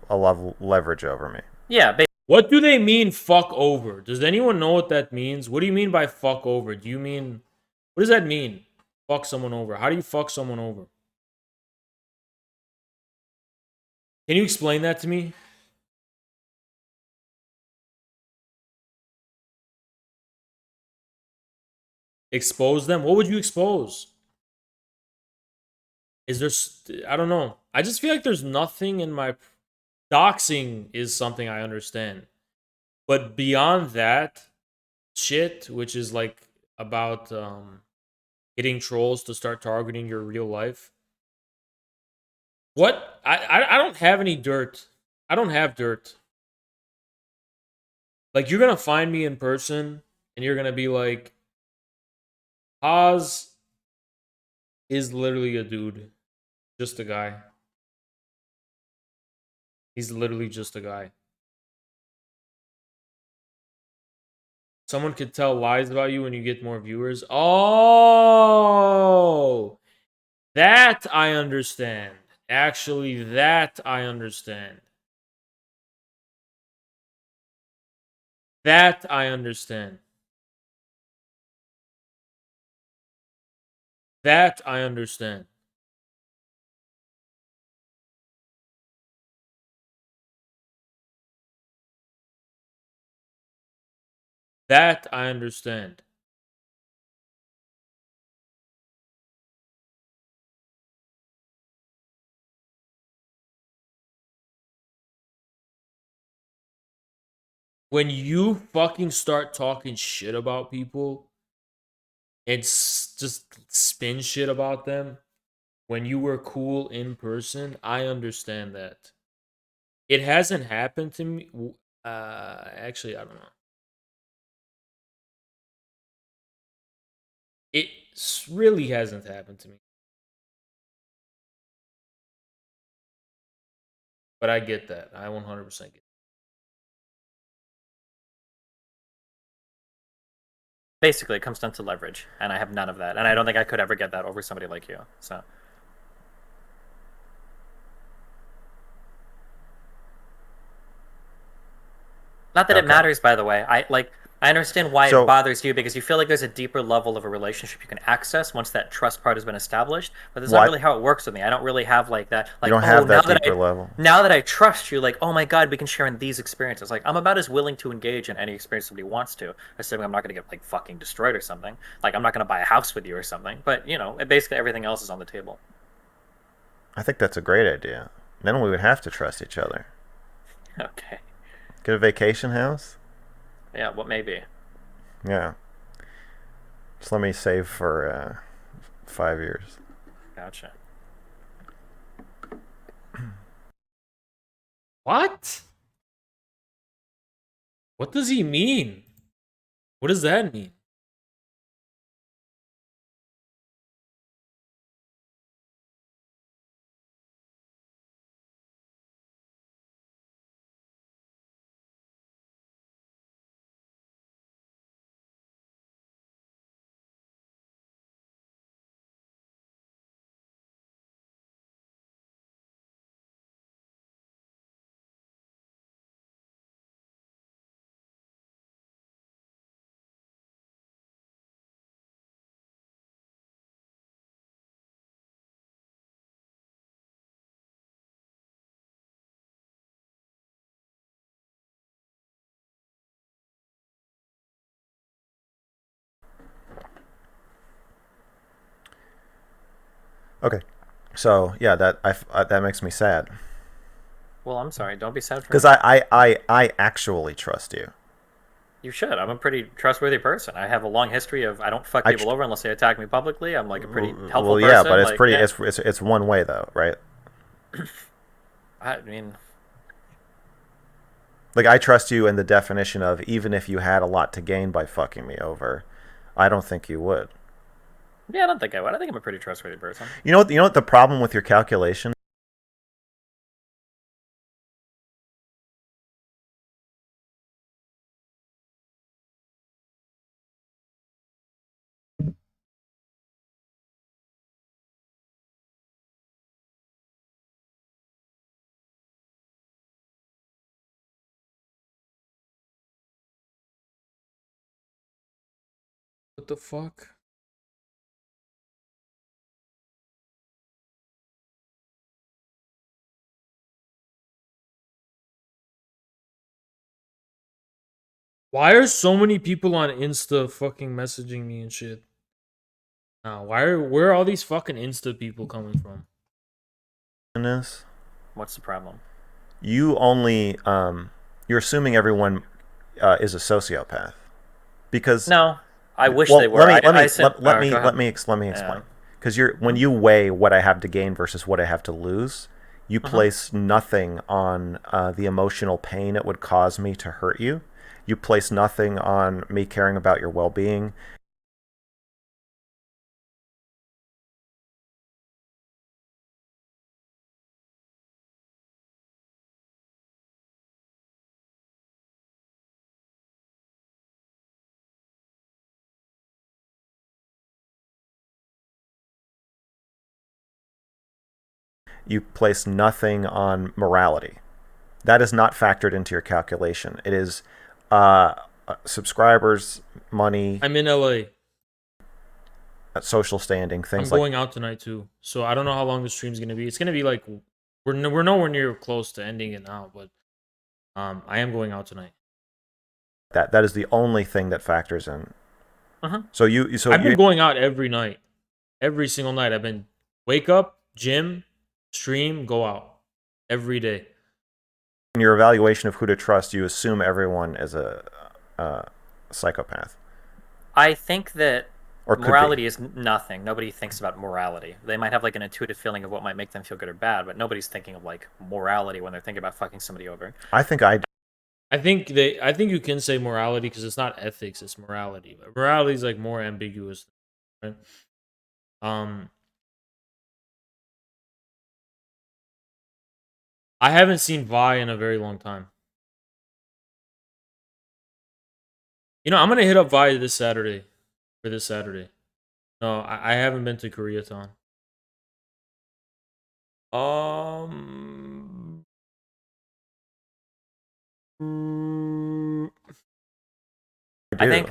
a lot of leverage over me. Yeah. What do they mean fuck over? Does anyone know what that means? What do you mean by fuck over? Do you mean, what does that mean? Fuck someone over. How do you fuck someone over? Can you explain that to me? Expose them? What would you expose? Is there, I don't know. I just feel like there's nothing in my, doxing is something I understand. But beyond that shit, which is like about hitting trolls to start targeting your real life. What? I don't have any dirt. I don't have dirt. Like, you're gonna find me in person and you're gonna be like, Oz is literally a dude. Just a guy. He's literally just a guy. Someone could tell lies about you when you get more viewers. Oh, that I understand. Actually, that I understand. That I understand. That I understand. That I understand. When you fucking start talking shit about people and just spin shit about them when you were cool in person, I understand that. It hasn't happened to me. Actually, I don't know. It really hasn't happened to me. But I get that. I 100% get it. Basically, it comes down to leverage, and I have none of that, and I don't think I could ever get that over somebody like you. So, not that it Okay. matters, by the way. I understand why So- it bothers you because you feel like there's a deeper level of a relationship you can access once that trust part has been established. But that's not What? really how it works with me. I don't really have like that. Like, don't have that now deeper I, level. Now that I trust you, like, oh my god, we can share in these experiences. Like, I'm about as willing to engage in any experience somebody wants to, assuming I'm not going to get like fucking destroyed or something. Like, I'm not going to buy a house with you or something. But you know, basically everything else is on the table. I think that's a great idea. Then we would have to trust each other. Okay. Get a vacation house? Yeah. What may be. Yeah. Just let me save for 5 years. Gotcha. What? What does he mean? What does that mean? Okay. So, yeah, that makes me sad. Well, I'm sorry. Don't be sad for me. Because I actually trust you. You should. I'm a pretty trustworthy person. I have a long history of I don't fuck I people over unless they attack me publicly. I'm like a pretty helpful Well, person. yeah, but it's like, pretty. yeah. It's one way though, right? I mean, Like I trust you in the definition of even if you had a lot to gain by fucking me over, I don't think you would. yeah, I don't think I would. I think I'm a pretty trustworthy person. You know what? You know what the problem with your calculation? What the fuck? Why are so many people on Insta fucking messaging me and shit? Nah, where are all these fucking Insta people coming from? Is What's the problem? you only you're assuming everyone is a sociopath because No, I wish Well, they were. let I me sent. let me Go ahead. let me explain. Yeah. Because when you weigh what I have to gain versus what I have to lose, you Uh-huh. place nothing on the emotional pain it would cause me to hurt you. You place nothing on me caring about your well-being. You place nothing on morality. That is not factored into your calculation. It is subscribers, money, I'm in LA. social standing, I'm things like. going out tonight too. So I don't know how long the stream's gonna be. It's gonna be like we're nowhere near close to ending it now, but I am going out tonight. That is the only thing that factors in. Uh-huh. I've been going out every night. Every single night. I've been wake up, gym, stream, go out. Every day. in your evaluation of who to trust, you assume everyone is a psychopath. I think that Or could morality be. is nothing. Nobody thinks about morality. They might have like an intuitive feeling of what might make them feel good or bad, but nobody's thinking of like morality when they're thinking about fucking somebody over. I think I I think you can say morality because it's not ethics, it's morality. But morality is like more ambiguous, right? Um I haven't seen Vi in a very long time. You know, I'm gonna hit up Vi this Saturday. For this Saturday. No, I haven't been to Koreatown. Um mm, do. I think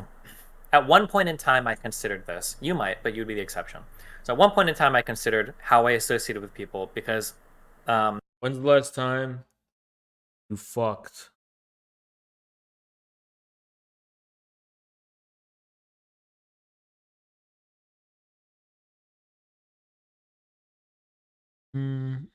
at one point in time I considered this. You might, but you'd be the exception. So at one point in time I considered how I associated with people because when's the last time you fucked? Hmm.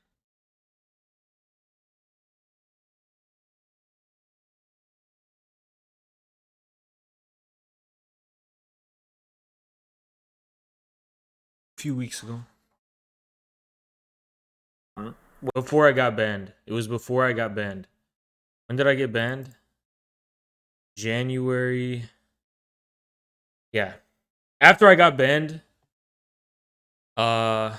A few weeks ago. Before I got banned. It was before I got banned. When did I get banned? January. Yeah. After I got banned, I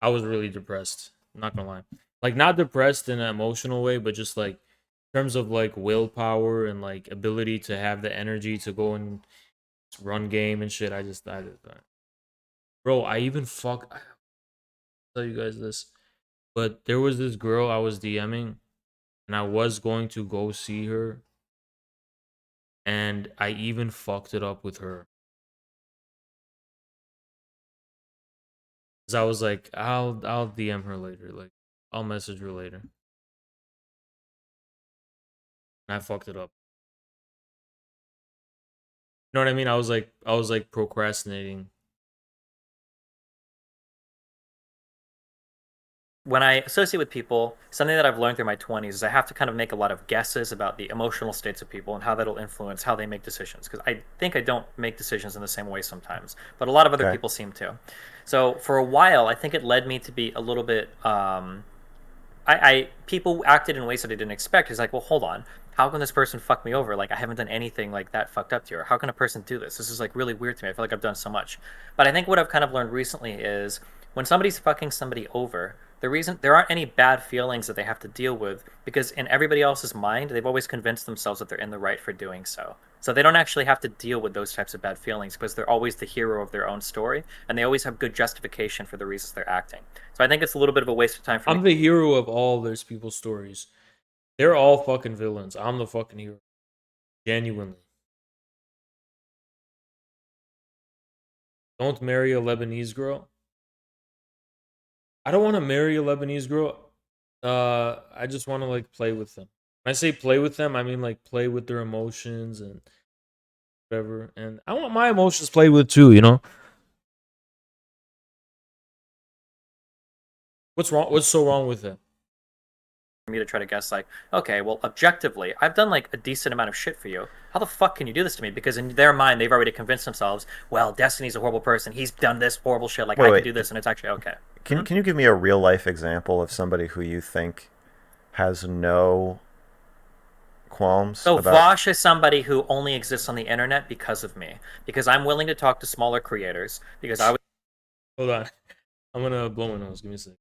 was really depressed. I'm not gonna lie. Like not depressed in an emotional way, but just like in terms of like willpower and like ability to have the energy to go and run game and shit. I did that. Bro, I even fuck I'll tell you guys this. But there was this girl I was DMing and I was going to go see her and I even fucked it up with her. Cause I was like, I'll DM her later. Like I'll message her later. And I fucked it up. You know what I mean? I was like procrastinating. when I associate with people, something that I've learned through my 20s is I have to kind of make a lot of guesses about the emotional states of people and how that'll influence how they make decisions. Because I think I don't make decisions in the same way sometimes, but a lot of other Okay. people seem to. So for a while, I think it led me to be a little bit. I people acted in ways that I didn't expect. It's like, well, hold on. How can this person fuck me over? Like I haven't done anything like that fucked up to her. How can a person do this? This is like really weird to me. I feel like I've done so much. But I think what I've kind of learned recently is when somebody's fucking somebody over, the reason there aren't any bad feelings that they have to deal with because in everybody else's mind, they've always convinced themselves that they're in the right for doing so. So they don't actually have to deal with those types of bad feelings because they're always the hero of their own story and they always have good justification for the reasons they're acting. So I think it's a little bit of a waste of time for me. I'm the hero of all those people's stories. They're all fucking villains. I'm the fucking hero. Genuinely. Don't marry a Lebanese girl. I don't want to marry a Lebanese girl. I just want to like play with them. When I say play with them, I mean like play with their emotions and whatever. And I want my emotions played with too, you know? What's wrong? What's so wrong with that? me to try to guess, like, okay, well, objectively, I've done like a decent amount of shit for you. How the fuck can you do this to me? Because in their mind, they've already convinced themselves, well, Destiny's a horrible person. He's done this horrible shit. Like, I could do this, and it's actually okay. Can you give me a real life example of somebody who you think has no qualms So about? Vosh is somebody who only exists on the internet because of me. Because I'm willing to talk to smaller creators. Because I was Hold on. I'm gonna blow my nose. Give me a second.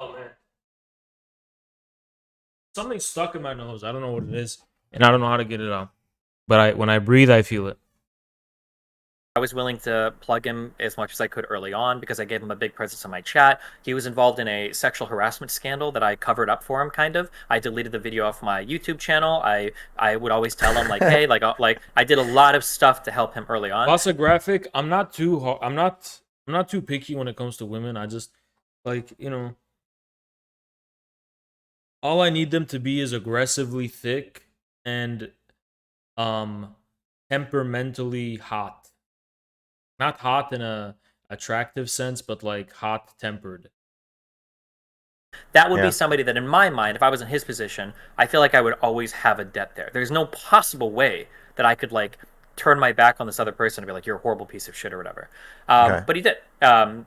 Oh man. Something stuck in my nose. I don't know what it is, and I don't know how to get it out. But when I breathe, I feel it. willing to plug him as much as I could early on because I gave him a big presence in my chat. He was involved in a sexual harassment scandal that I covered up for him, kind of. I deleted the video off my YouTube channel. I would always tell him like, hey, like I did a lot of stuff to help him early on. Bossa graphic. I'm not too picky when it comes to women. I just like all I need them to be is aggressively thick and temperamentally hot. Not hot in a attractive sense, but like hot tempered. That would be somebody that, in my mind, if I was in his position, I feel like I would always have a debt there. There's no possible way that I could like turn my back on this other person and be like, you're a horrible piece of shit or whatever. But he did,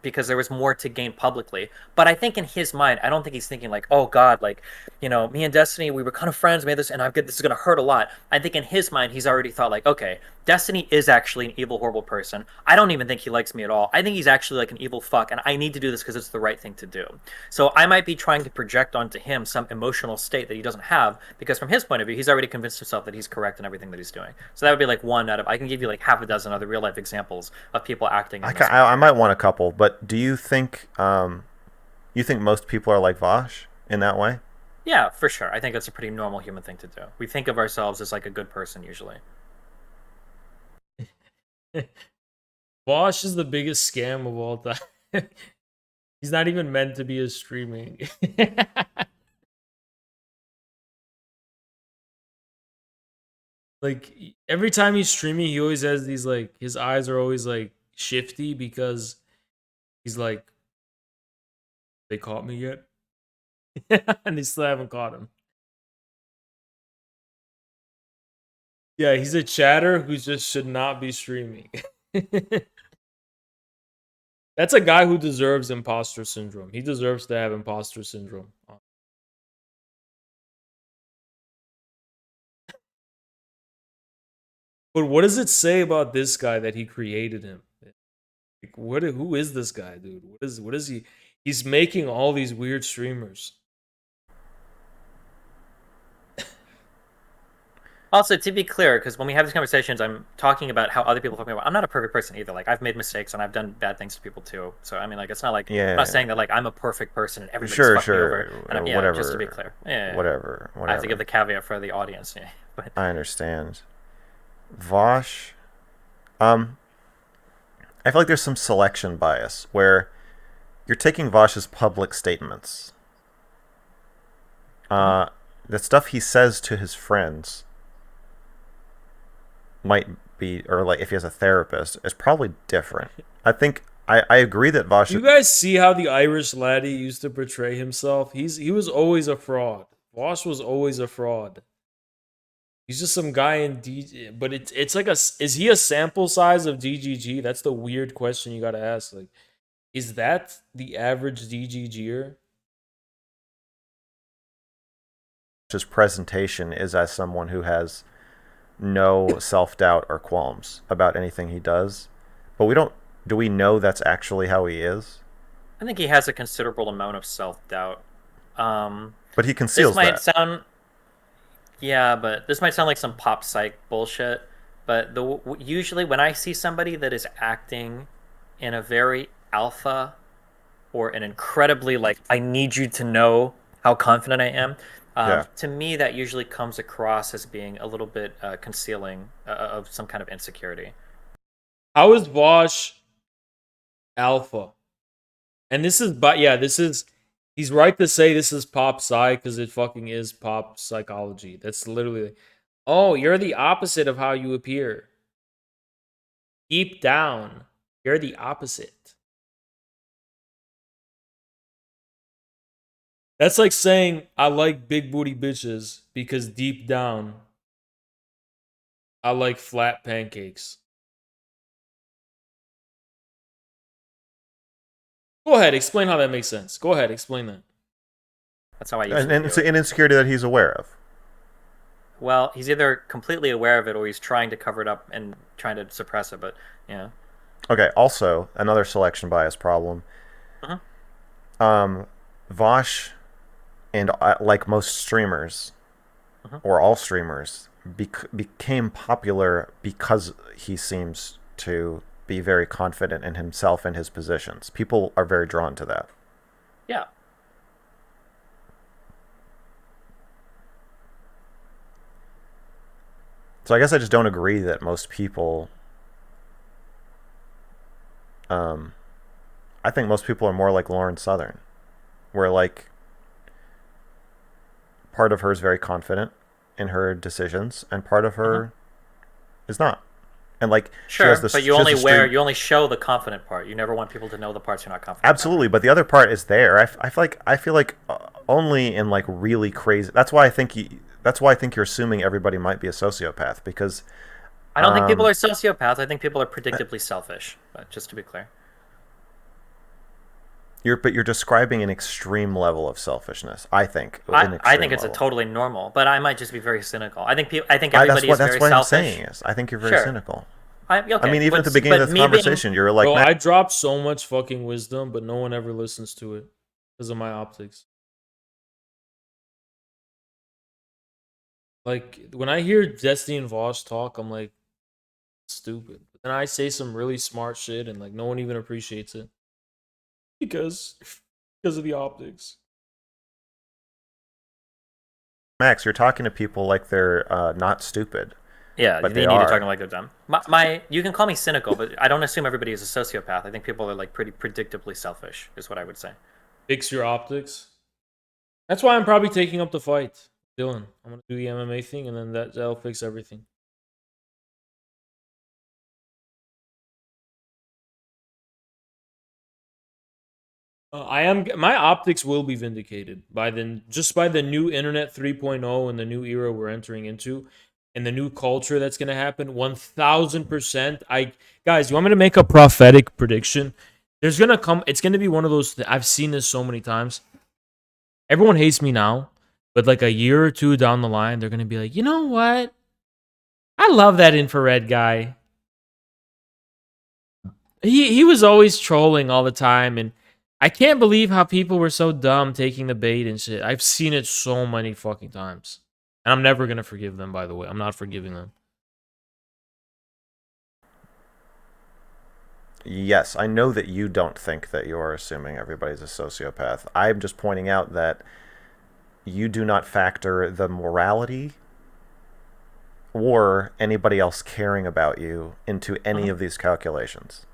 because there was more to gain publicly. But I think in his mind, I don't think he's thinking like, oh God, like, me and Destiny, we were kind of friends, made this, and this is going to hurt a lot. I think in his mind, he's already thought like, okay, Destiny is actually an evil, horrible person. I don't even think he likes me at all. I think he's actually like an evil fuck, and I need to do this because it's the right thing to do. So I might be trying to project onto him some emotional state that he doesn't have, because from his point of view, he's already convinced himself that he's correct in everything that he's doing. So that would be like one out of, I can give you like half a dozen other real life examples of people acting in this way. I might want a couple, but do you think most people are like Vosh in that way? Yeah, for sure. I think that's a pretty normal human thing to do. We think of ourselves as like a good person usually. Bosch is the biggest scam of all time. He's not even meant to be a streaming. Like every time he's streaming, he always has these like his eyes are always like shifty because he's like, they caught me yet? And they still haven't caught him. Yeah, he's a chatter who just should not be streaming. That's a guy who deserves imposter syndrome. He deserves to have imposter syndrome. But what does it say about this guy that he created him? Like, who is this guy, dude? What is he? He's making all these weird streamers. Also, to be clear, because when we have these conversations, I'm talking about how other people talk about. I'm not a perfect person either. Like I've made mistakes and I've done bad things to people too. So I mean, like it's not like I'm not saying that like I'm a perfect person and everybody's fucked me over. And whatever. Just to be clear, Whatever. I have to give the caveat for the audience. Yeah, but I understand. Vosh, I feel like there's some selection bias where you're taking Vosh's public statements, the stuff he says to his friends might be, or like if he has a therapist, is probably different. I think I agree that Vosh. You guys see how the Irish laddie used to portray himself? He was always a fraud. Vosh was always a fraud. He's just some guy in DG, but it's like is he a sample size of DGG? That's the weird question you got to ask. Like, is that the average DGGer? His presentation is as someone who has no self-doubt or qualms about anything he does. But we don't do we know that's actually how he is? I think he has a considerable amount of self-doubt. But he This conceals might that. sound, yeah, but this might sound like some pop psych bullshit. But usually when I see somebody that is acting in a very alpha or an incredibly like I need you to know how confident I am, Yeah. to me that usually comes across as being a little bit concealing of some kind of insecurity. How is Vosh alpha? And this is, but yeah, this is. He's right to say this is pop psy because it fucking is pop psychology. That's literally, oh, you're the opposite of how you appear. Deep down, you're the opposite. That's like saying I like big booty bitches because deep down, I like flat pancakes. Go ahead, explain how that makes sense. Go ahead, explain that. That's how I And, usually and view it's it. an insecurity that he's aware of. Well, he's either completely aware of it or he's trying to cover it up and trying to suppress it. But yeah, Okay, also, another selection bias problem. uh-huh. Vosh and like most streamers, Uh-huh. or all streamers, became popular because he seems to be very confident in himself and his positions. People are very drawn to that. Yeah. So I guess I just don't agree that most people. I think most people are more like Lauren Southern, where like part of her is very confident in her decisions, and part of Uh-huh. her is not. And like she has Sure, this, but you she has only a stream. you only show the confident part. You never want people to know the parts you're not confident about. Absolutely, but the other part is there. I feel like only in like really crazy. That's why I think that's why I think you're assuming everybody might be a sociopath because I don't think people are sociopaths. I think people are predictably selfish. But just to be clear. you're describing an extreme level of selfishness. I think an I think extreme it's a level. totally normal, but I might just be very cynical. I think I, everybody is that's very what I'm selfish. saying is I think you're very Sure. cynical. I Okay, mean, even at the but beginning of this me being conversation, you're like, Bro, man, I drop so much fucking wisdom, but no one ever listens to it because of my optics. Like when I hear Destiny and Voss talk, I'm like, stupid. But then I say some really smart shit, and like no one even appreciates it because because of the optics. Max, you're talking to people like they're not stupid, yeah, but they they need to talk are. like they're dumb. My you can call me cynical, but I don't assume everybody is a sociopath. I think people are like pretty predictably selfish, is what I would say. Fix your optics. That's why I'm probably taking up the fight, Dylan. I'm gonna do the MMA thing, and then that'll fix everything. I am. My optics will be vindicated by the new internet 3.0 and the new era we're entering into, and the new culture that's going to happen. 1,000%. Guys, you want me to make a prophetic prediction? There's gonna come. It's gonna be one of those. I've seen this so many times. Everyone hates me now, but like a year or two down the line, they're gonna be like, you know what? I love that infrared guy. He was always trolling all the time, and I can't believe how people were so dumb taking the bait and shit. I've seen it so many fucking times, and I'm never gonna forgive them. By the way, I'm not forgiving them. Yes, I know that you don't think that you're assuming everybody's a sociopath. I'm just pointing out that you do not factor the morality or anybody else caring about you into any Uh-huh. of these calculations.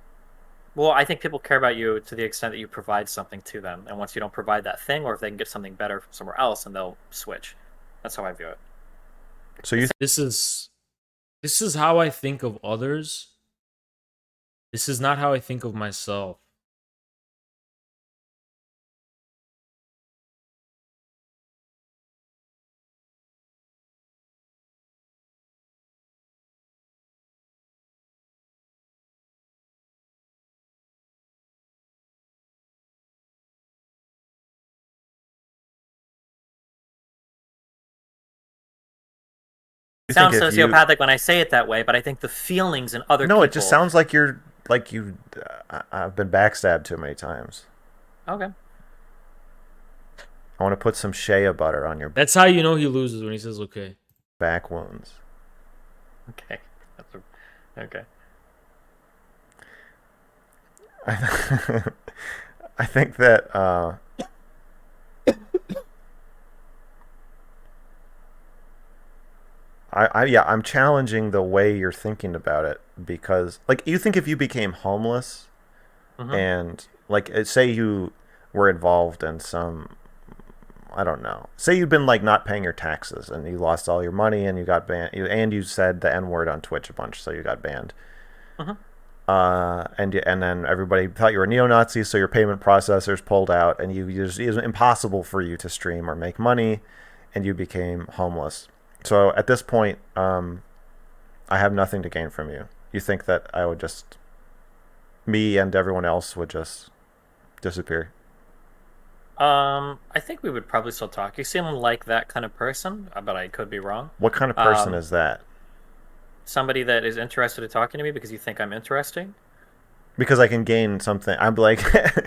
Well, I think people care about you to the extent that you provide something to them, and once you don't provide that thing, or if they can get something better from somewhere else, and they'll switch. That's how I view it. So you This is how I think of others. This is not how I think of myself. You think sounds if you sociopathic when I say it that way, but I think the feelings in other no, people. it just sounds like you're like you. I've been backstabbed too many times. Okay. I want to put some shea butter on your That's how you know he loses, when he says okay. back wounds. Okay. Okay. I think that I'm challenging the way you're thinking about it, because like you think if you became homeless and like say you were involved in some, I don't know, say you'd been like not paying your taxes and you lost all your money and you got banned, and you said the N word on Twitch a bunch, so you got banned. And then everybody thought you were a neo-Nazi, so your payment processors pulled out, and it was impossible for you to stream or make money, and you became homeless. So at this point, I have nothing to gain from you. You think that I would just, me and everyone else would just disappear? I think we would probably still talk. You seem like that kind of person, but I could be wrong. What kind of person is that? Somebody that is interested in talking to me because you think I'm interesting. Because I can gain something. I'm like, but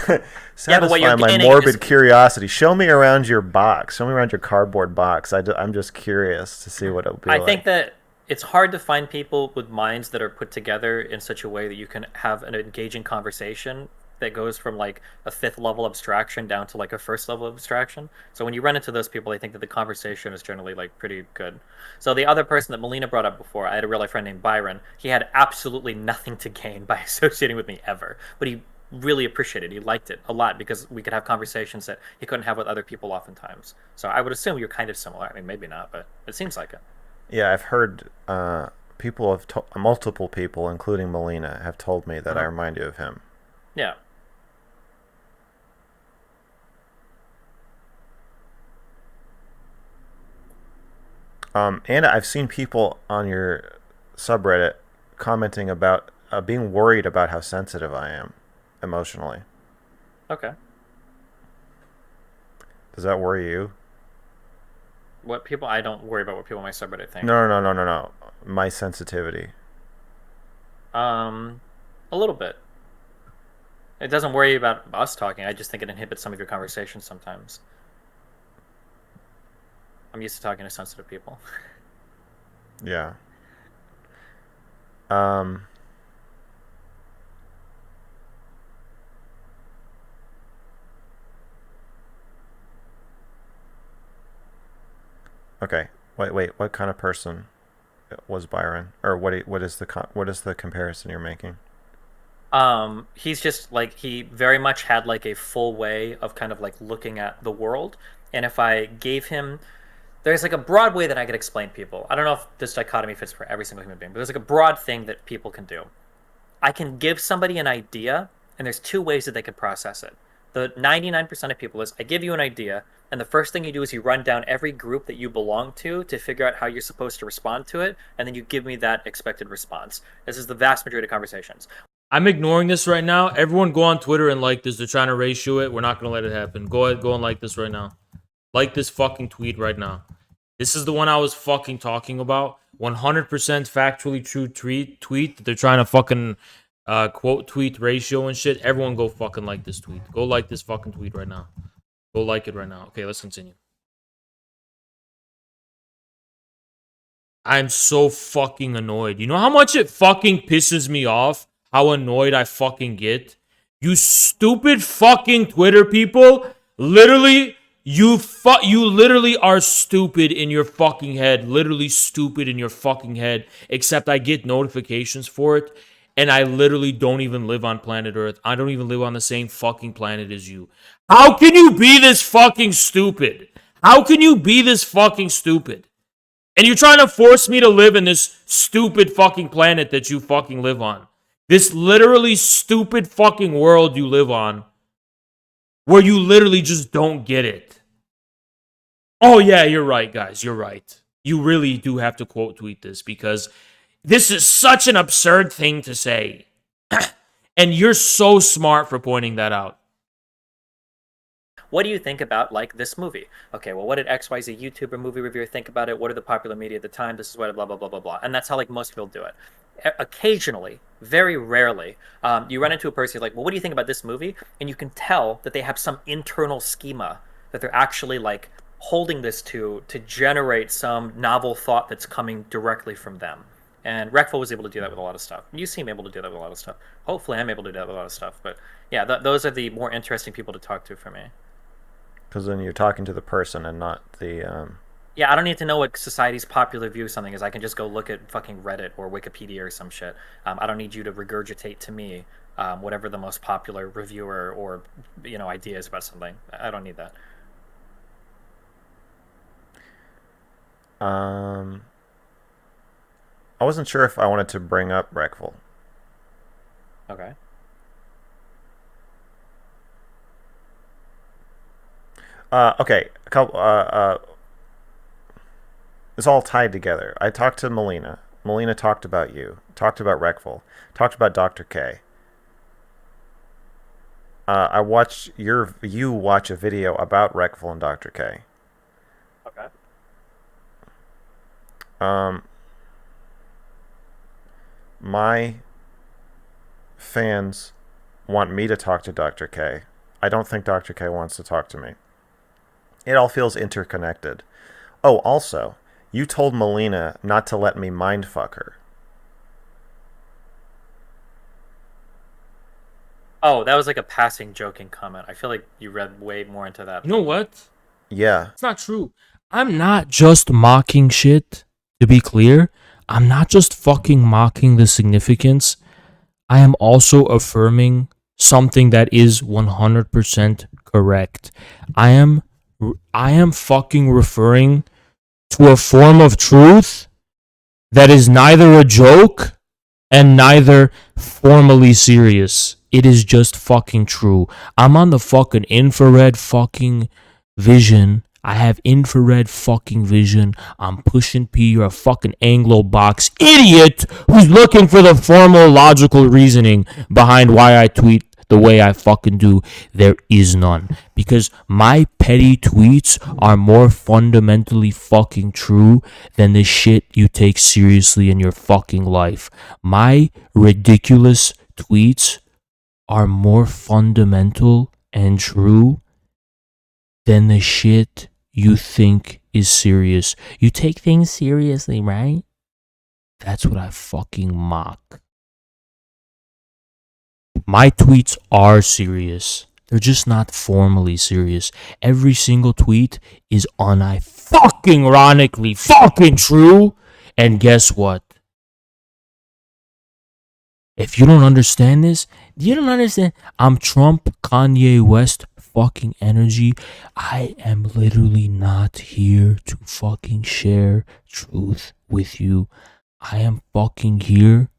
what satisfy you're my gaining morbid is- curiosity. Show me around your box. Show me around your cardboard box. I'm just curious to see what it'll be I like. think that it's hard to find people with minds that are put together in such a way that you can have an engaging conversation that goes from like a fifth level abstraction down to like a first level abstraction. So when you run into those people, I think that the conversation is generally like pretty good. So the other person that Melina brought up before, I had a real life friend named Byron. He had absolutely nothing to gain by associating with me ever, but he really appreciated it. He liked it a lot because we could have conversations that he couldn't have with other people oftentimes. So I would assume you're kind of similar. I mean, maybe not, but it seems like it. Yeah, I've heard people have multiple people, including Melina, have told me that I remind you of him. Yeah. And I've seen people on your subreddit commenting about being worried about how sensitive I am emotionally. Okay. Does that worry you? What people? I don't worry about what people on my subreddit think. No. My sensitivity. A little bit. It doesn't worry about us talking. I just think it inhibits some of your conversations sometimes. I'm used to talking to sensitive people. Yeah. Okay. Wait. What kind of person was Byron? Or what is the comparison you're making? He's just like, he very much had like a full way of kind of like looking at the world. And if I gave him, there's like a broad way that I could explain people. I don't know if this dichotomy fits for every single human being, but there's like a broad thing that people can do. I can give somebody an idea, and there's two ways that they can process it. The 99% of people is, I give you an idea, and the first thing you do is you run down every group that you belong to figure out how you're supposed to respond to it, and then you give me that expected response. This is the vast majority of conversations. I'm ignoring this right now. Everyone go on Twitter and like this. They're trying to ratio it. We're not going to let it happen. Go ahead, go and like this right now. Like this fucking tweet right now. This is the one I was fucking talking about. 100% factually true tweet that they're trying to fucking quote tweet ratio and shit. Everyone go fucking like this tweet. Go like this fucking tweet right now. Go like it right now. Okay, let's continue. I'm so fucking annoyed. You know how much it fucking pisses me off? How annoyed I fucking get? You stupid fucking Twitter people. Literally, you literally are stupid in your fucking head. Literally stupid in your fucking head. Except I get notifications for it. And I literally don't even live on planet Earth. I don't even live on the same fucking planet as you. How can you be this fucking stupid? How can you be this fucking stupid? And you're trying to force me to live in this stupid fucking planet that you fucking live on. This literally stupid fucking world you live on. Where you literally just don't get it. Oh yeah, you're right, guys. You're right. You really do have to quote tweet this because this is such an absurd thing to say. And you're so smart for pointing that out. what do you think about like this movie? Okay, well, what did XYZ YouTuber movie reviewer think about it? What are the popular media at the time? This is what blah blah blah blah blah. And that's how like most people do it. Occasionally, very rarely, you run into a person like, well, what do you think about this movie? And you can tell that they have some internal schema that they're actually like holding this to generate some novel thought that's coming directly from them. And Reckful was able to do that with a lot of stuff. You seem able to do that with a lot of stuff. Hopefully, I'm able to do that with a lot of stuff. But yeah, those are the more interesting people to talk to for me. Because then you're talking to the person and not the. Yeah, I don't need to know what society's popular view of something is. I can just go look at fucking Reddit or Wikipedia or some shit. I don't need you to regurgitate to me whatever the most popular reviewer or idea is about something. I don't need that. I wasn't sure if I wanted to bring up Reckful. Okay. Okay. A couple. It's all tied together. I talked to Melina. Melina talked about you. Talked about Reckful. Talked about Dr. K. I watched you watch a video about Reckful and Dr. K. Okay. My fans want me to talk to Dr. K. I don't think Dr. K wants to talk to me. It all feels interconnected. Oh, also, you told Melina not to let me mindfuck her. Oh, that was like a passing joking comment. I feel like you read way more into that. You know what? Yeah. It's not true. I'm not just mocking shit, to be clear. I'm not just fucking mocking the significance. I am also affirming something that is 100% correct. I am fucking referring to a form of truth that is neither a joke and neither formally serious. It is just fucking true. I'm on the fucking infrared fucking vision. I have infrared fucking vision. I'm pushing P. You're a fucking Anglo box idiot who's looking for the formal logical reasoning behind why I tweet the way I fucking do. There is none. Because my petty tweets are more fundamentally fucking true than the shit you take seriously in your fucking life. My ridiculous tweets are more fundamental and true than the shit you think is serious. You take things seriously, right? That's what I fucking mock. My tweets are serious. They're just not formally serious. Every single tweet is fucking ironically fucking true. And guess what? If you don't understand this, you don't understand. I'm Trump, Kanye West fucking energy. I am literally not here to fucking share truth with you. I am fucking here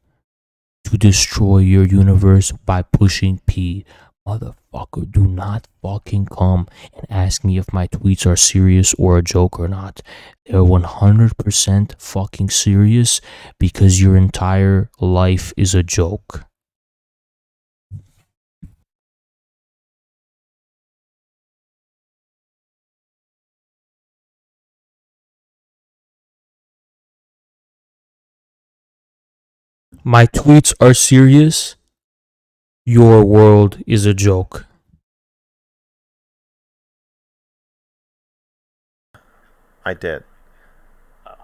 to destroy your universe by pushing P. Motherfucker, do not fucking come and ask me if my tweets are serious or a joke or not. They're 100% fucking serious because your entire life is a joke. My tweets are serious. Your world is a joke. I did. Oh.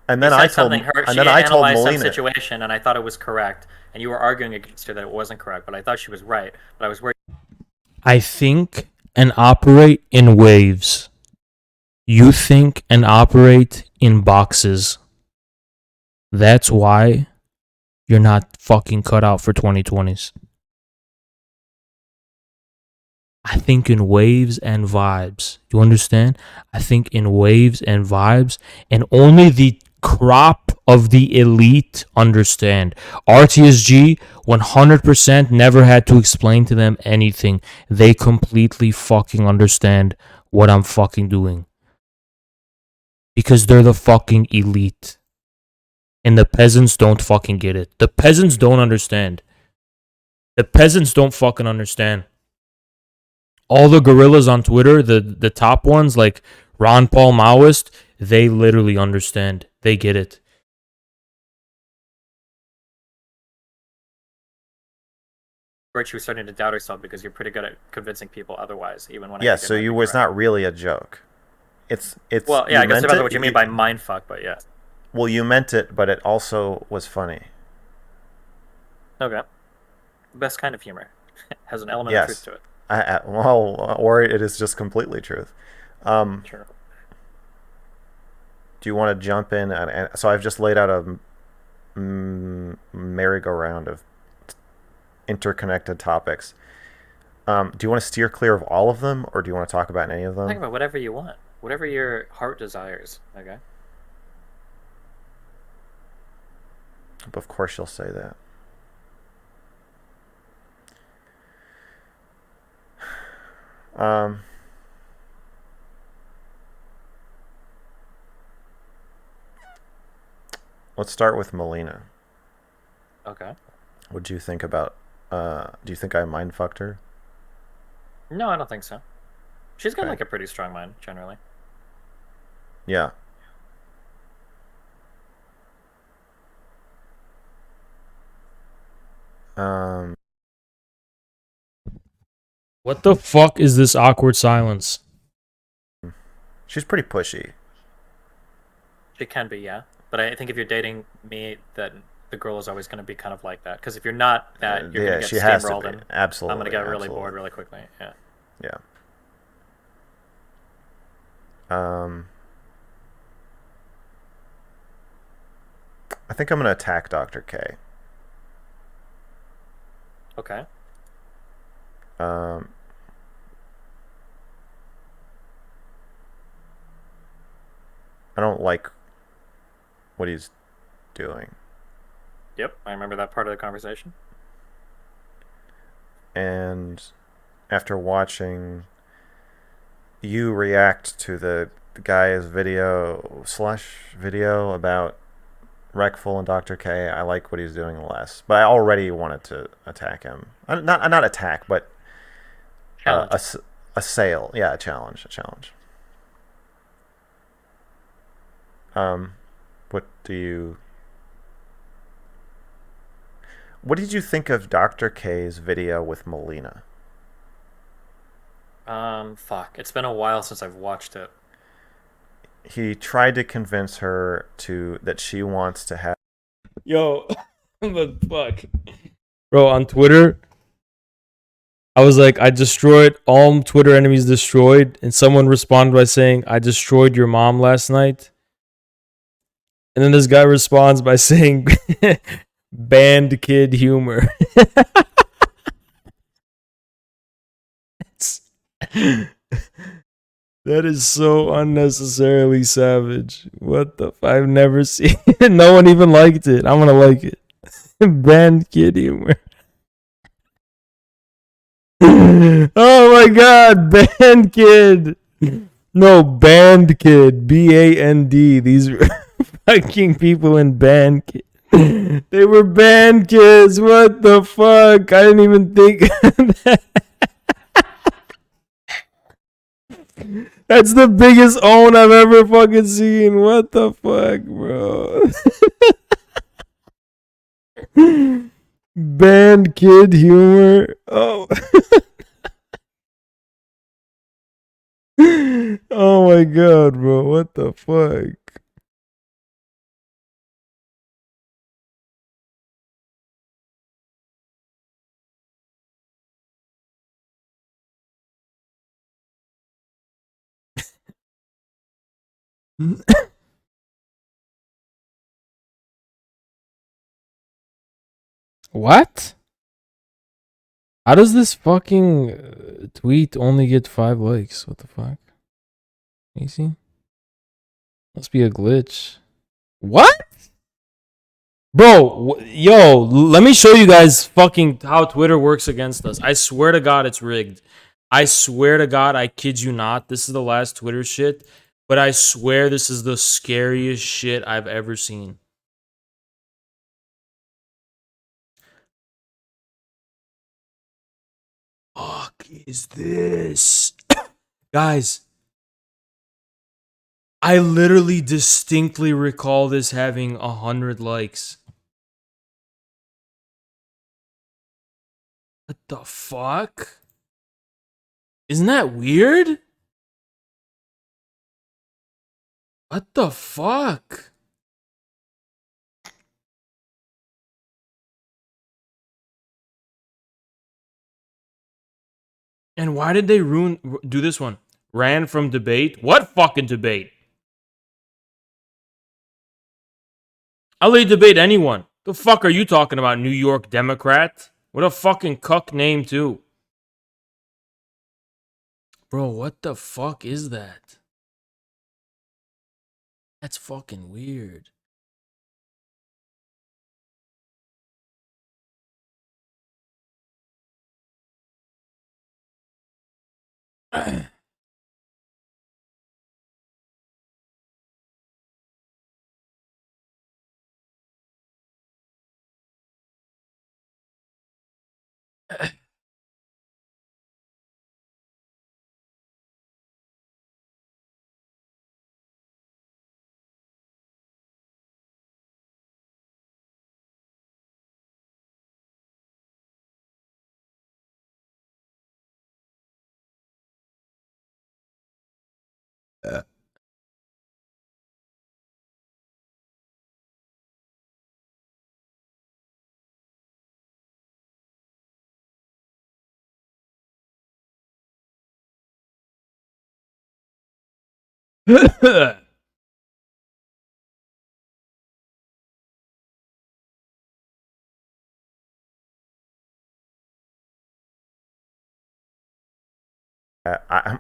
And then You I said told something. and She then I told analyzed some Melina. situation, and I thought it was correct, and you were arguing against her that it wasn't correct, but I thought she was right. But I was worried. I think and operate in waves. You think and operate in boxes. That's why you're not fucking cut out for 2020s. I think in waves and vibes. You understand? I think in waves and vibes, and only the crop of the elite understand. RTSG 100% never had to explain to them anything. They completely fucking understand what I'm fucking doing. Because they're the fucking elite. And the peasants don't fucking get it. The peasants don't understand. The peasants don't fucking understand. all the gorillas on Twitter, the top ones like Ron Paul Maoist, they literally understand. They get it. Where she was starting to doubt herself because you're pretty good at convincing people otherwise, even when I Yes, think it so might you be was correct. not really a joke. It's Well, yeah, I guess it meant depends on what you mean by mindfuck, but yeah. Well, you meant it, but it also was funny. Okay. Best kind of humor. Has an element of truth Yes. to it. Well, or it is just completely truth. Sure. Do you want to jump in? So I've just laid out a merry-go-round of interconnected topics. Do you want to steer clear of all of them, or do you want to talk about any of Talk them? about whatever you want. Whatever your heart desires. Okay? Of course you'll say that. Let's start with Melina. Okay. What do you think about? Do you think I mind fucked her? No, I don't think so. She's got Okay. like a pretty strong mind, generally. Yeah. Um. What the fuck is this awkward silence? She's pretty pushy. She can be, yeah. But I think if you're dating me, then the girl is always going to be kind of like that. Because if you're not that, you're Yeah, going to she get has to steamrolled, be. and Absolutely. I'm going to get really absolutely. bored really quickly. Yeah. Yeah. Um. I think I'm gonna attack Dr. K. Okay. Um. I don't like what he's doing. Yep, I remember that part of the conversation. And after watching you react to the guy's video about Reckful and Dr. K, I like what he's doing less. But I already wanted to attack him. Not attack, but Challenge. assail. Yeah, a challenge. What do you... What did you think of Dr. K's video with Melina? Fuck. It's been a while since I've watched it. He tried to convince her that she wants to have... Yo, the fuck. Bro, on Twitter, I was like, I destroyed all Twitter enemies destroyed, and someone responded by saying, I destroyed your mom last night. And then this guy responds by saying, banned kid humor. That is so unnecessarily savage. What the I've never seen. No one even liked it. I'm gonna like it. Banned kid humor. Oh my god, band kid. No, band kid. B-A-N-D. These are fucking people in band kid. They were band kids. What the fuck? I didn't even think of that. That's the biggest own I've ever fucking seen. What the fuck, bro? Band kid humor. Oh. Oh my god, bro. What the fuck? What? How does this fucking tweet only get 5 likes? What the fuck? Easy? Must be a glitch. What? Bro, yo, let me show you guys fucking how Twitter works against us. I swear to God, it's rigged. I swear to God, I kid you not. This is the last Twitter shit, but I swear this is the scariest shit I've ever seen. fuck is this? Guys, I literally distinctly recall this having 100 likes. What the fuck? Isn't that weird? What the fuck? And why did they do this one? Ran from debate? What fucking debate? I'll let you debate anyone. The fuck are you talking about, New York Democrat? What a fucking cuck name, too. Bro, what the fuck is that? That's fucking weird.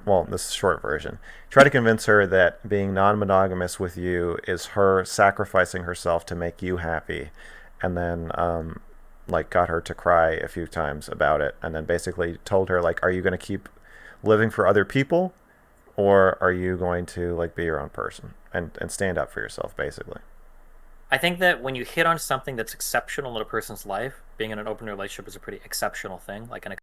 Well, this is a short version. Try to convince her that being non-monogamous with you is her sacrificing herself to make you happy, and then like got her to cry a few times about it, and then basically told her like, are you going to keep living for other people, or are you going to like be your own person and stand up for yourself, basically? I think that when you hit on something that's exceptional in a person's life, being in an open relationship is a pretty exceptional thing. Like an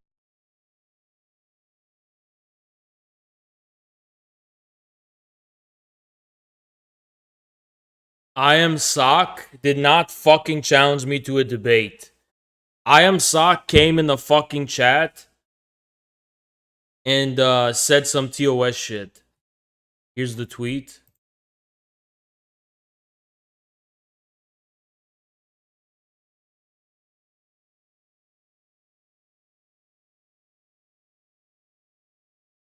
I am Sock did not fucking challenge me to a debate. I am Sock came in the fucking chat and said some TOS shit. Here's the tweet.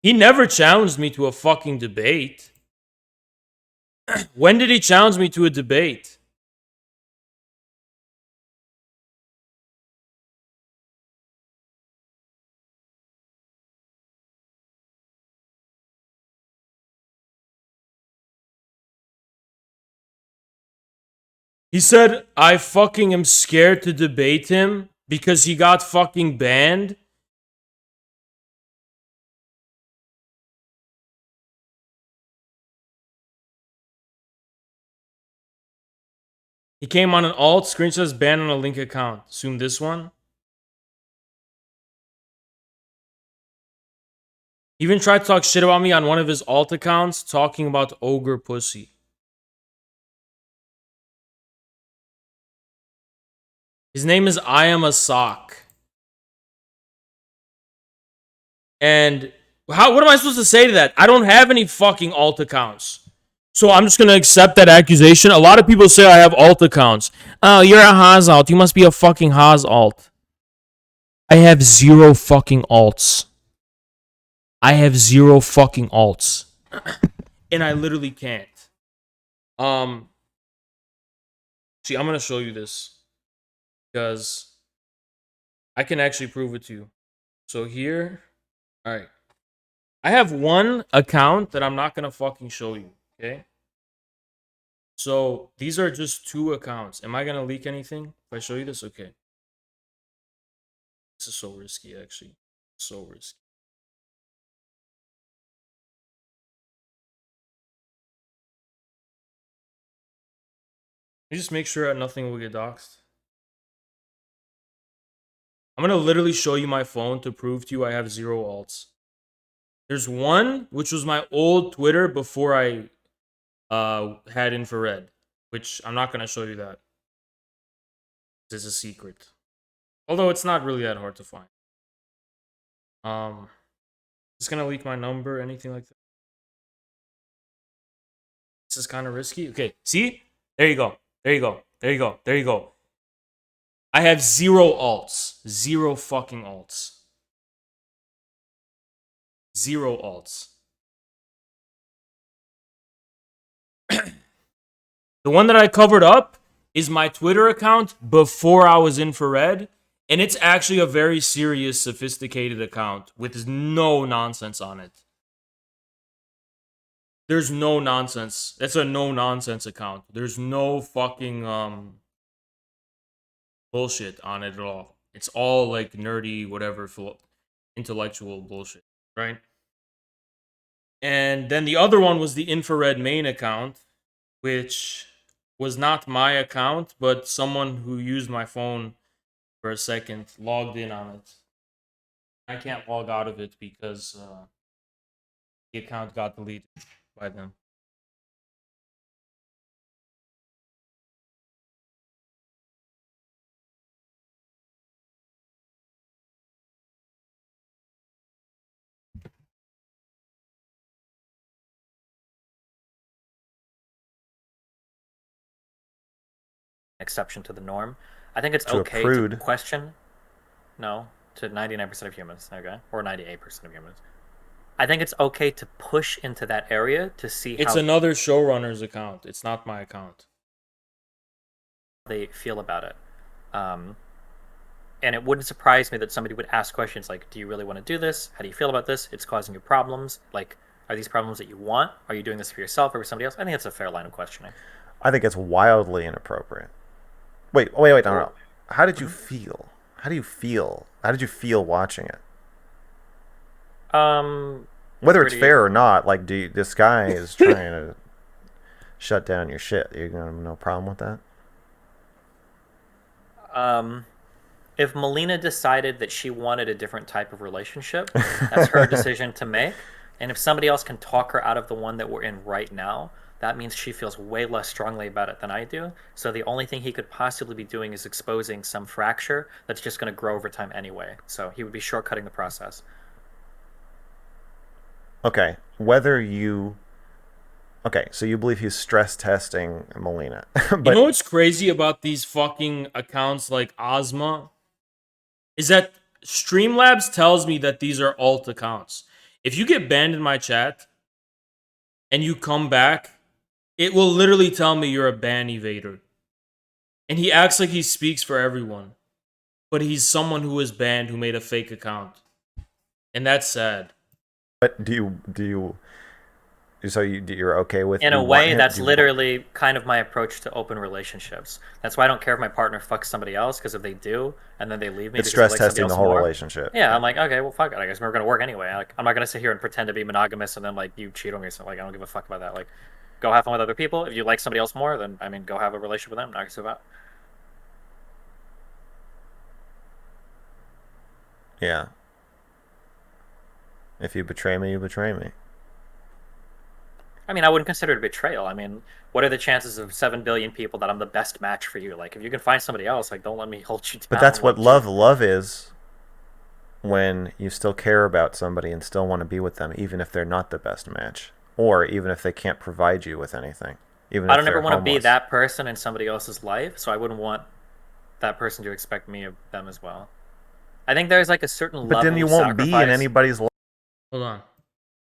He never challenged me to a fucking debate. When did he challenge me to a debate? He said, I fucking am scared to debate him because he got fucking banned. He came on an alt, screen says banned on a link account. Assume this one. He even tried to talk shit about me on one of his alt accounts, talking about ogre pussy. His name is I Am a Sock. And what am I supposed to say to that? I don't have any fucking alt accounts. So I'm just gonna accept that accusation. A lot of people say I have alt accounts. Oh, you're a Haas alt. You must be a fucking Haas alt. I have zero fucking alts. I have zero fucking alts. And I literally can't. See, I'm gonna show you this. Because I can actually prove it to you. So here, alright. I have one account that I'm not gonna fucking show you. Okay? So these are just two accounts. Am I gonna leak anything if I show you this? Okay. This is so risky, actually. So risky. You just make sure that nothing will get doxxed. I'm gonna literally show you my phone to prove to you I have 0 alts. There's one, which was my old Twitter before I had infrared, which I'm not gonna show you that. This is a secret. Although it's not really that hard to find. Just gonna leak my number, anything like that. This is kind of risky. Okay, see? There you go. There you go. There you go. There you go. I have 0 alts. 0 fucking alts. 0 alts. The one that I covered up is my Twitter account before I was infrared. And it's actually a very serious, sophisticated account with no nonsense on it. There's no nonsense. That's a no-nonsense account. There's no fucking bullshit on it at all. It's all like nerdy, whatever, intellectual bullshit, right? And then the other one was the infrared main account, which was not my account, but someone who used my phone for a second logged in on it. I can't log out of it because the account got deleted by them. Exception to the norm. I think it's To a okay prude. to question. No, to 99% of humans, okay? Or 98% of humans. I think it's okay to push into that area to see It's how another showrunner's account. It's not my account. they feel about it. And it wouldn't surprise me that somebody would ask questions like, do you really want to do this? How do you feel about this? It's causing you problems. Like, are these problems that you want? Are you doing this for yourself or for somebody else? I think that's a fair line of questioning. I think it's wildly inappropriate. Wait, no. How did you feel? How do you feel? How did you feel watching it? Whether it's Pretty- fair or not, like, this guy is trying to shut down your shit. You're gonna have no problem with that? If Melina decided that she wanted a different type of relationship, that's her decision to make. And if somebody else can talk her out of the one that we're in right now, that means she feels way less strongly about it than I do. So the only thing he could possibly be doing is exposing some fracture that's just going to grow over time anyway. So he would be shortcutting the process. Okay, so you believe he's stress testing Melina. But You know what's crazy about these fucking accounts like Ozma? Is that Streamlabs tells me that these are alt accounts. If you get banned in my chat and you come back, it will literally tell me you're a ban evader. And he acts like he speaks for everyone. But he's someone who was banned who made a fake account. And that's sad. you're okay with In a you want way, him- that's you want- literally kind of my approach to open relationships. That's why I don't care if my partner fucks somebody else, because if they do, and then they leave me, It's because they stress like somebody testing the else whole more, relationship. yeah, I'm like, okay, well, fuck it. I guess we're gonna work anyway. Like, I'm not gonna sit here and pretend to be monogamous and then like you cheat on me. So like, I don't give a fuck about that. Like, go have fun with other people. If you like somebody else more, then I mean, go have a relationship with them. Knock yourself out. Yeah. If you betray me, you betray me. I mean, I wouldn't consider it a betrayal. I mean, what are the chances of 7 billion people that I'm the best match for you? Like, if you can find somebody else, like, don't let me hold you down. But that's what Like, love is, when you still care about somebody and still want to be with them, even if they're not the best match, or even if they can't provide you with anything. Even I if don't ever they're want to be homeless. that person in somebody else's life, so I wouldn't want that person to expect me of them as well. I think there's like a certain But level then you of won't be in sacrifice. anybody's life. Hold on.